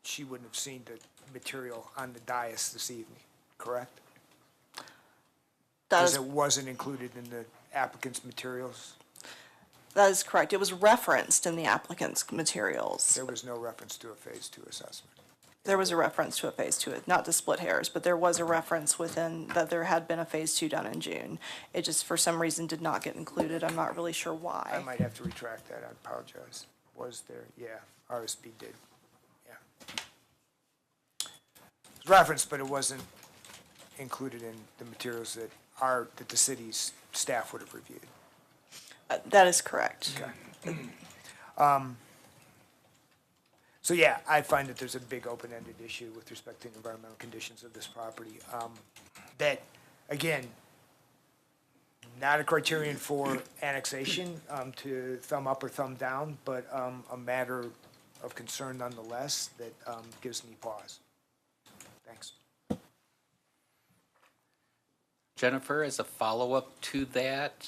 she wouldn't have seen the material on the dais this evening, correct? Because it wasn't included in the applicant's materials? That is correct. It was referenced in the applicant's materials. There was no reference to a Phase 2 assessment. there was a reference to a phase two, not to split hairs, but there was a reference within, that there had been a phase two done in June. It just, for some reason, did not get included. I'm not really sure I why. might have to retract that, I apologize. Was there, yeah, RSB did, yeah. It was referenced, but it wasn't included in the materials that the city's staff would have reviewed. That is correct. Okay. So yeah, I find that there's a big open-ended issue with respect to the environmental conditions of this property. That, again, not a criterion for annexation, to thumb up or thumb down, but a matter of concern nonetheless that gives me pause. Thanks. Jennifer, as a follow-up to that,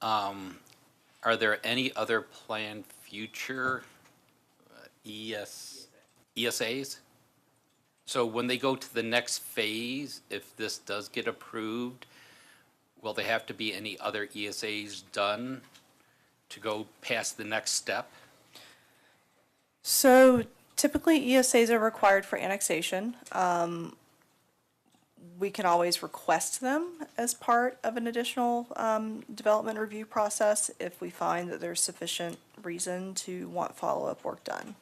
are there any other planned future ESAs? So when they go to the next phase, if this does get approved, will there have to be any other ESAs done to go past the next step? So typically ESAs are required for annexation. We can always request them as part of an additional development review process if we find that there's sufficient reason to want follow-up work done.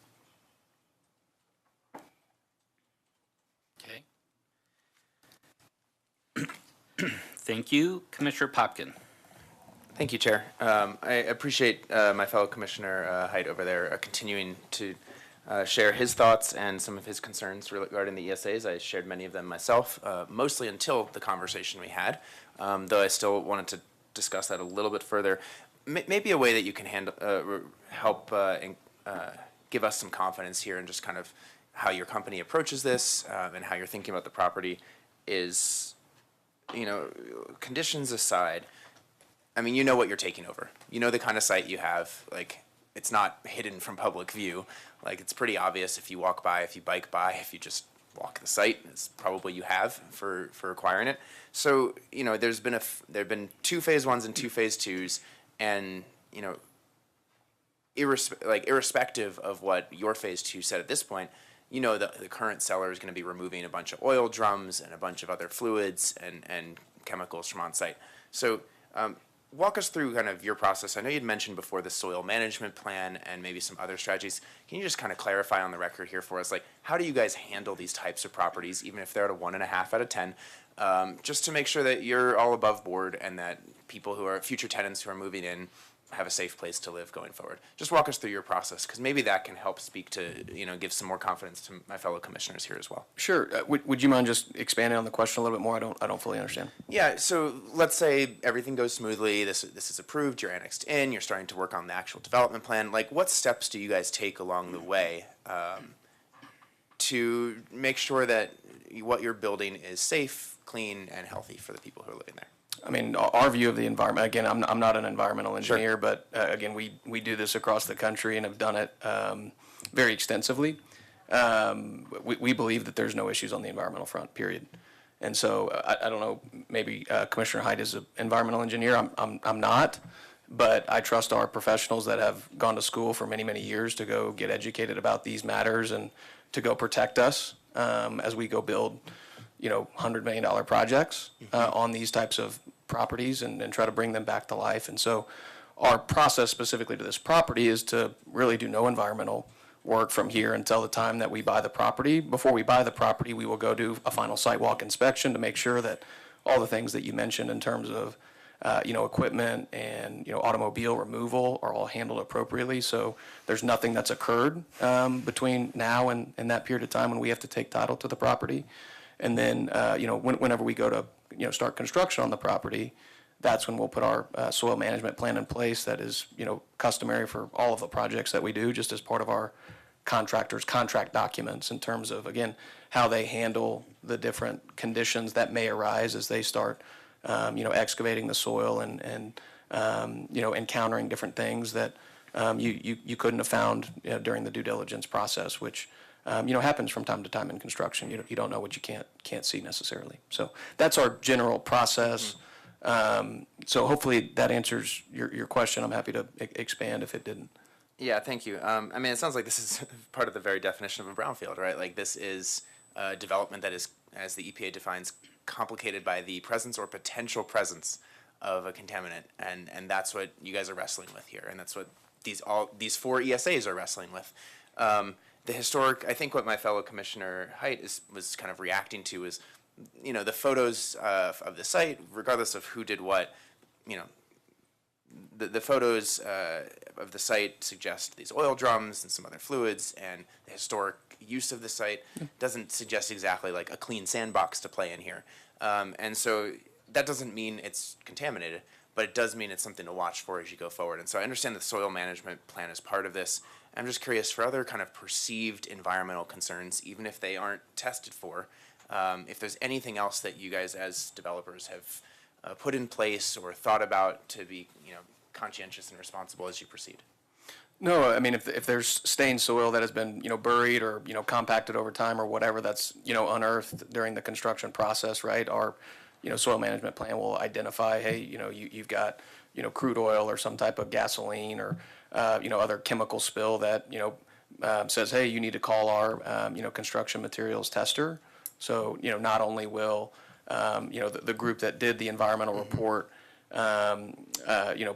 Okay. Thank you. Commissioner Popkin. Thank you, Chair. I appreciate my fellow Commissioner Height over there continuing to share his thoughts and some of his concerns regarding the ESAs. I shared many of them myself, mostly until the conversation we had, though I still wanted to discuss that a little bit further. Maybe a way that you can help give us some confidence here and just kind of how your company approaches this and how you're thinking about the property is, you know, conditions aside, I mean, you know what you're taking over. You know the kind of site you have. Like, it's not hidden from public view. Like, it's pretty obvious if you walk by, if you bike by, if you just walk the site. It's probably you have for acquiring it. So, you know, there have been 2 phase 1s and 2 phase 2s, and, you know, irrespective of what your phase 2 said at this point, you know the current seller is going to be removing a bunch of oil drums and a bunch of other fluids and chemicals from on site. So walk us through kind of your process. I know you'd mentioned before the soil management plan and maybe some other strategies. Can you just kind of clarify on the record here for us, like, how do you guys handle these types of properties, even if they're at a 1.5 out of 10, just to make sure that you're all above board and that people who are future tenants who are moving in have a safe place to live going forward? Just walk us through your process, because maybe that can help speak to, you know, give some more confidence to my fellow commissioners here as well. Sure. Would you mind just expanding on the question a little bit more? I don't fully understand. Yeah, so let's say everything goes smoothly, this is approved, you're annexed in, you're starting to work on the actual development plan. Like, what steps do you guys take along the way to make sure that what you're building is safe, clean, and healthy for the people who are living there? I mean, our view of the environment, again, I'm not an environmental engineer, Sure. but again, we do this across the country and have done it very extensively. We believe that there's no issues on the environmental front, period. And so I don't know, maybe Commissioner Hyde is an environmental engineer. I'm not, but I trust our professionals that have gone to school for many, many years to go get educated about these matters and to go protect us as we go build, you know, $100 million projects on these types of properties and try to bring them back to life. And so our process specifically to this property is to really do no environmental work from here until the time that we buy the property. Before we buy the property, we will go do a final site walk inspection to make sure that all the things that you mentioned in terms of you know, equipment and, you know, automobile removal are all handled appropriately. So there's nothing that's occurred between now and that period of time when we have to take title to the property. And then, you know, whenever we go to, you know, start construction on the property, that's when we'll put our soil management plan in place that is, you know, customary for all of the projects that we do, just as part of our contractors' contract documents in terms of, again, how they handle the different conditions that may arise as they start, you know, excavating the soil and you know, encountering different things that you couldn't have found, you know, during the due diligence process, which you know, happens from time to time in construction. You don't know what you can't see necessarily. So that's our general process. So hopefully that answers your question. I'm happy to expand if it didn't. Yeah, thank you. I mean, it sounds like this is part of the very definition of a brownfield, right? Like this is development that is, as the EPA defines, complicated by the presence or potential presence of a contaminant, and that's what you guys are wrestling with here, and that's what these four ESAs are wrestling with. The historic, I think, what my fellow Commissioner Height was kind of reacting to is, you know, the photos of the site, regardless of who did what, you know. The photos of the site suggest these oil drums and some other fluids, and the historic use of the site doesn't suggest exactly like a clean sandbox to play in here. And so that doesn't mean it's contaminated, but it does mean it's something to watch for as you go forward. And so I understand the soil management plan is part of this. I'm just curious for other kind of perceived environmental concerns, even if they aren't tested for, if there's anything else that you guys as developers have put in place or thought about to be, you know, conscientious and responsible as you proceed. No, I mean, if there's stained soil that has been, buried or, compacted over time or whatever that's, unearthed during the construction process, right? Our, soil management plan will identify, hey, you've got, crude oil or some type of gasoline or, other chemical spill that, says, hey, you need to call our, construction materials tester. So, not only will, the group that did the environmental report,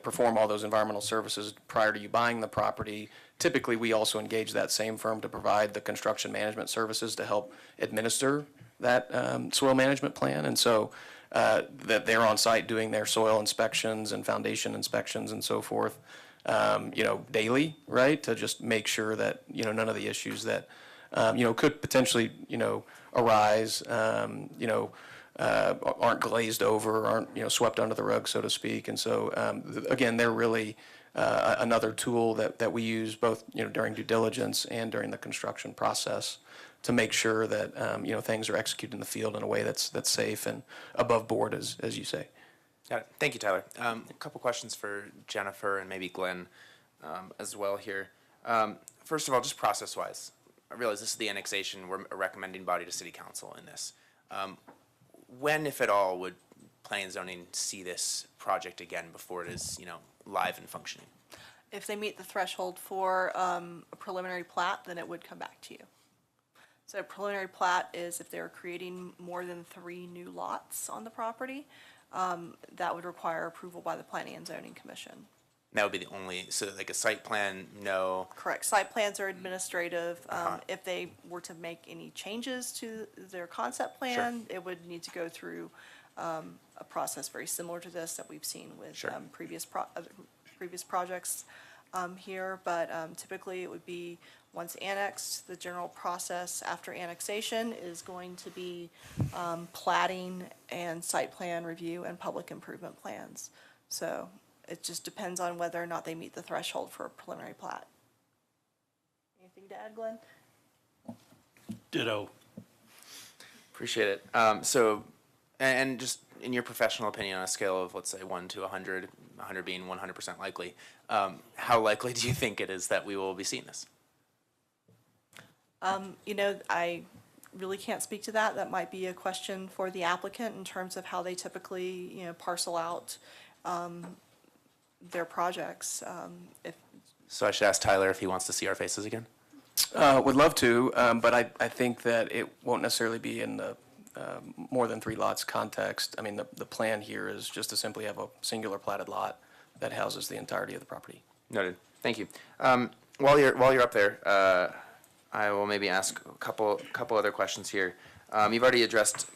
perform all those environmental services prior to you buying the property. Typically, we also engage that same firm to provide the construction management services to help administer that soil management plan. And so that they're on site doing their soil inspections and foundation inspections and so forth, daily, right? To just make sure that, none of the issues that, could potentially, arise, aren't glazed over, aren't swept under the rug, so to speak. And so again, they're really another tool that we use both during due diligence and during the construction process to make sure that things are executed in the field in a way that's safe and above board, as you say. Got it. Thank you, Tyler. A couple questions for Jennifer and maybe Glenn as well here. First of all, just process-wise, I realize this is the annexation. We're a recommending body to City Council in this. When, if at all, would planning and zoning see this project again before it is, live and functioning? If they meet the threshold for a preliminary plat, then it would come back to you. So a preliminary plat is if they're creating more than 3 new lots on the property, that would require approval by the Planning and Zoning Commission. That would be the only, so like a site plan, no? Correct. Site plans are administrative. If they were to make any changes to their concept plan, it would need to go through a process very similar to this that we've seen with previous projects here. But typically it would be once annexed, the general process after annexation is going to be platting and site plan review and public improvement plans. So it just depends on whether or not they meet the threshold for a preliminary plat. Anything to add, Glenn? Ditto. Appreciate it. So, and just in your professional opinion, on a scale of, let's say, 1 to 100, 100 being 100% likely, how likely do you think it is that we will be seeing this? I really can't speak to that. That might be a question for the applicant in terms of how they typically, parcel out their projects. So I should ask Tyler if he wants to see our faces again? Would love to, but I think that it won't necessarily be in the more than 3 lots context. I mean, the plan here is just to simply have a singular platted lot that houses the entirety of the property. Noted. Thank you. While you're up there, I will maybe ask a couple other questions here. You've already addressed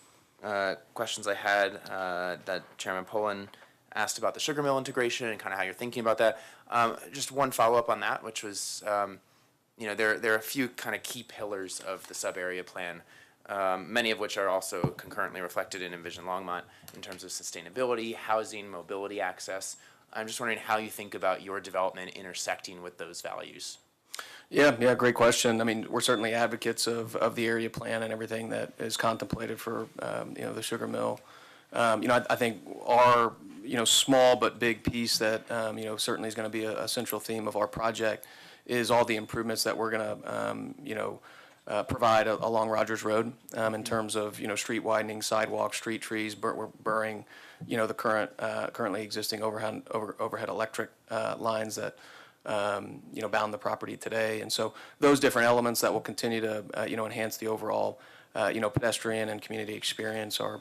questions I had that Chairman Poland asked about the sugar mill integration and kind of how you're thinking about that. Just one follow-up on that, which was, there are a few kind of key pillars of the sub-area plan, many of which are also concurrently reflected in Envision Longmont in terms of sustainability, housing, mobility access. I'm just wondering how you think about your development intersecting with those values. Yeah, great question. I mean, we're certainly advocates of the area plan and everything that is contemplated for, the sugar mill. I think our, small but big piece that, certainly is going to be a central theme of our project is all the improvements that we're going to, provide along Rogers Road in terms of, street widening, sidewalks, street trees. We're burring, the currently existing overhead electric lines that bound the property today. And so those different elements that will continue to, enhance the overall, pedestrian and community experience are,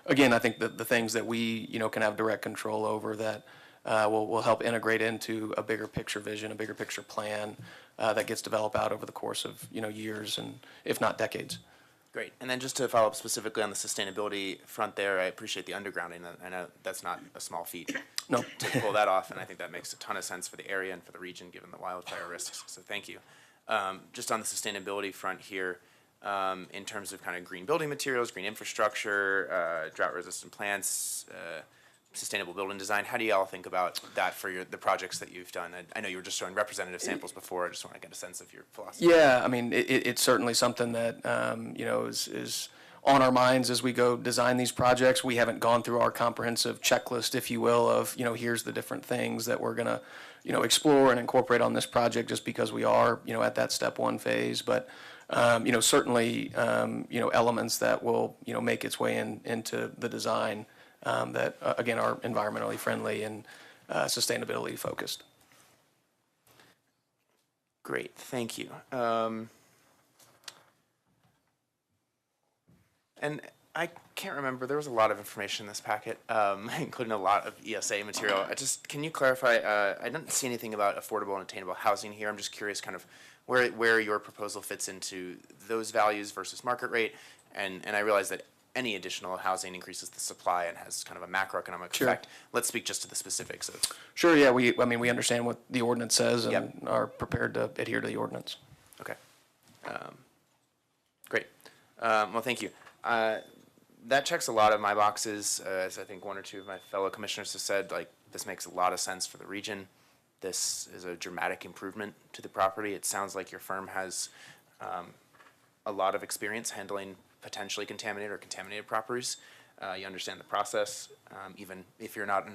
again, I think the things that we, can have direct control over that will help integrate into a bigger picture vision, a bigger picture plan that gets developed out over the course of, years and if not decades. Great. And then just to follow up specifically on the sustainability front there, I appreciate the undergrounding. I know that's not a small feat No. to pull that off, and I think that makes a ton of sense for the area and for the region, given the wildfire risks. So thank you. Just on the sustainability front here, in terms of kind of green building materials, green infrastructure, drought-resistant plants, sustainable building design, how do you all think about that for the projects that you've done? I know you were just showing representative samples before. I just want to get a sense of your philosophy. Yeah, I mean, it's certainly something that, is on our minds as we go design these projects. We haven't gone through our comprehensive checklist, if you will, of, here's the different things that we're going to, explore and incorporate on this project just because we are, at that step one phase. But, certainly, elements that will, make its way into the design that, again, are environmentally friendly and sustainability focused. Great, thank you. And I can't remember, there was a lot of information in this packet, including a lot of ESA material. Can you clarify, I didn't see anything about affordable and attainable housing here. I'm just curious kind of where your proposal fits into those values versus market rate. And I realize that any additional housing increases the supply and has kind of a macroeconomic effect. Let's speak just to the specifics of. Sure, yeah, we understand what the ordinance says and are prepared to adhere to the ordinance. Okay. Great. Well, thank you. That checks a lot of my boxes, as I think one or two of my fellow commissioners have said. Like, this makes a lot of sense for the region. This is a dramatic improvement to the property. It sounds like your firm has a lot of experience handling potentially contaminated or contaminated properties. You understand the process, even if you're not an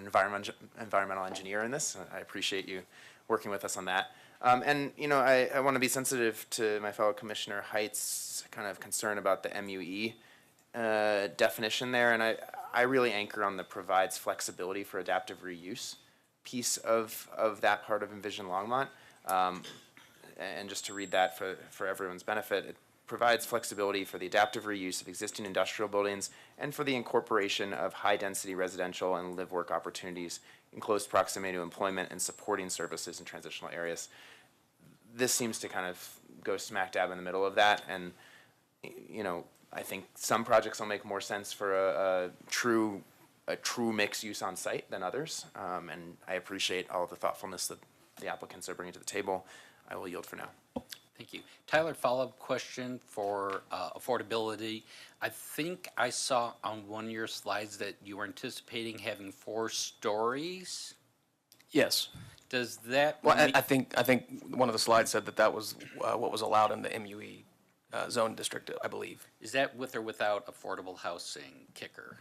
environmental engineer in this. I appreciate you working with us on that. And, I want to be sensitive to my fellow Commissioner Height's kind of concern about the MUE definition there. And I really anchor on the provides flexibility for adaptive reuse piece of that part of Envision Longmont. And just to read that for everyone's benefit, it provides flexibility for the adaptive reuse of existing industrial buildings and for the incorporation of high-density residential and live-work opportunities in close proximity to employment and supporting services in transitional areas. This seems to kind of go smack dab in the middle of that, and I think some projects will make more sense for a true mixed use on site than others, and I appreciate all of the thoughtfulness that the applicants are bringing to the table. I will yield for now. Thank you. Tyler, follow-up question for affordability. I think I saw on one of your slides that you were anticipating having 4 stories. Yes. Does that? Well, I think one of the slides said that was what was allowed in the MUE zone district, I believe. Is that with or without affordable housing kicker?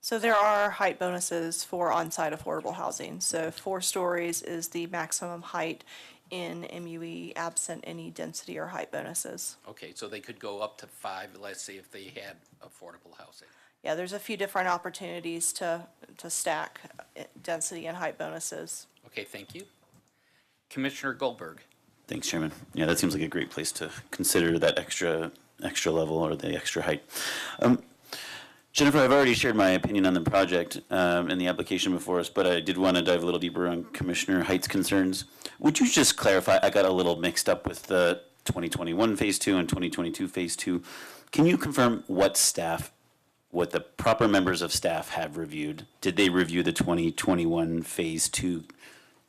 So there are height bonuses for on-site affordable housing. So 4 stories is the maximum height in MUE absent any density or height bonuses. Okay, so they could go up to 5, let's say, if they had affordable housing. Yeah, there's a few different opportunities to stack density and height bonuses. Okay, thank you. Commissioner Goldberg. Thanks, Chairman. Yeah, that seems like a great place to consider that extra level or the extra height. Jennifer, I've already shared my opinion on the project and the application before us, but I did want to dive a little deeper on Commissioner Height's concerns. Would you just clarify? I got a little mixed up with the 2021 Phase 2 and 2022 Phase 2. Can you confirm what the proper members of staff have reviewed? Did they review the 2021 Phase 2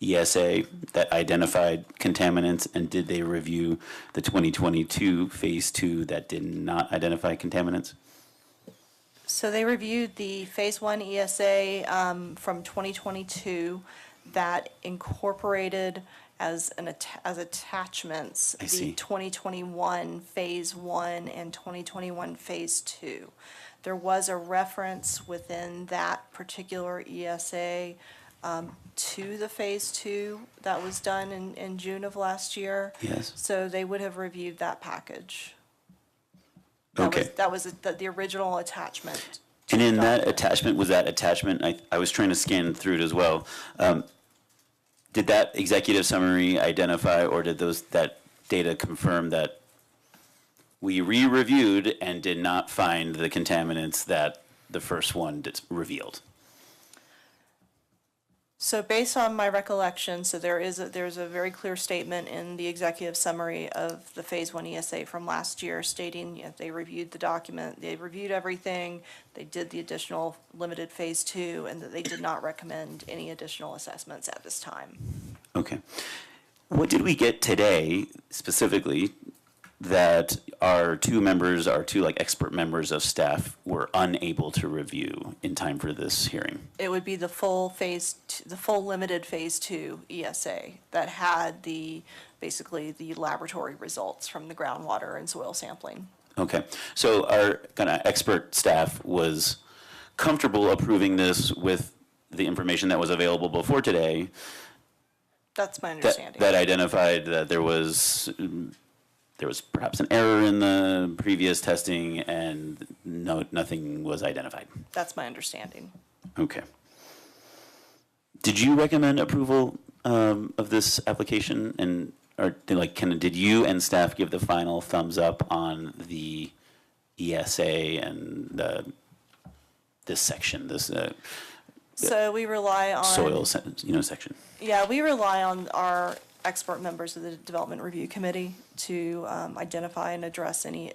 ESA that identified contaminants, and did they review the 2022 Phase 2 that did not identify contaminants? So they reviewed the Phase 1 ESA from 2022 that incorporated as attachments the 2021 Phase 1 and 2021 Phase 2. There was a reference within that particular ESA to the Phase 2 that was done in June of last year. Yes. So they would have reviewed that package. Okay. That was the original attachment. And in that attachment, I was trying to scan through it as well. did that executive summary identify, or did that data confirm that we re-reviewed and did not find the contaminants that the first one revealed? So based on my recollection, so there's a very clear statement in the executive summary of the Phase 1 ESA from last year stating, they reviewed the document, they reviewed everything, they did the additional limited Phase 2, and that they did not recommend any additional assessments at this time. Okay. What did we get today specifically that our two expert members of staff were unable to review in time for this hearing? It would be the full limited Phase 2 ESA that had basically the laboratory results from the groundwater and soil sampling. Okay, so our kind of expert staff was comfortable approving this with the information that was available before today. That's my understanding. That identified that there was perhaps an error in the previous testing, and nothing was identified. That's my understanding. Okay. Did you recommend approval of this application, did you and staff give the final thumbs up on the ESA and this section, So we rely on soil section? Yeah, we rely on our expert members of the Development Review Committee to identify and address any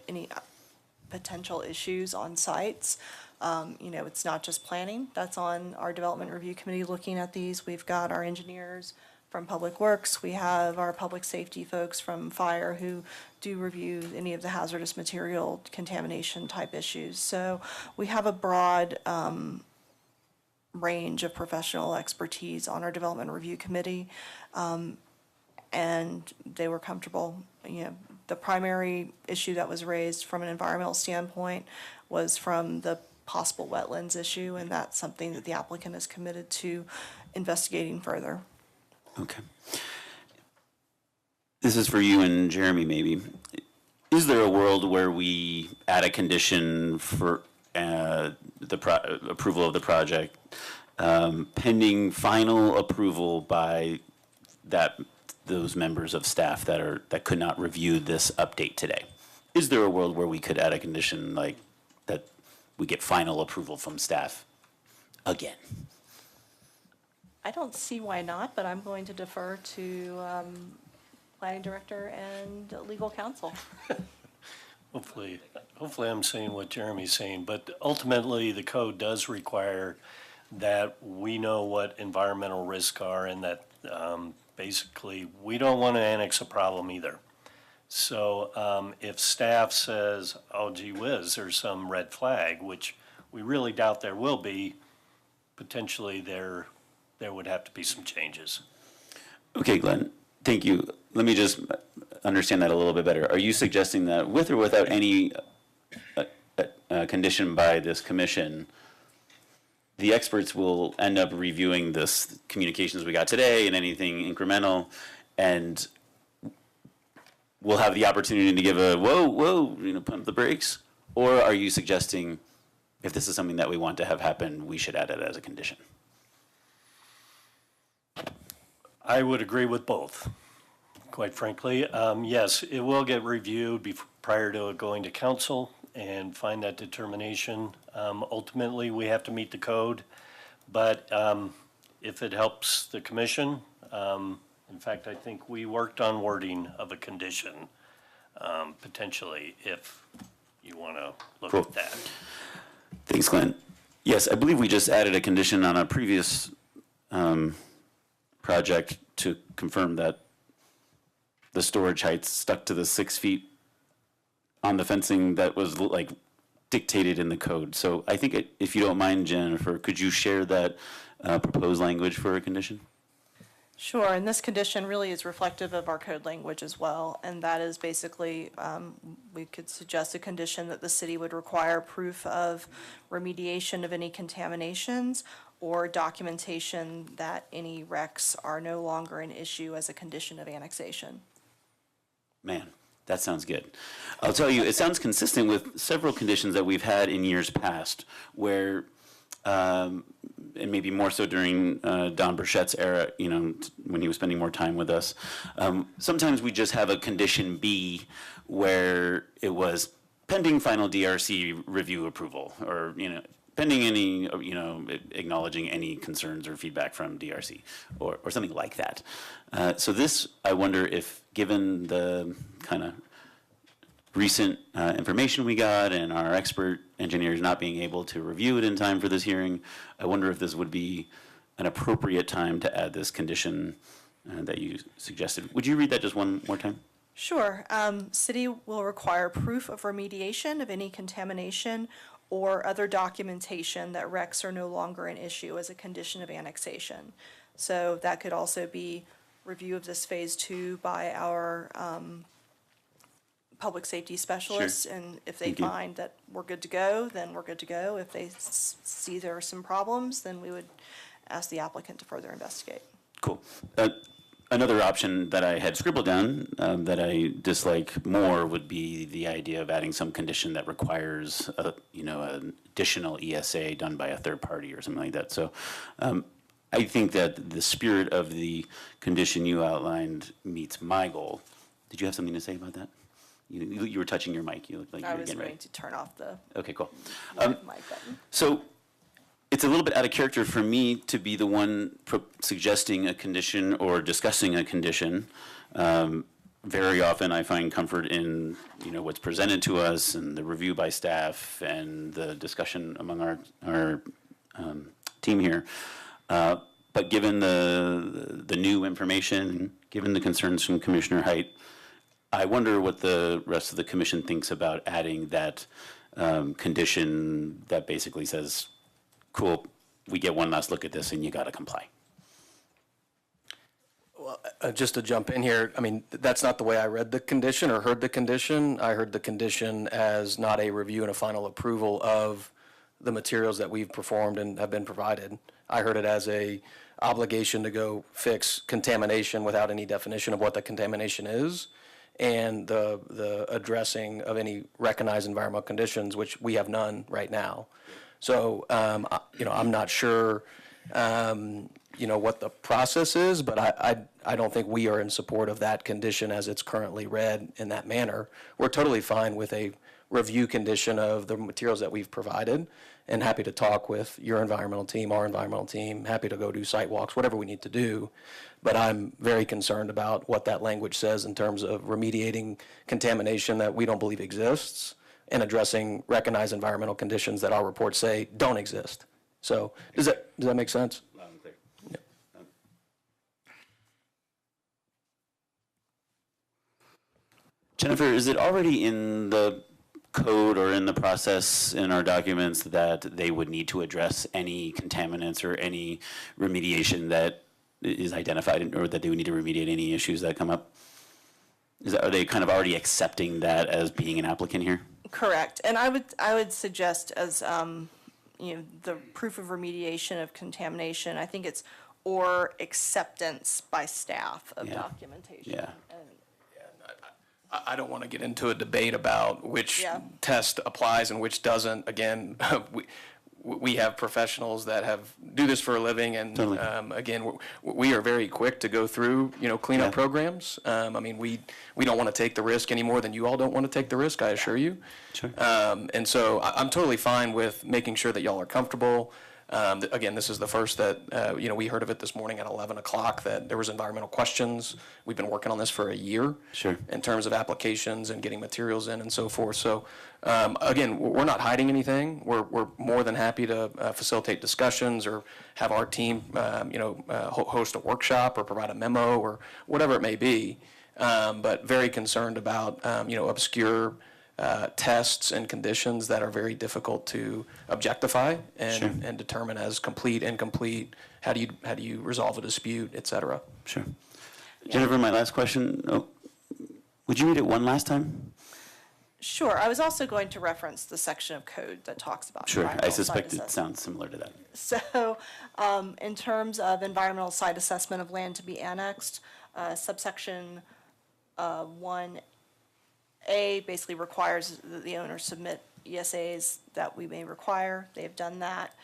potential issues on sites. It's not just planning. That's on our Development Review Committee looking at these. We've got our engineers from Public Works. We have our public safety folks from Fire who do review any of the hazardous material contamination type issues. So we have a broad range of professional expertise on our Development Review Committee. And they were comfortable. The primary issue that was raised from an environmental standpoint was from the possible wetlands issue, and that's something that the applicant is committed to investigating further. Okay. This is for you and Jeremy, maybe. Is there a world where we add a condition for approval of the project pending final approval by those members of staff that could not review this update today? Is there a world where we could add a condition like that we get final approval from staff again? I don't see why not, but I'm going to defer to Planning Director and Legal Counsel. Hopefully I'm saying what Jeremy's saying, but ultimately the code does require that we know what environmental risks are, and that basically we don't want to annex a problem either. So if staff says, oh gee whiz, there's some red flag, which we really doubt there will be, potentially there would have to be some changes. Okay, Glenn, thank you. Let me just understand that a little bit better. Are you suggesting that with or without any condition by this commission, the experts will end up reviewing this communications we got today and anything incremental, and we'll have the opportunity to give a whoa, pump the brakes? Or are you suggesting if this is something that we want to have happen, we should add it as a condition? I would agree with both, quite frankly. Yes, it will get reviewed prior to it going to council and find that determination. Ultimately, we have to meet the code, but if it helps the commission, in fact, I think we worked on wording of a condition, potentially, if you want to look at that. Thanks, Glenn. Yes, I believe we just added a condition on a previous project to confirm that the storage heights stuck to the 6 feet on the fencing that was dictated in the code. So I think if you don't mind, Jennifer, could you share that proposed language for a condition? Sure, and this condition really is reflective of our code language as well, and that is basically, we could suggest a condition that the city would require proof of remediation of any contaminations or documentation that any wrecks are no longer an issue as a condition of annexation. Man, that sounds good. I'll tell you, it sounds consistent with several conditions that we've had in years past where and maybe more so during Don Burchett's era, when he was spending more time with us, sometimes we just have a condition B where it was pending final DRC review approval, or, pending any, acknowledging any concerns or feedback from DRC, or something like that. So this, I wonder if, given the kind of recent information we got and our expert engineers not being able to review it in time for this hearing, I wonder if this would be an appropriate time to add this condition that you suggested. Would you read that just one more time? Sure. City will require proof of remediation of any contamination or other documentation that wrecks are no longer an issue as a condition of annexation. So that could also be review of this phase 2 by our public safety specialists. Sure. And if they find that we're good to go, then we're good to go. If they see there are some problems, then we would ask the applicant to further investigate. Cool. Another option that I had scribbled down that I dislike more would be the idea of adding some condition that requires, an additional ESA done by a third party or something like that. So I think that the spirit of the condition you outlined meets my goal. Did you have something to say about that? You were touching your mic. You looked like you were getting ready. I was going to turn off the Okay, cool. mic button. So it's a little bit out of character for me to be the one suggesting a condition or discussing a condition. Very often I find comfort in, what's presented to us and the review by staff and the discussion among our team here. But given the new information, given the concerns from Commissioner Height, I wonder what the rest of the commission thinks about adding that condition that basically says, cool, we get one last look at this and you got to comply. Well, just to jump in here, I mean, that's not the way I read the condition or heard the condition. I heard the condition as not a review and a final approval of the materials that we've performed and have been provided. I heard it as a obligation to go fix contamination without any definition of what the contamination is, and the addressing of any recognized environmental conditions, which we have none right now. So, I'm not sure, what the process is, but I don't think we are in support of that condition as it's currently read in that manner. We're totally fine with a review condition of the materials that we've provided, and happy to talk with your environmental team, our environmental team, happy to go do site walks, whatever we need to do. But I'm very concerned about what that language says in terms of remediating contamination that we don't believe exists and addressing recognized environmental conditions that our reports say don't exist. So does that make sense? Loud and clear. Yep. Jennifer, is it already in the code or in the process in our documents that they would need to address any contaminants or any remediation that is identified, or that they would need to remediate any issues that come up? Are they kind of already accepting that as being an applicant here? Correct. And I would suggest as, the proof of remediation of contamination, I think it's or acceptance by staff of documentation. Yeah. I don't want to get into a debate about which Yeah. test applies and which doesn't. Again, we have professionals that do this for a living, and Totally. Again, we are very quick to go through cleanup programs. I mean, we don't want to take the risk any more than you all don't want to take the risk, I assure you. Sure. And so I'm totally fine with making sure that y'all are comfortable. Again, this is the first that, we heard of it this morning at 11 o'clock, that there was environmental questions. We've been working on this for a year. Sure. In terms of applications and getting materials in and so forth. So, again, we're not hiding anything. We're more than happy to facilitate discussions or have our team, host a workshop or provide a memo or whatever it may be. But very concerned about, obscure tests and conditions that are very difficult to objectify and determine as complete, incomplete. How do you resolve a dispute, et cetera? Sure. Jennifer, my last question. Oh, would you read it one last time? Sure. I was also going to reference the section of code that talks about Sure. I environmental suspect site it sounds similar to that. So, in terms of environmental site assessment of land to be annexed, subsection 1A basically requires that the owner submit ESAs that we may require. They have done that.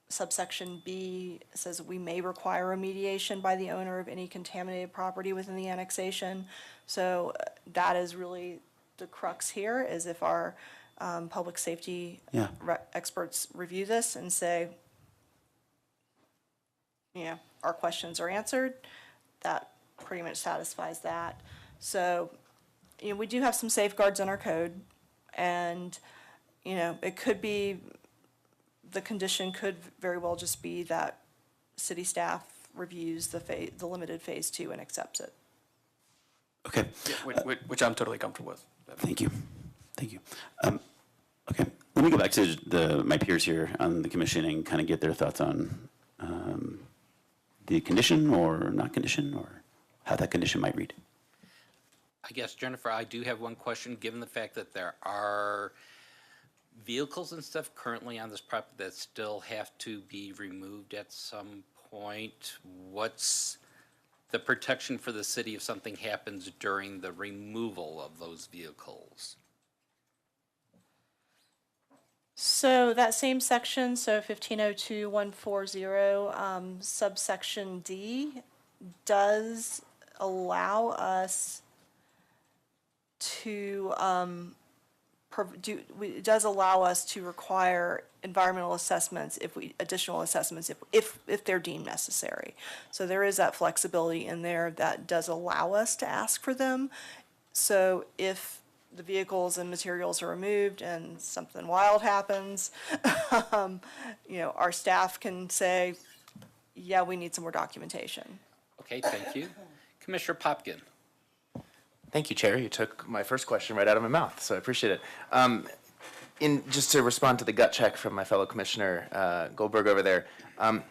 subsection B says we may require remediation by the owner of any contaminated property within the annexation. So that is really the crux here, is if our public safety Yeah. experts review this and say, our questions are answered, that pretty much satisfies that. So, we do have some safeguards in our code, and, it could be, the condition could very well just be that city staff reviews the limited phase 2 and accepts it. Okay, Which I'm totally comfortable with. thank you. Thank you. Okay, let me go back to my peers here on the commission and kind of get their thoughts on the condition or not condition, or how that condition might read. I guess, Jennifer, I do have one question. Given the fact that there are vehicles and stuff currently on this property that still have to be removed at some point, what's the protection for the city if something happens during the removal of those vehicles? So that same section, so 1502.140, subsection D, does allow us to it does allow us to require environmental assessments additional assessments if they're deemed necessary. So there is that flexibility in there that does allow us to ask for them. So if the vehicles and materials are removed and something wild happens, our staff can say, yeah, we need some more documentation. Okay, thank you. Commissioner Popkin. Thank you, Chair. You took my first question right out of my mouth, so I appreciate it. Just to respond to the gut check from my fellow Commissioner Goldberg over there, I'm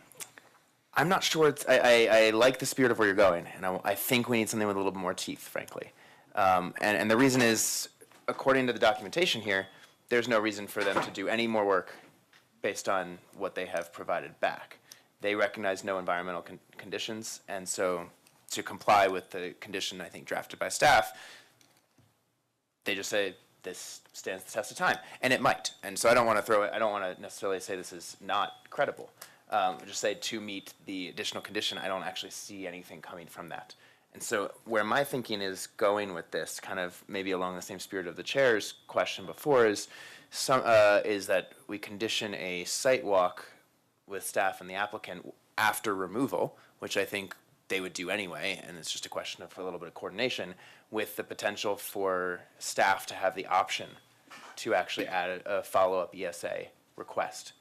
not sure. I like the spirit of where you're going, and I think we need something with a little bit more teeth, frankly. And the reason is, according to the documentation here, there's no reason for them to do any more work based on what they have provided back. They recognize no environmental conditions, and so to comply with the condition, I think, drafted by staff, they just say this stands the test of time, and it might. And so I don't want to necessarily say this is not credible. Just say to meet the additional condition, I don't actually see anything coming from that. And so where my thinking is going with this, kind of maybe along the same spirit of the chair's question before, is that we condition a site walk with staff and the applicant after removal, which I think they would do anyway, and it's just a question of a little bit of coordination, with the potential for staff to have the option to actually add a follow-up ESA request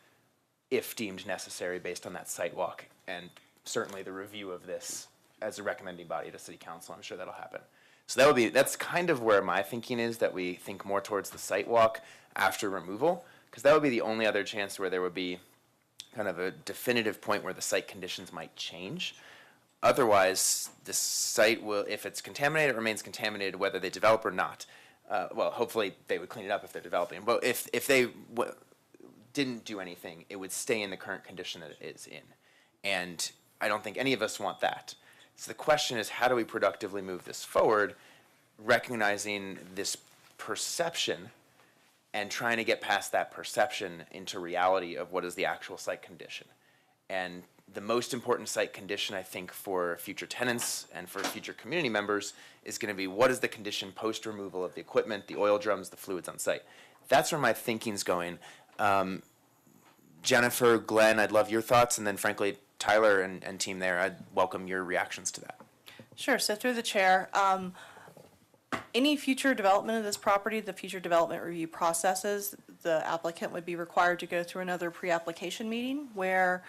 if deemed necessary based on that site walk, and certainly the review of this as a recommending body to City Council. I'm sure that'll happen. So that's kind of where my thinking is, that we think more towards the site walk after removal, because that would be the only other chance where there would be kind of a definitive point where the site conditions might change. Otherwise, the site will, if it's contaminated, it remains contaminated whether they develop or not. Well, hopefully they would clean it up if they're developing. But if they didn't do anything, it would stay in the current condition that it is in. And I don't think any of us want that. So the question is, how do we productively move this forward, recognizing this perception and trying to get past that perception into reality of what is the actual site condition. And the most important site condition, I think, for future tenants and for future community members is going to be, what is the condition post-removal of the equipment, the oil drums, the fluids on site? That's where my thinking's going. Jennifer, Glenn, I'd love your thoughts, and then frankly, Tyler and team there, I'd welcome your reactions to that. Sure. So through the chair, any future development of this property, the future development review processes, the applicant would be required to go through another pre-application meeting where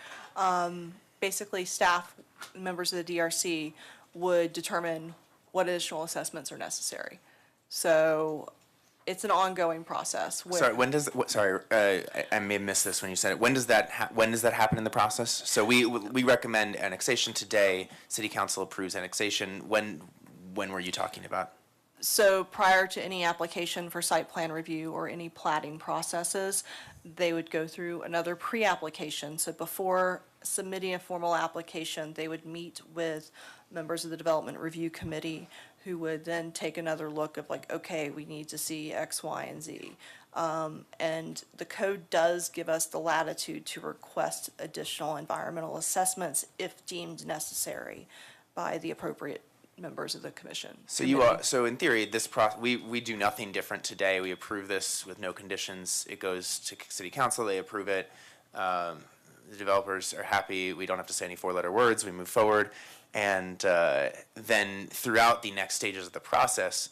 basically staff, members of the DRC, would determine what additional assessments are necessary. So it's an ongoing process. Sorry, when does I may have missed this when you said it. When does that happen in the process? So we recommend annexation today. City Council approves annexation. When were you talking about? So prior to any application for site plan review or any platting processes, they would go through another pre-application. So before submitting a formal application, they would meet with members of the Development Review Committee who would then take another look of like, okay, we need to see X, Y, and Z. And the code does give us the latitude to request additional environmental assessments if deemed necessary by the appropriate members of the commission. So you are, so in theory, this we do nothing different today. We approve this with no conditions. It goes to city council, they approve it. The developers are happy. We don't have to say any four-letter words. We move forward. And then throughout the next stages of the process,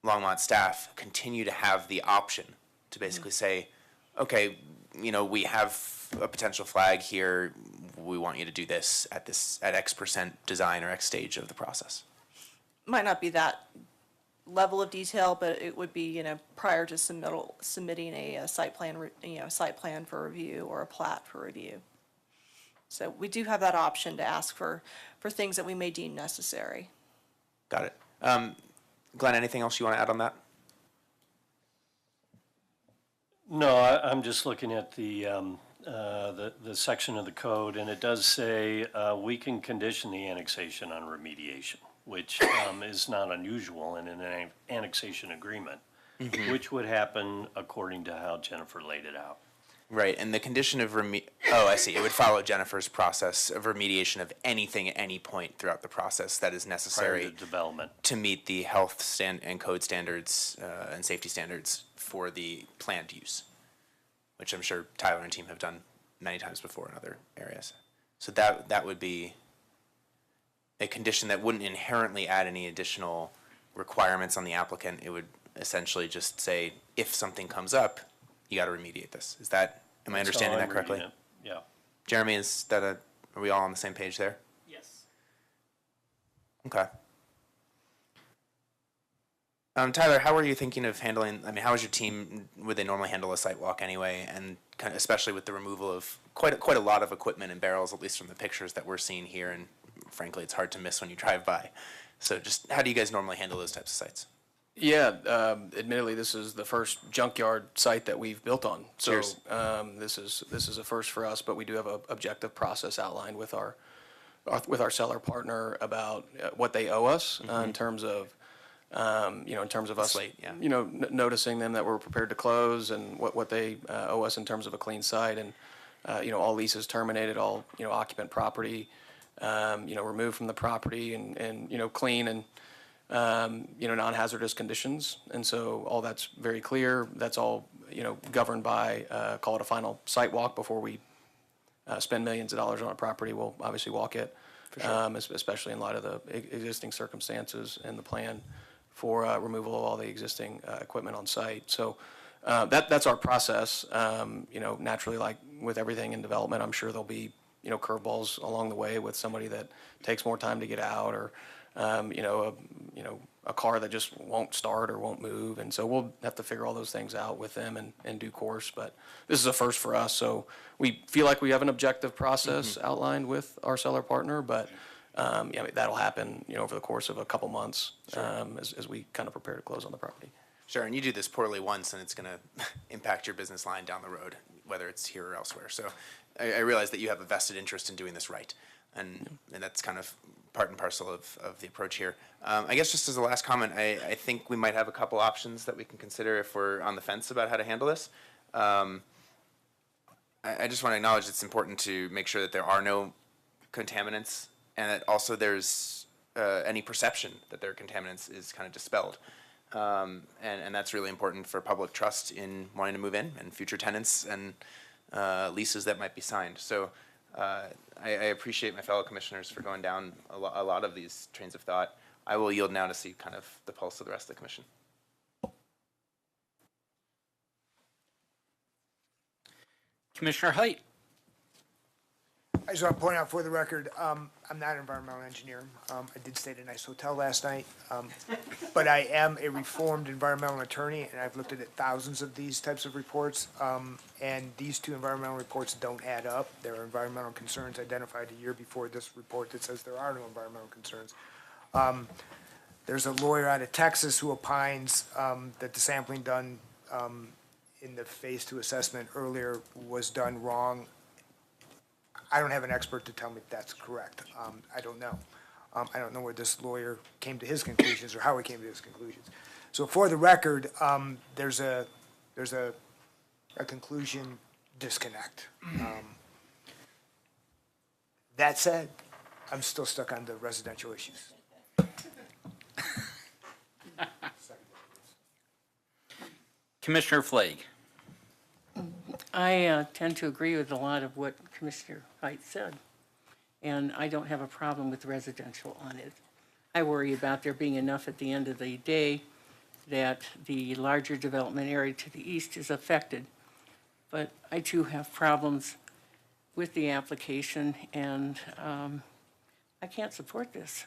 Longmont staff continue to have the option to basically say, okay, you know, we have a potential flag here. We want you to do this at X% design or X stage of the process. Might not be that level of detail, but it would be, you know, prior to submitting a site plan, site plan for review or a plat for review. So we do have that option to ask for things that we may deem necessary. Got it. Glenn, anything else you want to add on that? No, I'm just looking at the section of the code, and it does say we can condition the annexation on remediation, which is not unusual in an annexation agreement, which would happen according to how Jennifer laid it out. Right, and the condition of oh, I see. It would follow Jennifer's process of remediation of anything at any point throughout the process that is necessary Prior to development. to meet the health and code standards and safety standards for the planned use, which I'm sure Tyler and team have done many times before in other areas. So that would be a condition that wouldn't inherently add any additional requirements on the applicant. It would essentially just say, if something comes up, you got to remediate this. Am I understanding that correctly? Yeah. Jeremy, are we all on the same page there? Yes. Okay. Tyler, how are you thinking of handling, how is your team, would they normally handle a site walk anyway? And kind of, especially with the removal of quite a lot of equipment and barrels, at least from the pictures that we're seeing here, and frankly, it's hard to miss when you drive by. So just, how do you guys normally handle those types of sites? Yeah, admittedly, this is the first junkyard site that we've built on. So Cheers. this is a first for us, but we do have an objective process outlined with our seller partner about what they owe us in terms of us, slate, yeah. noticing them that we're prepared to close, and what they owe us in terms of a clean site, and all leases terminated, all occupant property removed from the property, and clean and non-hazardous conditions. And so all that's very clear. That's all governed by call it a final site walk before we spend millions of dollars on a property. We'll obviously walk it, especially in light of the existing circumstances and the plan for removal of all the existing equipment on site. So that's our process. Naturally, like with everything in development, I'm sure there'll be curveballs along the way with somebody that takes more time to get out, or a car that just won't start or won't move. And so we'll have to figure all those things out with them in due course. But this is a first for us. So we feel like we have an objective process outlined with our seller partner, but that'll happen, over the course of a couple months as we kind of prepare to close on the property. Sure, and you do this poorly once, and it's going to impact your business line down the road, whether it's here or elsewhere. So I realize that you have a vested interest in doing this right, and that's kind of part and parcel of the approach here. I guess just as a last comment, I think we might have a couple options that we can consider if we're on the fence about how to handle this. I just want to acknowledge it's important to make sure that there are no contaminants, and that also there's any perception that there are contaminants is kind of dispelled. And that's really important for public trust in wanting to move in, and future tenants and leases that might be signed. So I appreciate my fellow commissioners for going down a lot of these trains of thought. I will yield now to see kind of the pulse of the rest of the commission. Commissioner Height. I just want to point out for the record, I'm not an environmental engineer. I did stay at a nice hotel last night, but I am a reformed environmental attorney, and I've looked at thousands of these types of reports, and these two environmental reports don't add up. There are environmental concerns identified a year before this report that says there are no environmental concerns. There's a lawyer out of Texas who opines that the sampling done in the phase 2 assessment earlier was done wrong. I don't have an expert to tell me if that's correct. I don't know. I don't know where this lawyer came to his conclusions or how he came to his conclusions. So for the record, there's a there's a conclusion disconnect. That said, I'm still stuck on the residential issues. Commissioner Flake. I tend to agree with a lot of what Commissioner Height said, and I don't have a problem with residential on it. I worry about there being enough at the end of the day that the larger development area to the east is affected. But I too have problems with the application, and I can't support this.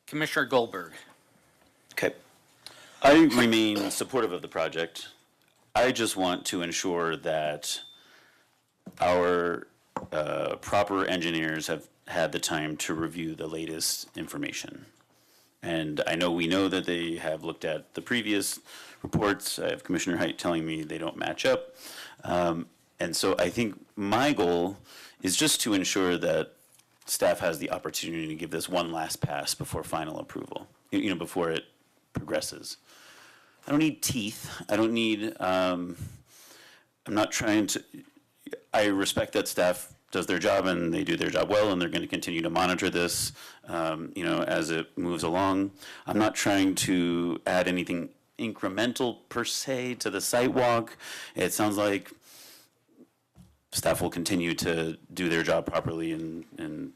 Commissioner Goldberg. Okay. I remain supportive of the project. I just want to ensure that our proper engineers have had the time to review the latest information. And we know that they have looked at the previous reports. I have Commissioner Height telling me they don't match up. And so I think my goal is just to ensure that staff has the opportunity to give this one last pass before final approval, before it progresses. I don't need teeth. I don't need, I'm not trying to, I respect that staff does their job and they do their job well, and they're going to continue to monitor this, as it moves along. I'm not trying to add anything incremental per se to the site walk. It sounds like staff will continue to do their job properly and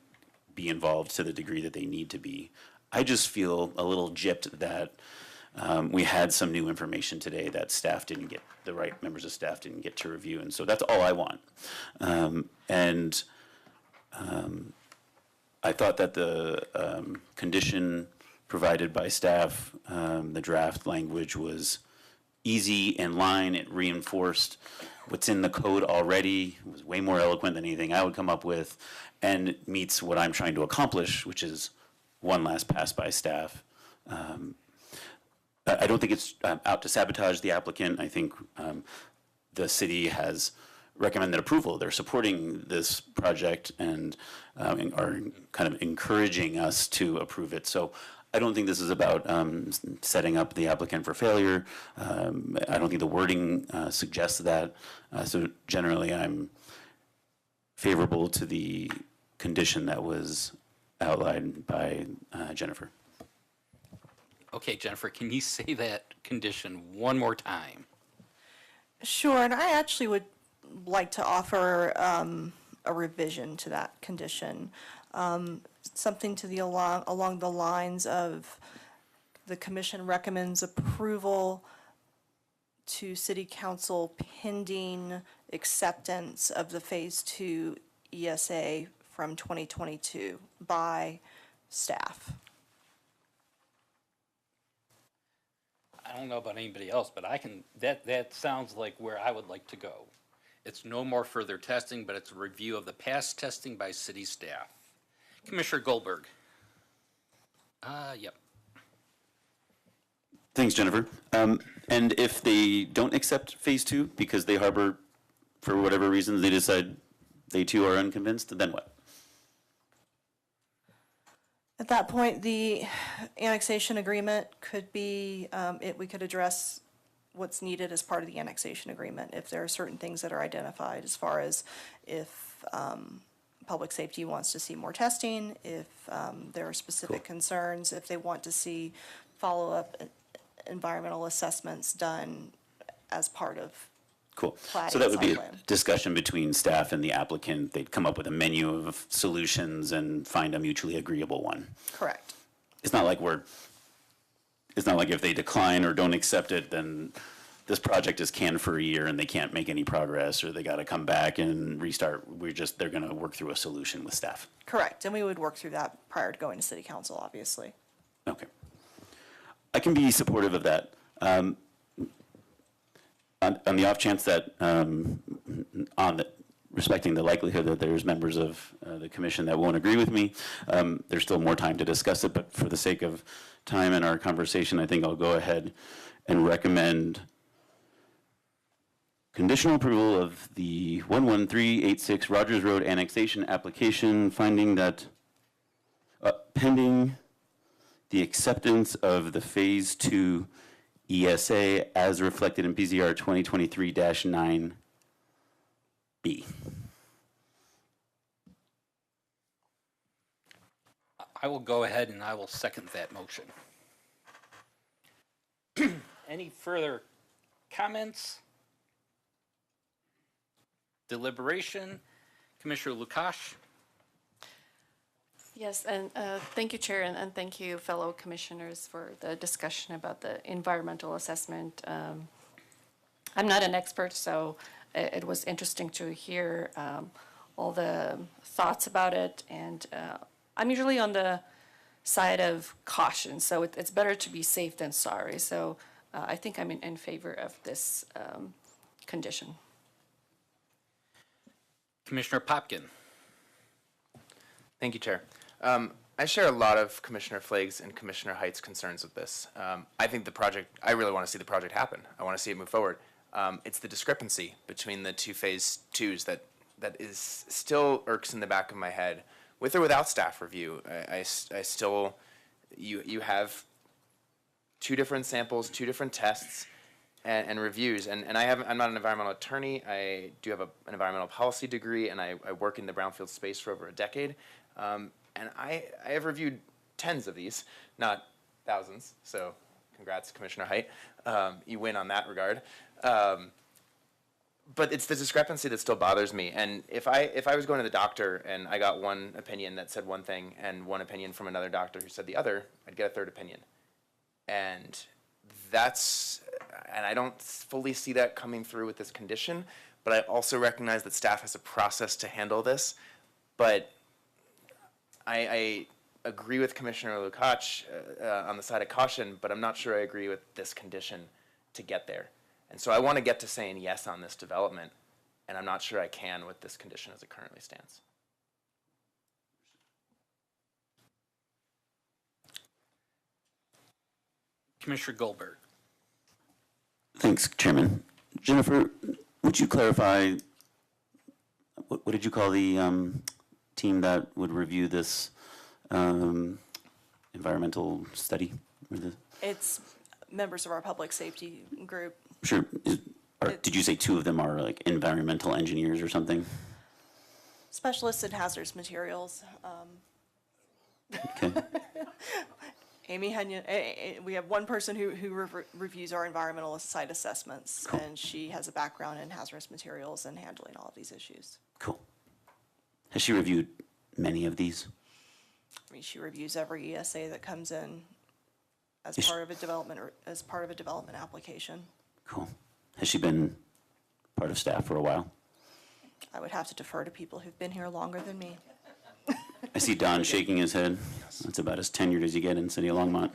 be involved to the degree that they need to be. I just feel a little gypped that we had some new information today that staff didn't get, the right members of staff didn't get to review, and so that's all I want. I thought that the condition provided by staff, the draft language was easy in line. It reinforced what's in the code already. It was way more eloquent than anything I would come up with, and meets what I'm trying to accomplish, which is one last pass by staff. I don't think it's out to sabotage the applicant. I think the city has recommended approval. They're supporting this project and are kind of encouraging us to approve it. So I don't think this is about setting up the applicant for failure. I don't think the wording suggests that. So generally, I'm favorable to the condition that was outlined by Jennifer. Okay, Jennifer, can you say that condition one more time? Sure, and I actually would like to offer a revision to that condition. Something to the along the lines of the commission recommends approval to city council pending acceptance of the phase 2 ESA from 2022 by staff. I don't know about anybody else, but that sounds like where I would like to go. It's no more further testing, but it's a review of the past testing by city staff. Commissioner Goldberg. Yep. Thanks, Jennifer. And if they don't accept phase 2 because they harbor, for whatever reason, they decide they too are unconvinced, then what? At that point, the annexation agreement could be, we could address what's needed as part of the annexation agreement. If there are certain things that are identified as far as if public safety wants to see more testing, if there are specific concerns, if they want to see follow-up environmental assessments done as part of Cool. platting So that would be a site plan. discussion between staff and the applicant. They'd come up with a menu of solutions and find a mutually agreeable one. Correct. It's not like if they decline or don't accept it, then this project is canned for a year and they can't make any progress, or they got to come back and restart. They're going to work through a solution with staff. Correct, and we would work through that prior to going to city council, obviously. Okay. I can be supportive of that. On the off chance that, respecting the likelihood that there's members of the commission that won't agree with me, there's still more time to discuss it, but for the sake of time in our conversation, I think I'll go ahead and recommend conditional approval of the 11386 Rogers Road annexation application, finding that pending the acceptance of the Phase 2 ESA as reflected in PZR 2023-9B. I will go ahead and I will second that motion. Any further comments? Deliberation? Commissioner Lukash? Yes, and thank you, Chair, and thank you, fellow commissioners, for the discussion about the environmental assessment. I'm not an expert, so it was interesting to hear all the thoughts about it, and I'm usually on the side of caution, so it's better to be safe than sorry. So I think I'm in favor of this condition. Commissioner Popkin? Thank you, Chair. I share a lot of Commissioner Flaig's and Commissioner Height's concerns with this. I think the project, I really want to see the project happen. I want to see it move forward. It's the discrepancy between the two phase twos that is still irks in the back of my head. With or without staff review, I still, you have two different samples, two different tests, and reviews. And I'm not an environmental attorney. I do have an environmental policy degree, and I work in the brownfield space for over a decade. And I have reviewed tens of these, not thousands. So congrats, Commissioner Height. You win on that regard. But it's the discrepancy that still bothers me. And if I was going to the doctor and I got one opinion that said one thing and one opinion from another doctor who said the other, I'd get a third opinion. And I don't fully see that coming through with this condition, but I also recognize that staff has a process to handle this. But I agree with Commissioner Lukacs on the side of caution, but I'm not sure I agree with this condition to get there. And so I want to get to saying yes on this development, and I'm not sure I can with this condition as it currently stands. Commissioner Goldberg? Thanks, Chairman. Jennifer, would you clarify, what did you call the team that would review this environmental study? It's members of our public safety group. Sure. Did you say two of them are like environmental engineers or something? Specialists in hazardous materials. Okay. Amy Henyon, we have one person who reviews our environmental site assessments, Cool. and she has a background in hazardous materials and handling all of these issues. Cool. Has she reviewed many of these? I mean, she reviews every ESA that comes in as part of a development or as part of a development application. Cool. Has she been part of staff for a while? I would have to defer to people who've been here longer than me. I see Don shaking his head. That's about as tenured as you get in City of Longmont.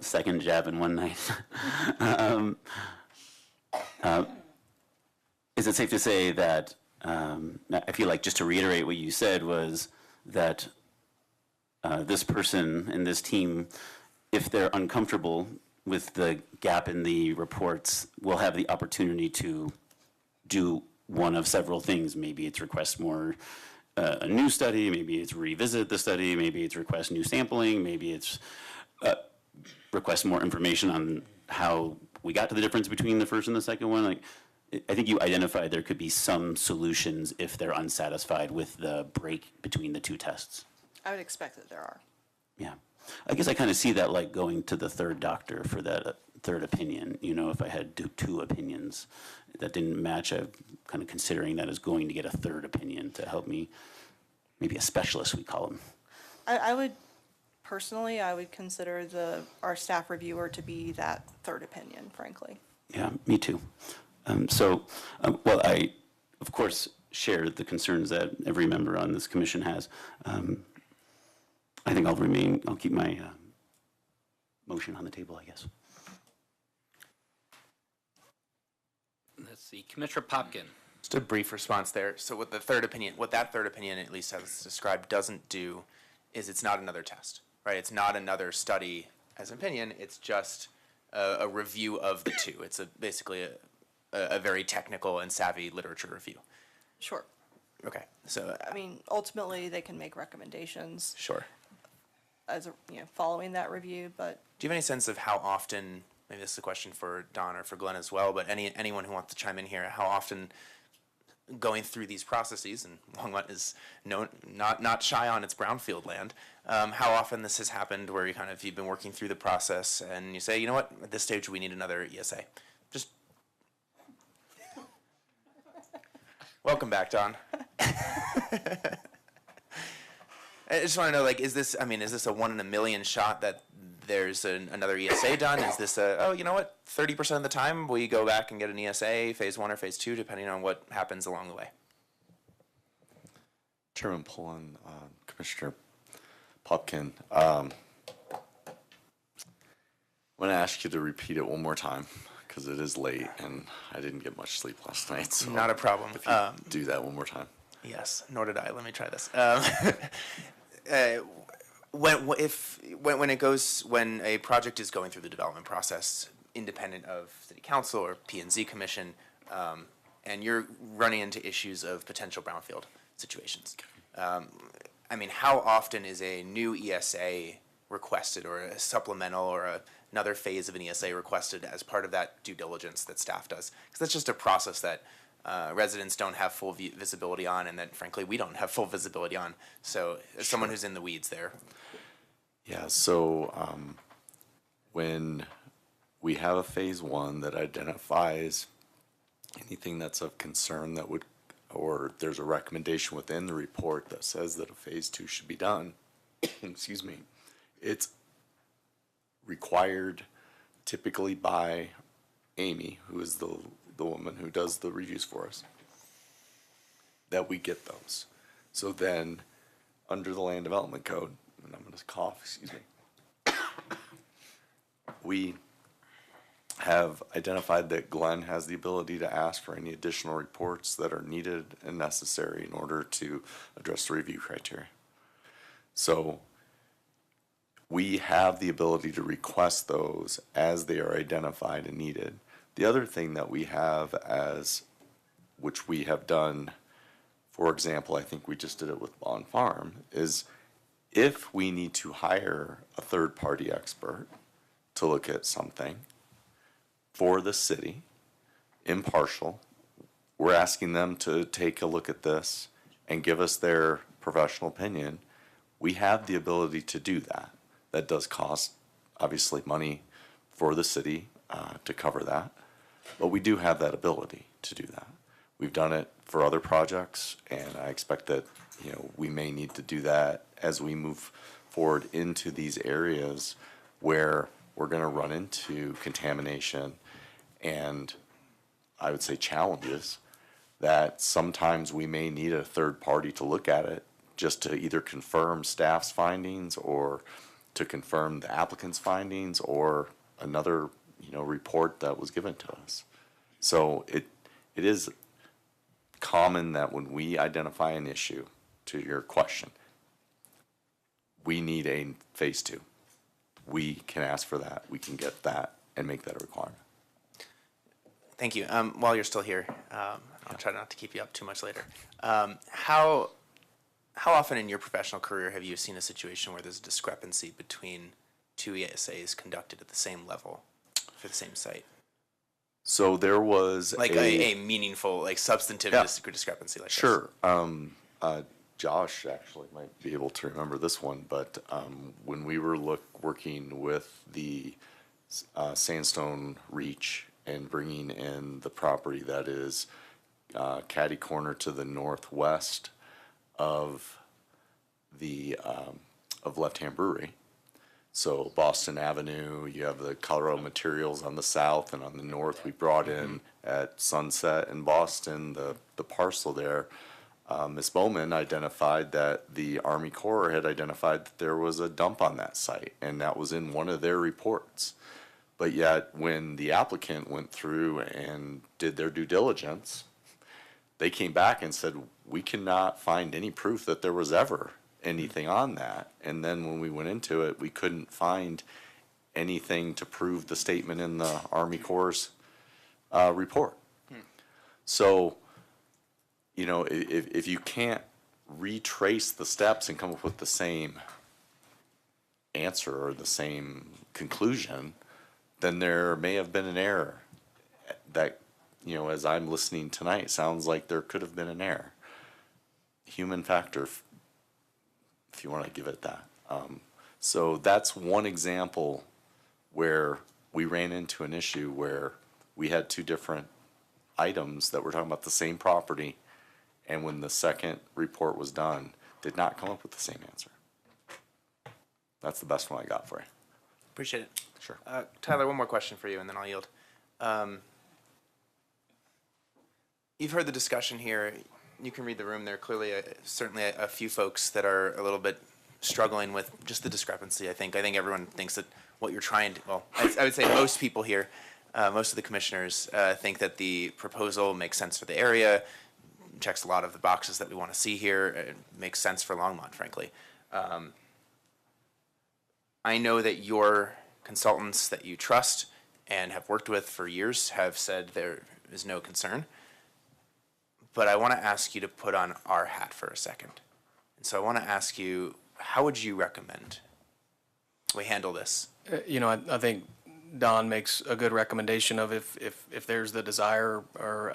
Second jab in one night. Is it safe to say that, I feel like just to reiterate what you said was that this person and this team, if they're uncomfortable with the gap in the reports, will have the opportunity to do one of several things. Maybe it's request more a new study, maybe it's revisit the study, maybe it's request new sampling, maybe it's request more information on how we got to the difference between the first and the second one. Like, I think you identified there could be some solutions if they're unsatisfied with the break between the two tests. I would expect that there are. Yeah. I guess I kind of see that like going to the third doctor for that third opinion. You know, if I had two opinions that didn't match, I'm kind of considering that as going to get a third opinion to help me, maybe a specialist, we call them. I would, personally, I would consider our staff reviewer to be that third opinion, frankly. Yeah, me too. Well, I, of course, share the concerns that every member on this commission has. I think I'll keep my motion on the table, I guess. Let's see, Commissioner Popkin. Just a brief response there. So with the third opinion, what that third opinion, at least as described, doesn't do is it's not another test, right? It's not another study as an opinion. It's just a review of the two. It's basically a very technical and savvy literature review. Sure. Okay, so, I mean, ultimately, they can make recommendations sure. as, following that review, but Do you have any sense of how often, maybe this is a question for Don or for Glenn as well, but anyone who wants to chime in here, how often going through these processes, and Longmont is not shy on its brownfield land, how often this has happened where you've been working through the process and you say, you know what, at this stage we need another ESA. Just welcome back, Don. I just want to know, is this a 1 in a million shot that there's another ESA done? Is this you know what, 30% of the time we go back and get an ESA, phase 1 or phase 2, depending on what happens along the way? Chairman Pullen, Commissioner Popkin, I'm going to ask you to repeat it one more time because it is late and I didn't get much sleep last night. So not a problem. If you do that one more time. Yes, nor did I. Let me try this. When a project is going through the development process, independent of City Council or P&Z Commission, and you're running into issues of potential brownfield situations, how often is a new ESA requested, or a supplemental, or another phase of an ESA requested as part of that due diligence that staff does? Because that's just a process that residents don't have full visibility on, and that frankly we don't have full visibility on. So as someone who's in the weeds there. Yeah, so when we have a phase 1 that identifies anything that's of concern that would, or there's a recommendation within the report that says that a phase 2 should be done, excuse me, it's required typically by Amy, who is the woman who does the reviews for us, that we get those. So then, under the Land Development Code, and I'm going to cough, excuse me, we have identified that Glenn has the ability to ask for any additional reports that are needed and necessary in order to address the review criteria. So we have the ability to request those as they are identified and needed. The other thing that we have, which we have done, for example, I think we just did it with Bond Farm, is if we need to hire a third-party expert to look at something for the city, impartial, we're asking them to take a look at this and give us their professional opinion. We have the ability to do that. That does cost, obviously, money for the city to cover that, but we do have that ability to do that. We've done it for other projects, and I expect that we may need to do that as we move forward into these areas where we're going to run into contamination and, I would say, challenges that sometimes we may need a third party to look at it just to either confirm staff's findings or to confirm the applicant's findings or another report that was given to us. So it is common that when we identify an issue, to your question, we need a phase 2. We can ask for that, we can get that, and make that a requirement. Thank you. While you're still here, I'll try not to keep you up too much later. How often in your professional career have you seen a situation where there's a discrepancy between two ESAs conducted at the same level for the same site? So there was a meaningful, substantive discrepancy like sure. This. Josh actually might be able to remember this one, but when we were working with the Sandstone Reach and bringing in the property that is catty corner to the northwest of the of Left Hand Brewery. So Boston Avenue, you have the Colorado Materials on the south, and on the north we brought in at Sunset in Boston, the parcel there. Ms. Bowman identified that the Army Corps had identified that there was a dump on that site, and that was in one of their reports. But yet, when the applicant went through and did their due diligence, they came back and said, we cannot find any proof that there was ever anything on that. And then when we went into it, we couldn't find anything to prove the statement in the Army Corps' report. So, you know, if you can't retrace the steps and come up with the same answer or the same conclusion, then there may have been an error. That, you know, as I'm listening tonight, sounds like there could have been an error. Human factor, if you want to give it that. So that's one example where we ran into an issue where we had two different items that were talking about the same property, and when the second report was done, did not come up with the same answer. That's the best one I got for you. Appreciate it. Sure. Tyler, one more question for you, and then I'll yield. You've heard the discussion here. You can read the room. There are clearly certainly a few folks that are a little bit struggling with just the discrepancy. I think everyone thinks that what you're trying to, well, I would say most people here, most of the commissioners think that the proposal makes sense for the area, checks a lot of the boxes that we want to see here, it makes sense for Longmont, frankly. I know that your consultants that you trust and have worked with for years have said there is no concern. But I want to ask you to put on our hat for a second. And so I want to ask you, how would you recommend we handle this? I think Don makes a good recommendation of if there's the desire or,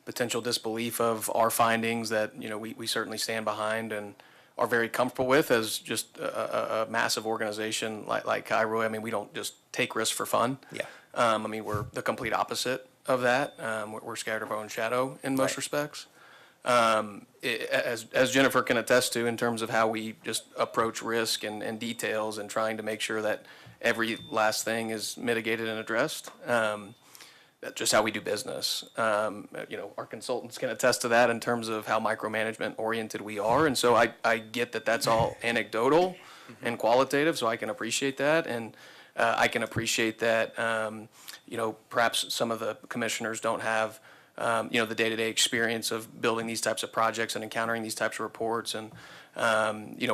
potential disbelief of our findings that, we certainly stand behind and are very comfortable with as just a massive organization like Cairo. I mean, we don't just take risks for fun. Yeah. We're the complete opposite of that. We're scared of our own shadow in most respects. As Jennifer can attest to in terms of how we just approach risk and details and trying to make sure that every last thing is mitigated and addressed. That's just how we do business. Our consultants can attest to that in terms of how micromanagement oriented we are. And so I get that that's all anecdotal and qualitative, so I can appreciate that. And I can appreciate that, perhaps some of the commissioners don't have, the day-to-day experience of building these types of projects and encountering these types of reports and,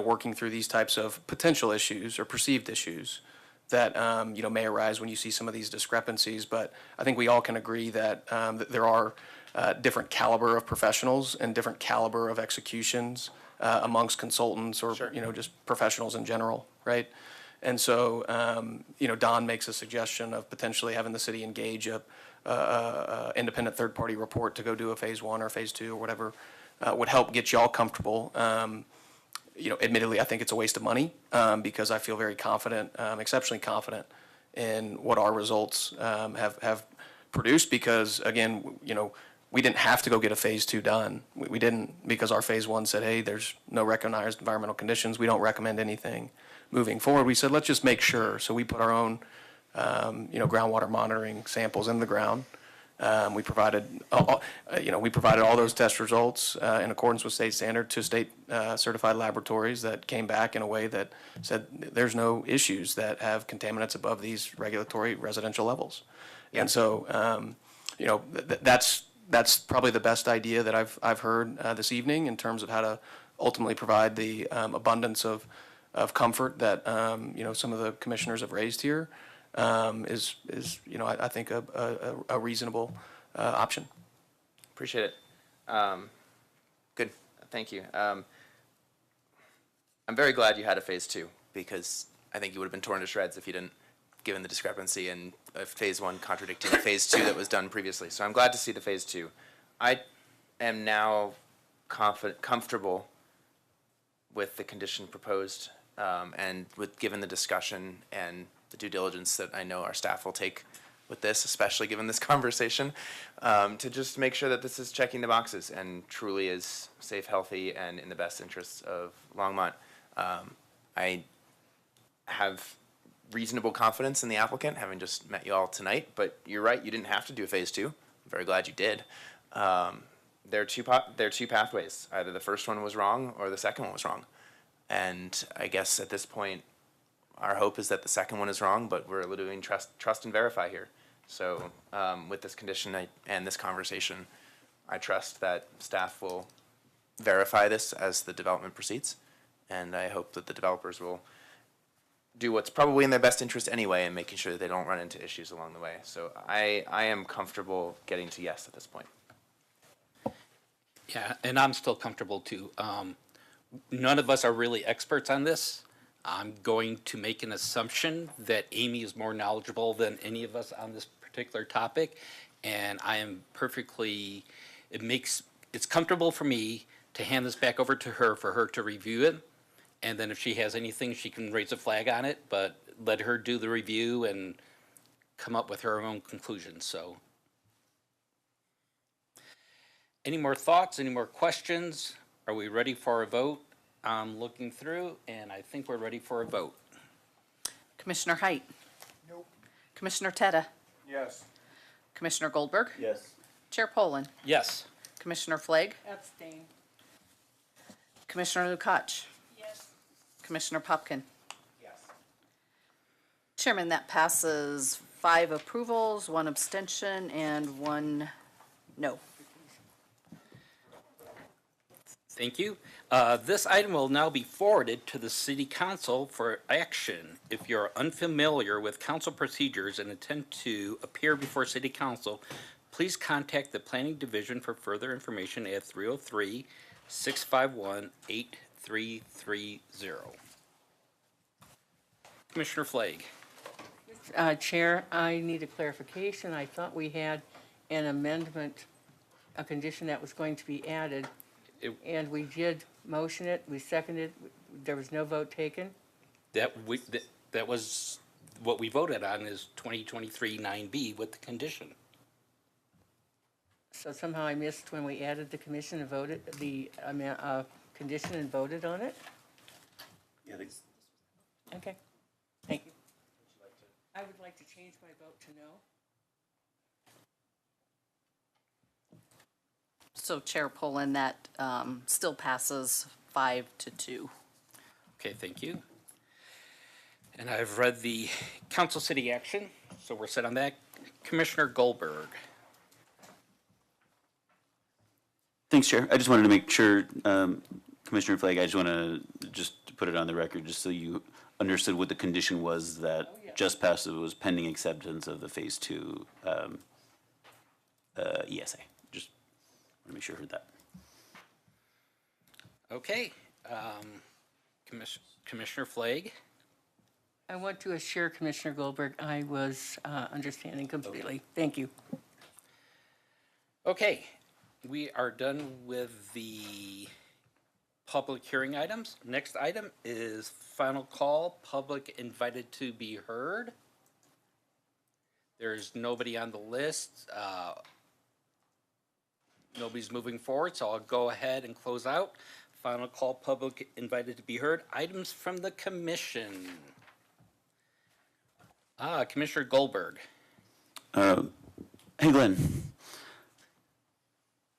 working through these types of potential issues or perceived issues that, may arise when you see some of these discrepancies. But I think we all can agree that, that there are different caliber of professionals and different caliber of executions amongst consultants or, just professionals in general, right? And so, Don makes a suggestion of potentially having the city engage a independent third-party report to go do a phase 1 or phase 2 or whatever would help get y'all comfortable. Admittedly, I think it's a waste of money because I feel very confident, exceptionally confident in what our results have produced because, again, we didn't have to go get a phase 2 done. We didn't because our phase 1 said, hey, there's no recognized environmental conditions. We don't recommend anything moving forward. We said, let's just make sure. So we put our own, groundwater monitoring samples in the ground. We provided all those test results in accordance with state standard to state certified laboratories that came back in a way that said there's no issues that have contaminants above these regulatory residential levels. Yeah. And so, that's probably the best idea that I've heard this evening in terms of how to ultimately provide the abundance of comfort that some of the commissioners have raised here. Is I think a reasonable option. Appreciate it. Good. Thank you. I'm very glad you had a phase 2 because I think you would have been torn to shreds if you didn't, given the discrepancy and phase 1 contradicting the phase 2 that was done previously. So I'm glad to see the phase 2. I am now comfortable with the condition proposed and given the discussion and the due diligence that I know our staff will take with this, especially given this conversation, to just make sure that this is checking the boxes and truly is safe, healthy, and in the best interests of Longmont. I have reasonable confidence in the applicant, having just met you all tonight, but you're right, you didn't have to do a phase 2. I'm very glad you did. There are two pathways. Either the first one was wrong or the second one was wrong. And I guess at this point, our hope is that the second one is wrong, but we're doing trust and verify here. So with this condition and this conversation, I trust that staff will verify this as the development proceeds. And I hope that the developers will do what's probably in their best interest anyway and making sure that they don't run into issues along the way. So I am comfortable getting to yes at this point. Yeah, and I'm still comfortable too. None of us are really experts on this. I'm going to make an assumption that Amy is more knowledgeable than any of us on this particular topic, and I am perfectly, it's comfortable for me to hand this back over to her for her to review it, and then if she has anything, she can raise a flag on it, but let her do the review and come up with her own conclusions, so. Any more thoughts, any more questions? Are we ready for a vote? I'm looking through, and I think we're ready for a vote. Commissioner Height? Nope. Commissioner Tetta? Yes. Commissioner Goldberg? Yes. Chair Poland? Yes. Commissioner Flagg? Abstain. Commissioner Lukacs? Yes. Commissioner Popkin? Yes. Chairman, that passes 5 approvals, 1 abstention, and 1 no. Thank you. This item will now be forwarded to the City Council for action. If you're unfamiliar with council procedures and intend to appear before City Council, please contact the Planning Division for further information at 303-651-8330. Commissioner Flagg. Chair, I need a clarification. I thought we had an amendment, a condition that was going to be added, and we did motion it, we seconded, there was no vote taken? That was what we voted on is 2023-9B with the condition. So somehow I missed when we added the commission and voted, the condition and voted on it? Yeah, Okay, thank you. I would like to change my vote to no. So Chair Poland, that still passes 5-2. Okay, thank you. And I've read the council city action, so we're set on that. Commissioner Goldberg. Thanks, Chair. I just wanted to make sure, Commissioner Flagg, I just want to put it on the record, just so you understood what the condition was that just passed, it was pending acceptance of the Phase 2 ESA. Just want to make sure you heard that. Okay, Commissioner Flagg. I want to assure Commissioner Goldberg I was understanding completely. Thank you. Okay, we are done with the public hearing items. Next item is final call, public invited to be heard. There's nobody on the list. Nobody's moving forward, so I'll go ahead and close out. Final call, public invited to be heard. Items from the commission. Commissioner Goldberg. Hey, Glenn.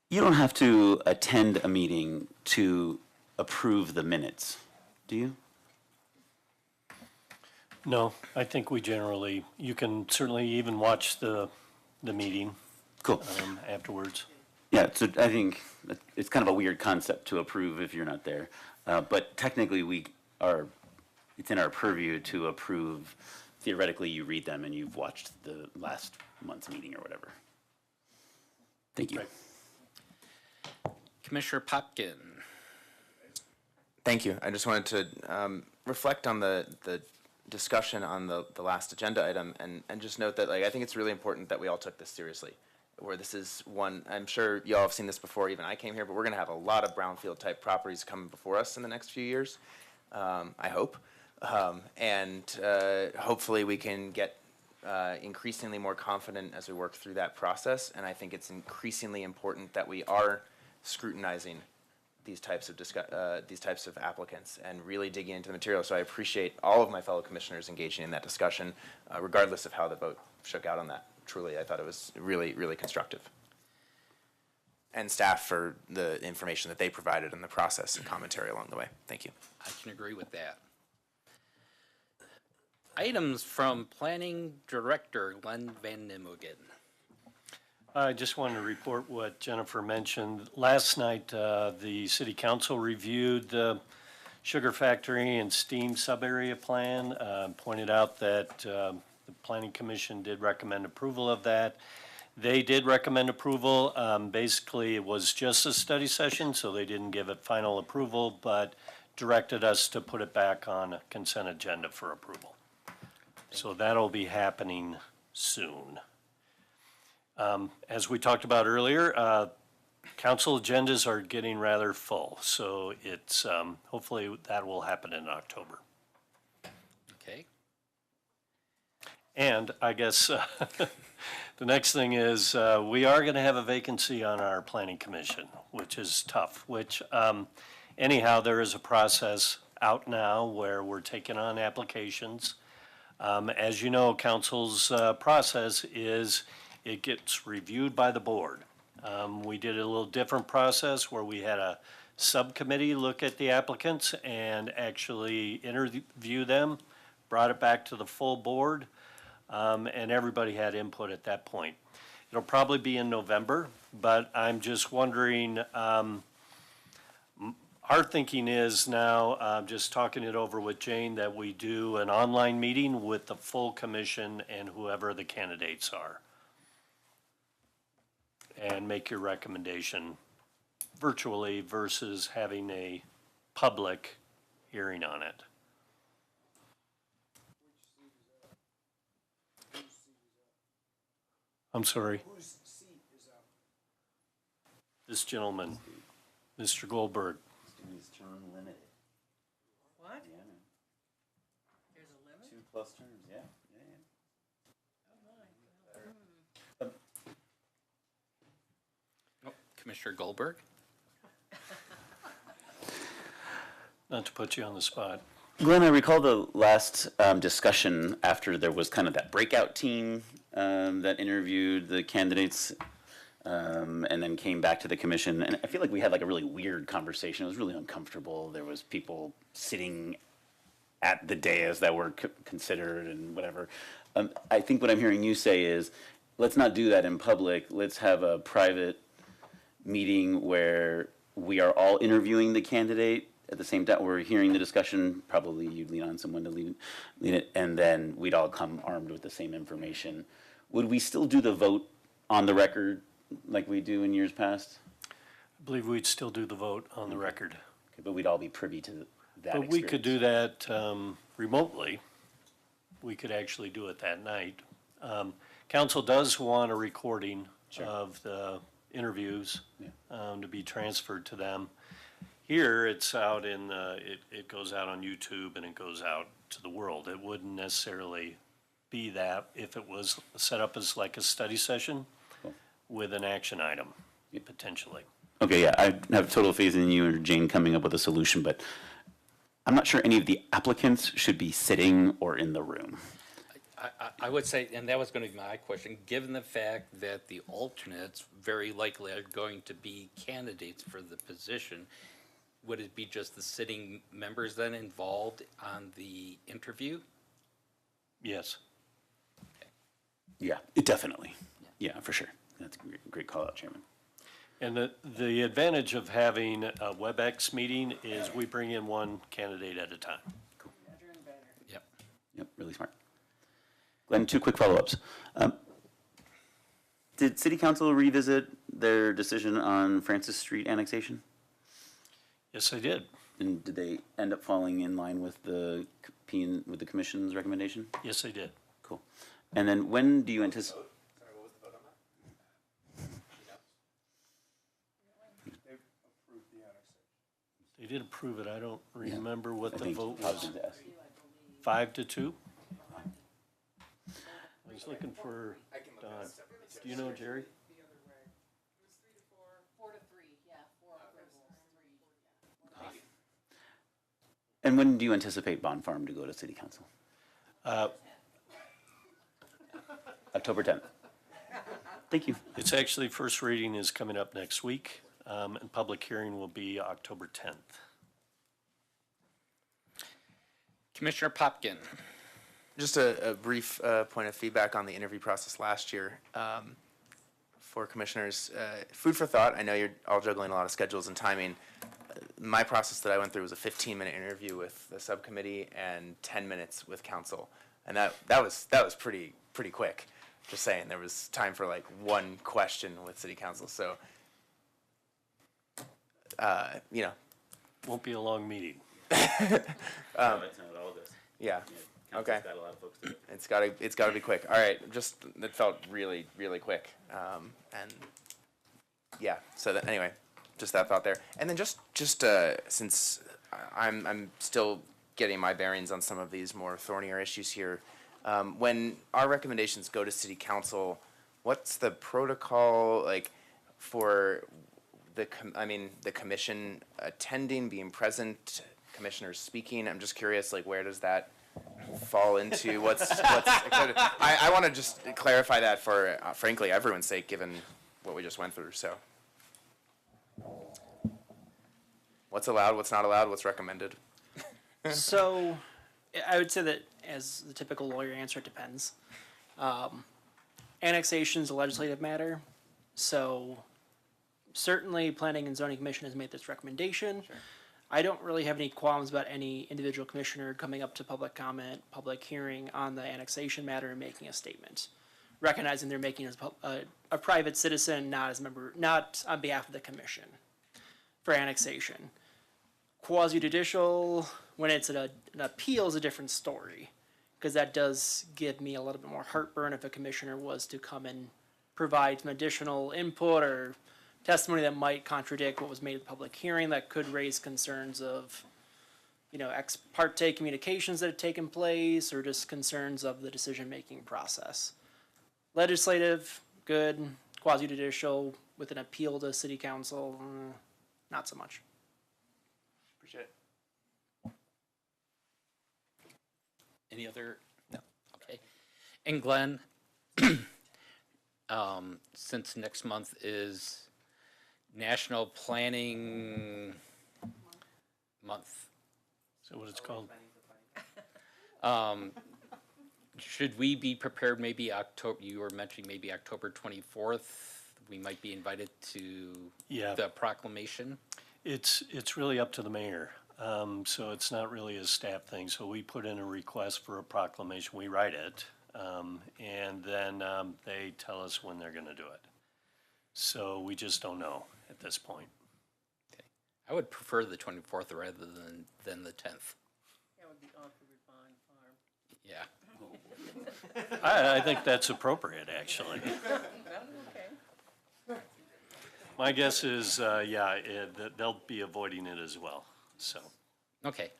You don't have to attend a meeting to approve the minutes, do you? No, I think we generally, you can certainly even watch the meeting. Cool. Afterwards. Yeah, so I think it's kind of a weird concept to approve if you're not there. But technically it's in our purview to approve. Theoretically, you read them and you've watched the last month's meeting or whatever. Thank you. Right. Commissioner Popkin. Thank you. I just wanted to reflect on the discussion on the last agenda item and just note that I think it's really important that we all took this seriously. Where this is one, I'm sure you all have seen this before, even I came here, but we're going to have a lot of brownfield type properties coming before us in the next few years, I hope. Hopefully we can get increasingly more confident as we work through that process. And I think it's increasingly important that we are scrutinizing these types of applicants and really digging into the material. So I appreciate all of my fellow commissioners engaging in that discussion, regardless of how the vote shook out on that. Truly, I thought it was really, really constructive. And staff for the information that they provided in the process and commentary along the way. Thank you. I can agree with that. Items from Planning Director Glenn Van Nimmogen. I just wanted to report what Jennifer mentioned. Last night, the City Council reviewed the Sugar Factory and Steam Sub-Area Plan, pointed out that the Planning Commission did recommend approval of that. They did recommend approval. Basically, it was just a study session, so they didn't give it final approval, but directed us to put it back on a consent agenda for approval. So that'll be happening soon. As we talked about earlier, council agendas are getting rather full, so it's, hopefully that will happen in October. Okay. And I guess the next thing is, we are gonna have a vacancy on our planning commission, which is tough, which, anyhow, there is a process out now where we're taking on applications. As you know, council's process is it gets reviewed by the board. We did a little different process where we had a subcommittee look at the applicants and actually interview them, brought it back to the full board, and everybody had input at that point. It'll probably be in November, but I'm just wondering, our thinking is now, just talking it over with Jane, that we do an online meeting with the full commission and whoever the candidates are. And make your recommendation virtually versus having a public hearing on it. I'm sorry. Whose seat is up? This gentleman, Mr. Goldberg. His term limited. What? Yeah, man. There's a limit? 2+ terms, yeah. Oh, Commissioner Goldberg? Not to put you on the spot. Glenn, I recall the last discussion after there was kind of that breakout team that interviewed the candidates and then came back to the commission. And I feel like we had like a really weird conversation. It was really uncomfortable. There was people sitting at the dais that were considered and whatever. I think what I'm hearing you say is, let's not do that in public. Let's have a private meeting where we are all interviewing the candidate at the same time. We're hearing the discussion. Probably you'd lean on someone to lead it, and then we'd all come armed with the same information. Would we still do the vote on the record like we do in years past? I believe we'd still do the vote on the record. Okay, but we'd all be privy to that But we could experience. do that remotely. We could actually do it that night. Council does want a recording of the interviews to be transferred to them. Here, it's out in, it goes out on YouTube and it goes out to the world. It wouldn't necessarily be that if it was set up as like a study session with an action item, potentially. Okay, yeah, I have total faith in you and Jane coming up with a solution, but I'm not sure any of the applicants should be sitting or in the room. I would say, and that was going to be my question, given the fact that the alternates very likely are going to be candidates for the position, would it be just the sitting members then involved on the interview? Yes. Yeah, it definitely. Yeah, for sure. That's a great call out, Chairman. And the advantage of having a WebEx meeting is we bring in one candidate at a time. Yep. Yep, really smart. Glenn, 2 quick follow-ups. Did City Council revisit their decision on Francis Street annexation? Yes, I did. And did they end up falling in line with the commission's recommendation? Yes, I did. Cool. And then when do you anticipate? They did approve it. I don't remember what the vote I was. going to ask you. 5-2? I was looking for Don. Do you know, Jerry? And when do you anticipate Bond Farm to go to City Council? October 10th. Thank you. It's actually, first reading is coming up next week, and public hearing will be October 10th. Commissioner Popkin. Just a brief point of feedback on the interview process last year. For commissioners, food for thought. I know you're all juggling a lot of schedules and timing. My process that I went through was a 15-minute interview with the subcommittee and 10 minutes with council, and that was pretty quick. Just saying, there was time for like one question with city council, so, you know, Won't be a long meeting. That's not all this. yeah, Council's okay. got a lot of folks to do. It's gotta be quick. All right, just, it felt really, really quick. And, yeah, so that, anyway, just that thought there. And then just, since I'm still getting my bearings on some of these more thornier issues here, when our recommendations go to city council, what's the protocol, like, for the commission attending, being present, commissioners speaking? I'm just curious, like, where does that fall into? What's accepted? I want to just clarify that for, frankly, everyone's sake, given what we just went through, so. What's allowed, what's not allowed, what's recommended? So, I would say that as the typical lawyer answer, it depends. Annexation is a legislative matter, so certainly Planning and Zoning Commission has made this recommendation. I don't really have any qualms about any individual commissioner coming up to public comment, public hearing on the annexation matter and making a statement, recognizing they're making as a private citizen, not as a member, not on behalf of the commission for annexation. Quasi judicial, when it's an appeal, is a different story, because that does give me a little bit more heartburn if a commissioner was to come and provide some additional input or testimony that might contradict what was made at the public hearing, that could raise concerns of, ex parte communications that have taken place, or just concerns of the decision-making process. Legislative, good. Quasi judicial, with an appeal to city council, not so much. Appreciate it. Any other? No. Okay. And Glenn, since next month is National Planning Month. Is that what it's called? Should we be prepared maybe October, you were mentioning maybe October 24th? We might be invited to the proclamation? It's really up to the mayor. So it's not really a staff thing. So we put in a request for a proclamation. We write it. And then they tell us when they're going to do it. So we just don't know at this point. Okay. I would prefer the 24th rather than the 10th. That would be awkward with Bond Farm. Yeah. I think that's appropriate, actually. Okay. My guess is, they'll be avoiding it as well, so. Okay.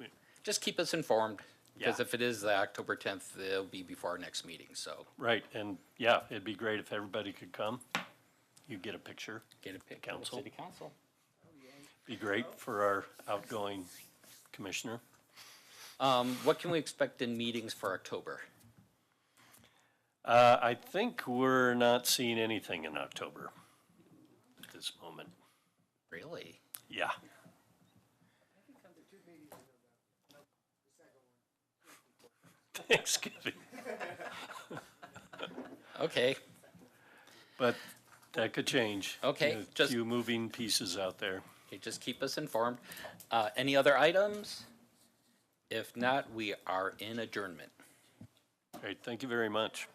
Just keep us informed, because Yeah. if it is the October 10th, it'll be before our next meeting, so. Right, and yeah, it'd be great if everybody could come. You get a picture. Get a picture of Council. city council. Be great for our outgoing commissioner. What can we expect in meetings for October? I think we're not seeing anything in October at this moment. Really? Yeah. Thanksgiving. Okay. But that could change. Okay, A just- few moving pieces out there. Okay, just keep us informed. Any other items? If not, we are in adjournment. Great, thank you very much.